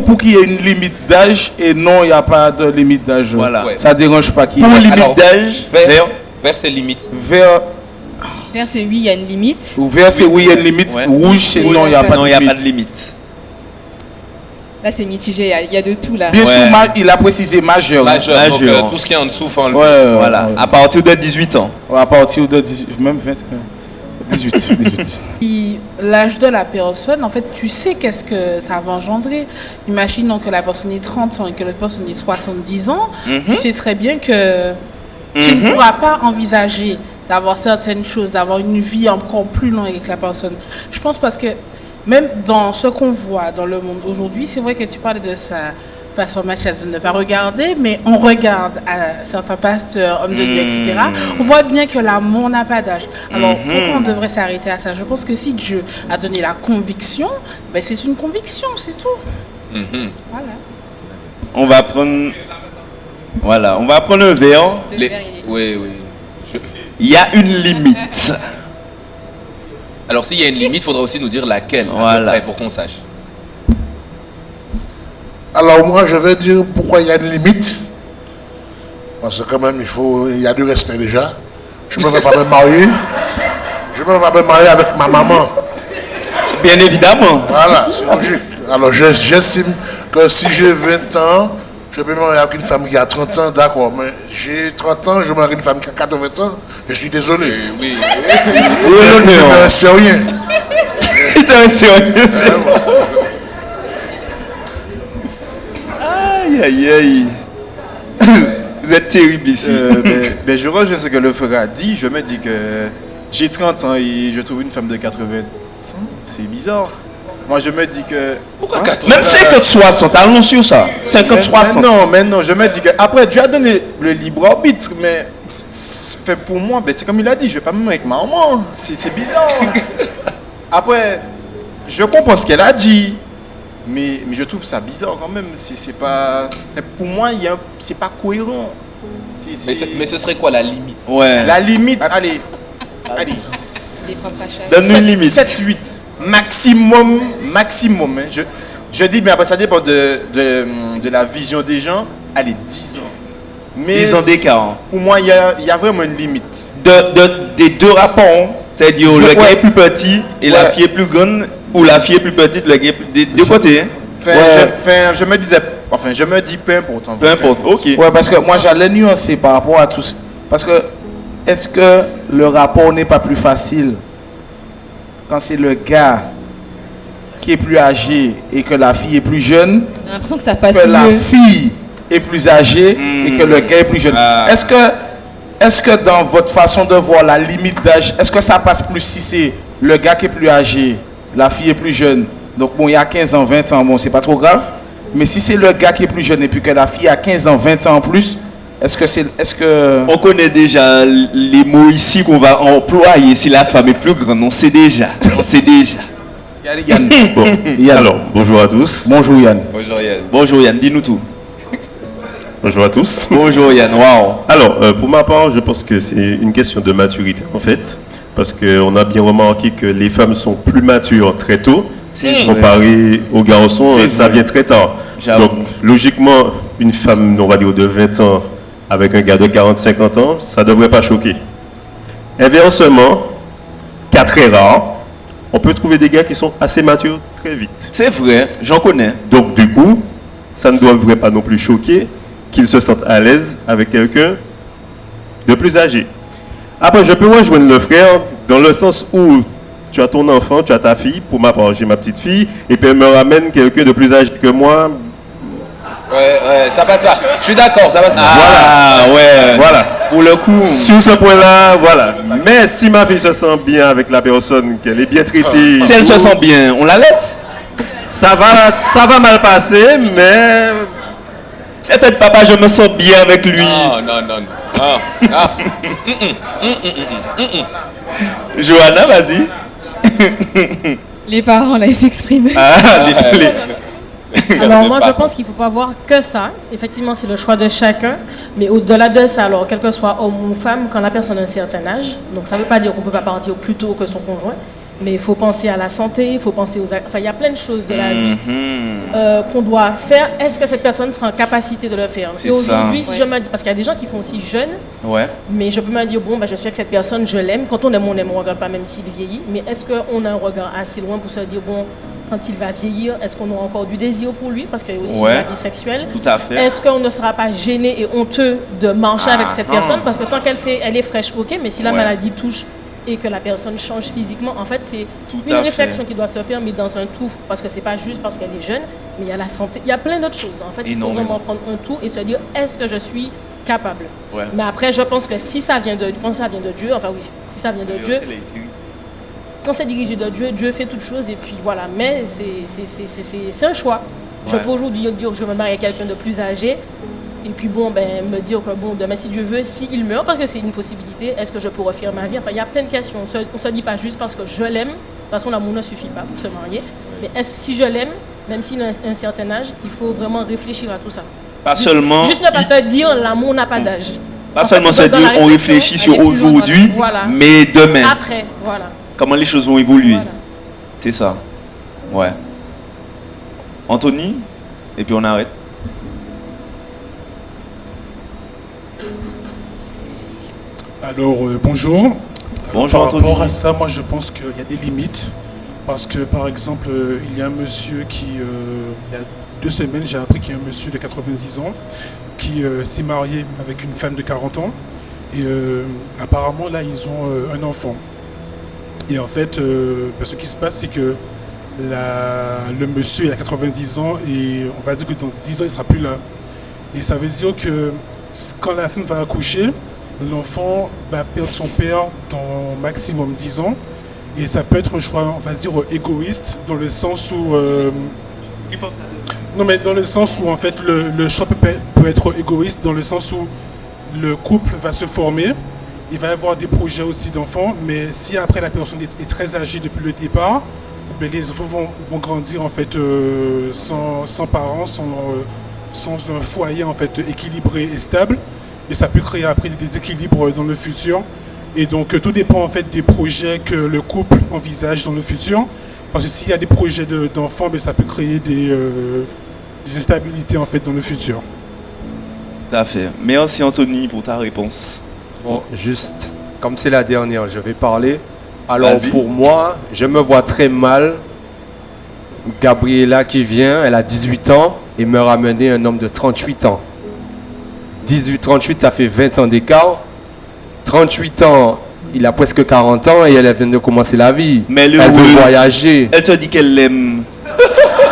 pour qu'il y ait une limite d'âge, et non, il n'y a pas de limite d'âge. Voilà. Ça ne dérange pas qu'il y ait une limite d'âge. Vers ces limites. Vert, c'est oui, il y a une limite. Vert, c'est oui, il y a une limite. Ouais. Rouge, c'est non, il n'y a pas de limite. Là, c'est mitigé, il y a de tout là. Bien sûr, il a précisé majeur. Majeur. Donc, tout ce qui est en dessous, faut enlever. Voilà, à partir de 18 ans. À partir de 18, même 20. 18. L'âge de la personne, en fait, tu sais qu'est-ce que ça va engendrer. Imaginons que la personne ait 30 ans et que l'autre personne ait 70 ans. Tu sais très bien que tu ne pourras pas envisager d'avoir certaines choses, d'avoir une vie encore plus longue avec la personne. Je pense parce que même dans ce qu'on voit dans le monde aujourd'hui, c'est vrai que tu parlais de ça, Pasteur Mathias, de ne pas regarder, mais on regarde à certains pasteurs, hommes de Dieu, etc. On voit bien que l'amour n'a pas d'âge. Alors pourquoi on devrait s'arrêter à ça? Je pense que si Dieu a donné la conviction, ben c'est une conviction, c'est tout. Voilà. On va prendre... Voilà, on va prendre un verre. Oui. Il y a une limite. Alors s'il y a une limite, il faudra aussi nous dire laquelle, à peu près, pour qu'on sache. Alors moi, je vais dire pourquoi il y a une limite. Parce que quand même, il y a du respect déjà. Je ne me vais pas me marier. Je ne me vais pas me marier avec ma maman. Bien évidemment. Voilà, c'est logique. Alors j'estime que si j'ai 20 ans, je peux me marier avec une femme qui a 30 ans, d'accord. Mais j'ai 30 ans, je me marie avec une femme qui a 80 ans. Je suis désolé. Oui. C'est rien. C'est rien. Aïe. Vous êtes terrible ici. Je rejoins ce que le frère a dit. Je me dis que j'ai 30 ans et je trouve une femme de 80 ans. C'est bizarre. Moi, je me dis que... Pourquoi 80 Même 50-60, allons sur ça. 50-60. Mais non, je me dis que... Après, Dieu a donné le libre arbitre, mais... Pour moi, c'est comme il a dit, je ne vais pas me marier avec ma maman. C'est bizarre. Après, je comprends ce qu'elle a dit. Mais je trouve ça bizarre quand même. C'est pas... Pour moi, c'est pas cohérent. Mais ce serait quoi la limite? La limite, allez. Donne une limite. 7-8. Maximum. Hein. Je dis, mais après, ça dépend de la vision des gens. Allez, 10 ans. Mais 10 ans d'écart. Pour moi, il y a vraiment une limite. Des deux rapports, hein. C'est-à-dire le gars est plus petit et la fille est plus grande, ou la fille est plus petite, le gars est plus... Des deux côtés. Hein. Je me dis peu importe. Peu importe, ok. Ouais, parce que moi j'allais nuancer par rapport à tout ça. Parce que, est-ce que le rapport n'est pas plus facile quand c'est le gars qui est plus âgé et que la fille est plus jeune? J'ai l'impression que ça passe que mieux. la fille est plus âgée et que le gars est plus jeune. Est-ce que dans votre façon de voir la limite d'âge, est-ce que ça passe plus si c'est le gars qui est plus âgé, la fille est plus jeune? Donc bon, il y a 15 ans, 20 ans, bon, c'est pas trop grave. Mais si c'est le gars qui est plus jeune et puis que la fille a 15 ans, 20 ans en plus, est-ce que... On connaît déjà les mots ici qu'on va employer si la femme est plus grande. On sait déjà. Yann. Bon. Yann. Alors, bonjour à tous. Bonjour Yann. Bonjour Yann, dis-nous tout. Bonjour à tous. Bonjour Yann, waouh. Alors, pour ma part, je pense que c'est une question de maturité en fait. Parce qu'on a bien remarqué que les femmes sont plus matures très tôt. Comparé aux garçons, ça vient très tard. Donc, logiquement, une femme, on va dire, de 20 ans avec un gars de 40-50 ans, ça ne devrait pas choquer. Inversement, cas très rare, on peut trouver des gars qui sont assez matures très vite. C'est vrai, j'en connais. Donc, du coup, ça ne devrait pas non plus choquer qu'ils se sentent à l'aise avec quelqu'un de plus âgé. Après, je peux rejoindre le frère dans le sens où tu as ton enfant, tu as ta fille, pour ma part, j'ai ma petite fille, et puis elle me ramène quelqu'un de plus âgé que moi. Ouais, ça passe pas. Je suis d'accord, ça passe pas. Voilà. Pour le coup. Sur ce point-là, voilà. Mais si ma fille se sent bien avec la personne, qu'elle est bien traitée. Si elle se sent bien, on la laisse. Ça va mal passer, mais... C'est peut-être papa, je me sens bien avec lui. Non. Johanna, vas-y. Les parents, là, ils s'expriment. Alors moi, je pense qu'il ne faut pas voir que ça. Effectivement, c'est le choix de chacun. Mais au-delà de ça, alors, quel que soit homme ou femme, quand la personne a un certain âge, donc ça ne veut pas dire qu'on ne peut pas partir plus tôt que son conjoint, mais il faut penser à la santé, il faut penser aux... Enfin, il y a plein de choses de la vie qu'on doit faire. Est-ce que cette personne sera en capacité de le faire? Et aujourd'hui, si je me dis... Parce qu'il y a des gens qui font aussi jeunes, mais je peux me dire, bon, je suis avec cette personne, je l'aime. Quand on aime, on ne regarde pas même s'il vieillit. Mais est-ce qu'on a un regard assez loin pour se dire, bon... Quand il va vieillir, est-ce qu'on aura encore du désir pour lui? Parce qu'il y a aussi la vie sexuelle. Tout à fait. Est-ce qu'on ne sera pas gêné et honteux de marcher avec cette personne? Parce que tant elle est fraîche, ok, mais si la maladie touche et que la personne change physiquement, en fait, c'est une réflexion qui doit se faire, mais dans un tout. Parce que c'est pas juste parce qu'elle est jeune, mais il y a la santé. Il y a plein d'autres choses. En fait, il faut vraiment prendre un tout et se dire, est-ce que je suis capable. Ouais. Mais après, je pense que si ça vient de Dieu, enfin oui, si ça vient de Dieu, quand c'est dirigé de Dieu, Dieu fait toutes choses et puis voilà. Mais c'est un choix. Je peux aujourd'hui dire que je me marie avec quelqu'un de plus âgé et puis bon, ben, me dire que bon, demain si Dieu veut, s'il meurt, parce que c'est une possibilité, est-ce que je peux refaire ma vie? Enfin, il y a plein de questions. On se dit pas juste parce que je l'aime. De toute façon, l'amour ne suffit pas pour se marier. Mais est-ce que si je l'aime, même s'il a un certain âge, il faut vraiment réfléchir à tout ça. Pas seulement. Juste ne pas se dire l'amour n'a pas d'âge. Pas seulement se dire on réfléchit sur aujourd'hui, voilà. mais demain. Après, voilà. Comment les choses vont évoluer. Voilà. C'est ça. Ouais. Anthony, et puis on arrête. Alors, bonjour. Bonjour, par rapport Anthony. à ça, moi je pense qu'il y a des limites. Parce que par exemple, il y a un monsieur qui, il y a 2 semaines, j'ai appris qu'il y a un monsieur de 90 ans qui s'est marié avec une femme de 40 ans. Et apparemment, là, ils ont un enfant. Et en fait, ce qui se passe, c'est que le monsieur, il a 90 ans et on va dire que dans 10 ans, il ne sera plus là. Et ça veut dire que quand la femme va accoucher, l'enfant va perdre son père dans maximum 10 ans. Et ça peut être un choix, on va dire, égoïste, dans le sens où... Non, mais dans le sens où, en fait, le choix peut être égoïste, dans le sens où le couple va se former, il va y avoir des projets aussi d'enfants, mais si après la personne est très âgée depuis le départ, ben, les enfants vont grandir, en fait, sans parents, sans un foyer, en fait, équilibré et stable. Et ça peut créer après des déséquilibres dans le futur. Et donc tout dépend en fait des projets que le couple envisage dans le futur. Parce que s'il y a des projets d'enfants, ben, ça peut créer des instabilités en fait dans le futur. Tout à fait. Merci Anthony pour ta réponse. Bon, juste, comme c'est la dernière, je vais parler. Alors pour moi, je me vois très mal Gabriela qui vient, elle a 18 ans et me ramener un homme de 38 ans. 18-38, ça fait 20 ans d'écart. 38 ans, il a presque 40 ans et elle vient de commencer la vie. Mais elle veut voyager. Elle te dit qu'elle l'aime.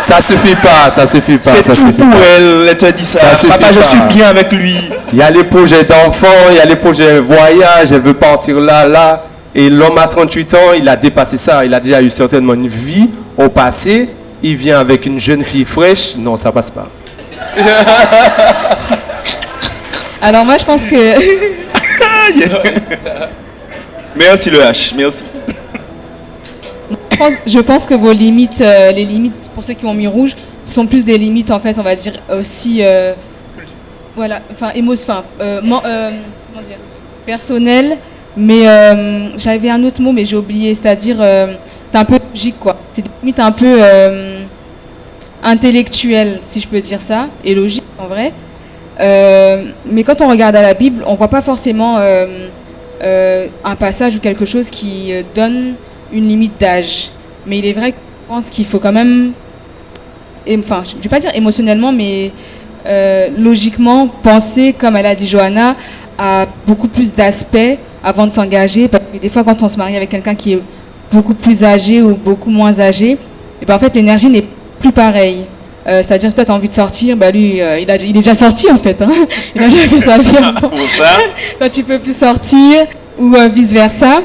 Ça suffit pas, ça suffit pas. C'est tout pour elle te dit ça. Papa, je suis bien avec lui. Il y a les projets d'enfants, il y a les projets voyage, elle veut partir là. Et l'homme à 38 ans, il a dépassé ça. Il a déjà eu certainement une vie au passé. Il vient avec une jeune fille fraîche. Non, ça passe pas. Alors moi, je pense que... Merci le H, merci. Je pense que vos limites, les limites pour ceux qui ont mis rouge, ce sont plus des limites en fait, on va dire aussi, voilà, enfin comment dire, personnelles. Mais j'avais un autre mot, mais j'ai oublié, c'est-à-dire c'est un peu logique quoi. C'est des limites un peu intellectuelles, si je peux dire ça, et logique en vrai. Mais quand on regarde à la Bible, on voit pas forcément un passage ou quelque chose qui donne une limite d'âge. Mais il est vrai que je pense qu'il faut quand même, enfin, je ne vais pas dire émotionnellement, mais logiquement penser, comme elle a dit Johanna, à beaucoup plus d'aspects avant de s'engager. Parce que des fois, quand on se marie avec quelqu'un qui est beaucoup plus âgé ou beaucoup moins âgé, et ben en fait, l'énergie n'est plus pareille. C'est-à-dire que toi, tu as envie de sortir, bah lui, il est déjà sorti en fait. Hein. Il a déjà fait sa vie. Toi, tu peux plus sortir ou vice-versa.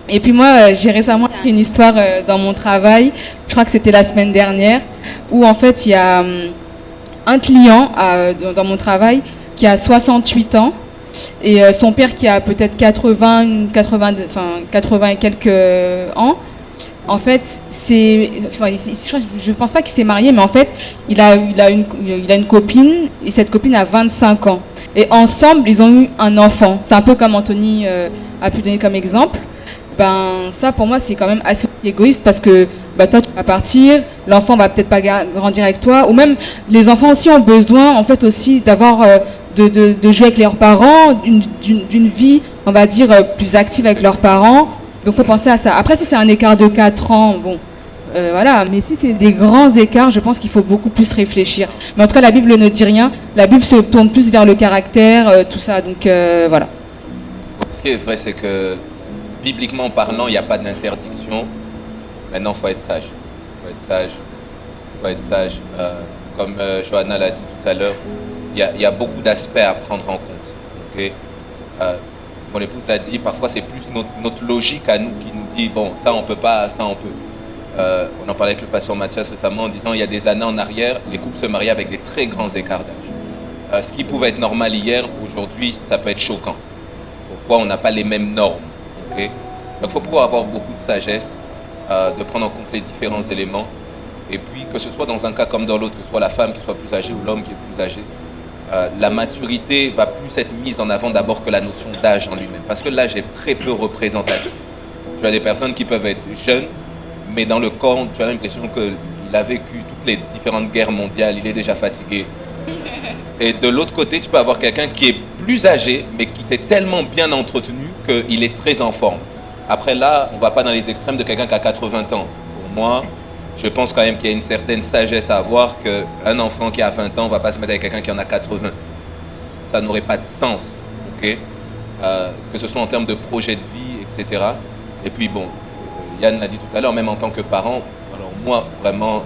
Et puis moi, j'ai récemment appris une histoire dans mon travail, je crois que c'était la semaine dernière, où en fait, il y a un client dans mon travail qui a 68 ans et son père qui a peut-être 80 et quelques ans. En fait, je pense pas qu'il s'est marié, mais en fait, il a une copine et cette copine a 25 ans. Et ensemble, ils ont eu un enfant. C'est un peu comme Anthony a pu donner comme exemple. Ben ça, pour moi, c'est quand même assez égoïste parce que toi, tu vas partir, l'enfant va peut-être pas grandir avec toi, ou même les enfants aussi ont besoin, en fait, aussi d'avoir de jouer avec leurs parents, d'une vie, on va dire, plus active avec leurs parents. Donc, il faut penser à ça. Après, si c'est un écart de 4 ans, bon, voilà. Mais si c'est des grands écarts, je pense qu'il faut beaucoup plus réfléchir. Mais en tout cas, la Bible ne dit rien. La Bible se tourne plus vers le caractère, tout ça. Donc, voilà. Ce qui est vrai, c'est que, bibliquement parlant, il n'y a pas d'interdiction. Maintenant, il faut être sage. Il faut être sage. Comme Johanna l'a dit tout à l'heure, il y a beaucoup d'aspects à prendre en compte. ok. Mon épouse l'a dit, parfois c'est plus notre logique à nous qui nous dit, bon, ça on peut pas, ça on peut. On en parlait avec le pasteur Mathias récemment en disant, il y a des années en arrière, les couples se mariaient avec des très grands écarts d'âge. Ce qui pouvait être normal hier, aujourd'hui, ça peut être choquant. Pourquoi on n'a pas les mêmes normes, ok. Donc il faut pouvoir avoir beaucoup de sagesse, de prendre en compte les différents éléments. Et puis, que ce soit dans un cas comme dans l'autre, que ce soit la femme qui soit plus âgée ou l'homme qui est plus âgé, la maturité va plus être mise en avant d'abord que la notion d'âge en lui-même. Parce que l'âge est très peu représentatif. Tu as des personnes qui peuvent être jeunes, mais dans le corps, tu as l'impression qu'il a vécu toutes les différentes guerres mondiales, il est déjà fatigué. Et de l'autre côté, tu peux avoir quelqu'un qui est plus âgé, mais qui s'est tellement bien entretenu qu'il est très en forme. Après là, on ne va pas dans les extrêmes de quelqu'un qui a 80 ans. Pour moi, je pense quand même qu'il y a une certaine sagesse à avoir qu'un enfant qui a 20 ans ne va pas se mettre avec quelqu'un qui en a 80. Ça n'aurait pas de sens, ok? Que ce soit en termes de projet de vie, etc. Et puis bon, Yann l'a dit tout à l'heure, même en tant que parent, alors moi, vraiment,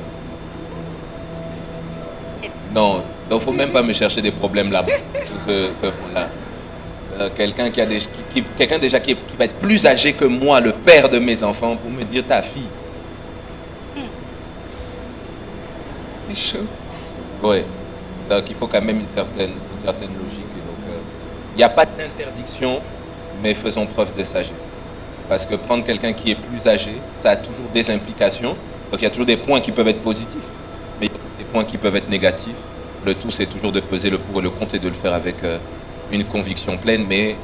non, il ne faut même pas me chercher des problèmes là-bas, sur ce point-là. Quelqu'un quelqu'un déjà qui va être plus âgé que moi, le père de mes enfants, pour me dire ta fille. C'est chaud. Oui, donc il faut quand même une certaine logique. Il n'y a pas d'interdiction, mais faisons preuve de sagesse. Parce que prendre quelqu'un qui est plus âgé, ça a toujours des implications. Donc il y a toujours des points qui peuvent être positifs, mais il y a des points qui peuvent être négatifs. Le tout, c'est toujours de peser le pour et le contre et de le faire avec une conviction pleine. Mais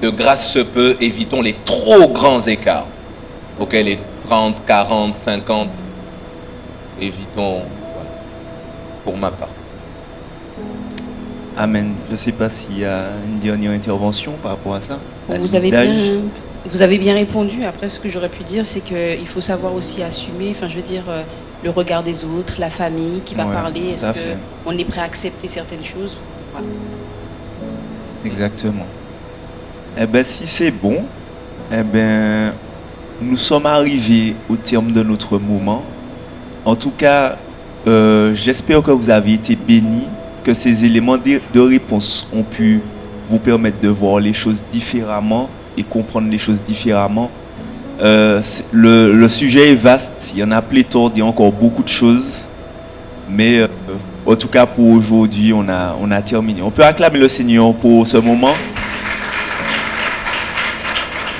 de grâce se peut, évitons les trop grands écarts. Ok, les 30, 40, 50, évitons, voilà, pour ma part. Amen. Je ne sais pas s'il y a une dernière intervention par rapport à ça. Vous avez bien répondu. Après, ce que j'aurais pu dire, c'est qu'il faut savoir aussi assumer, enfin, je veux dire, le regard des autres, la famille qui va parler. Est-ce qu'on est prêt à accepter certaines choses? Voilà. Exactement. Eh bien, si c'est bon, eh bien, nous sommes arrivés au terme de notre moment. En tout cas, j'espère que vous avez été bénis, que ces éléments de réponse ont pu vous permettre de voir les choses différemment et comprendre les choses différemment. Le sujet est vaste, il y en a pléthore, il y a encore beaucoup de choses. Mais en tout cas, pour aujourd'hui, on a terminé. On peut acclamer le Seigneur pour ce moment.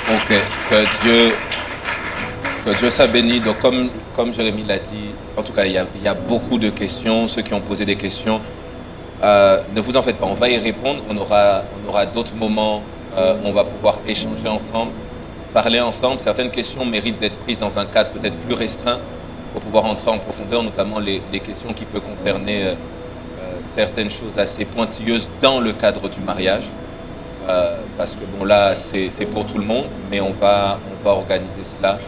Ok, que Dieu soit béni. Donc, comme Jérémie l'a dit, en tout cas, il y a beaucoup de questions. Ceux qui ont posé des questions, ne vous en faites pas, on va y répondre. On aura d'autres moments où on va pouvoir échanger ensemble, parler ensemble. Certaines questions méritent d'être prises dans un cadre peut-être plus restreint pour pouvoir entrer en profondeur, notamment les questions qui peuvent concerner certaines choses assez pointilleuses dans le cadre du mariage. Parce que bon, là, c'est pour tout le monde, mais on va organiser cela.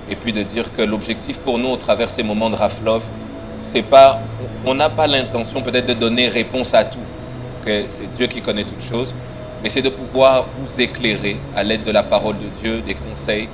Et puis de dire que l'objectif pour nous, au travers de ces moments de Raflov, c'est pas, on n'a pas l'intention peut-être de donner réponse à tout. Okay? C'est Dieu qui connaît toutes choses, mais c'est de pouvoir vous éclairer à l'aide de la parole de Dieu, des conseils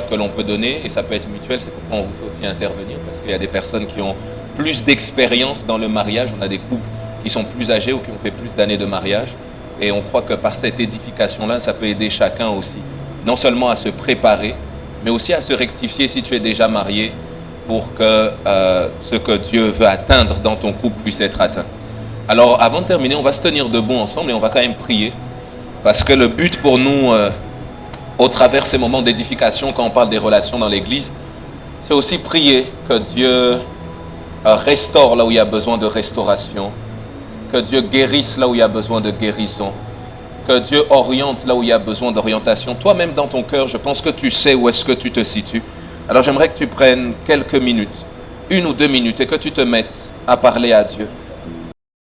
que l'on peut donner, et ça peut être mutuel. C'est pourquoi on vous fait aussi intervenir, parce qu'il y a des personnes qui ont plus d'expérience dans le mariage. On a des couples qui sont plus âgés ou qui ont fait plus d'années de mariage, et on croit que par cette édification-là, ça peut aider chacun aussi, non seulement à se préparer, mais aussi à se rectifier si tu es déjà marié, pour que ce que Dieu veut atteindre dans ton couple puisse être atteint. Alors, avant de terminer, on va se tenir debout ensemble et on va quand même prier. Parce que le but pour nous, au travers de ces moments d'édification, quand on parle des relations dans l'Église, c'est aussi prier que Dieu restaure là où il y a besoin de restauration, que Dieu guérisse là où il y a besoin de guérison, que Dieu oriente là où il y a besoin d'orientation. Toi-même dans ton cœur, je pense que tu sais où est-ce que tu te situes. Alors j'aimerais que tu prennes quelques minutes, 1 ou 2 minutes, et que tu te mettes à parler à Dieu.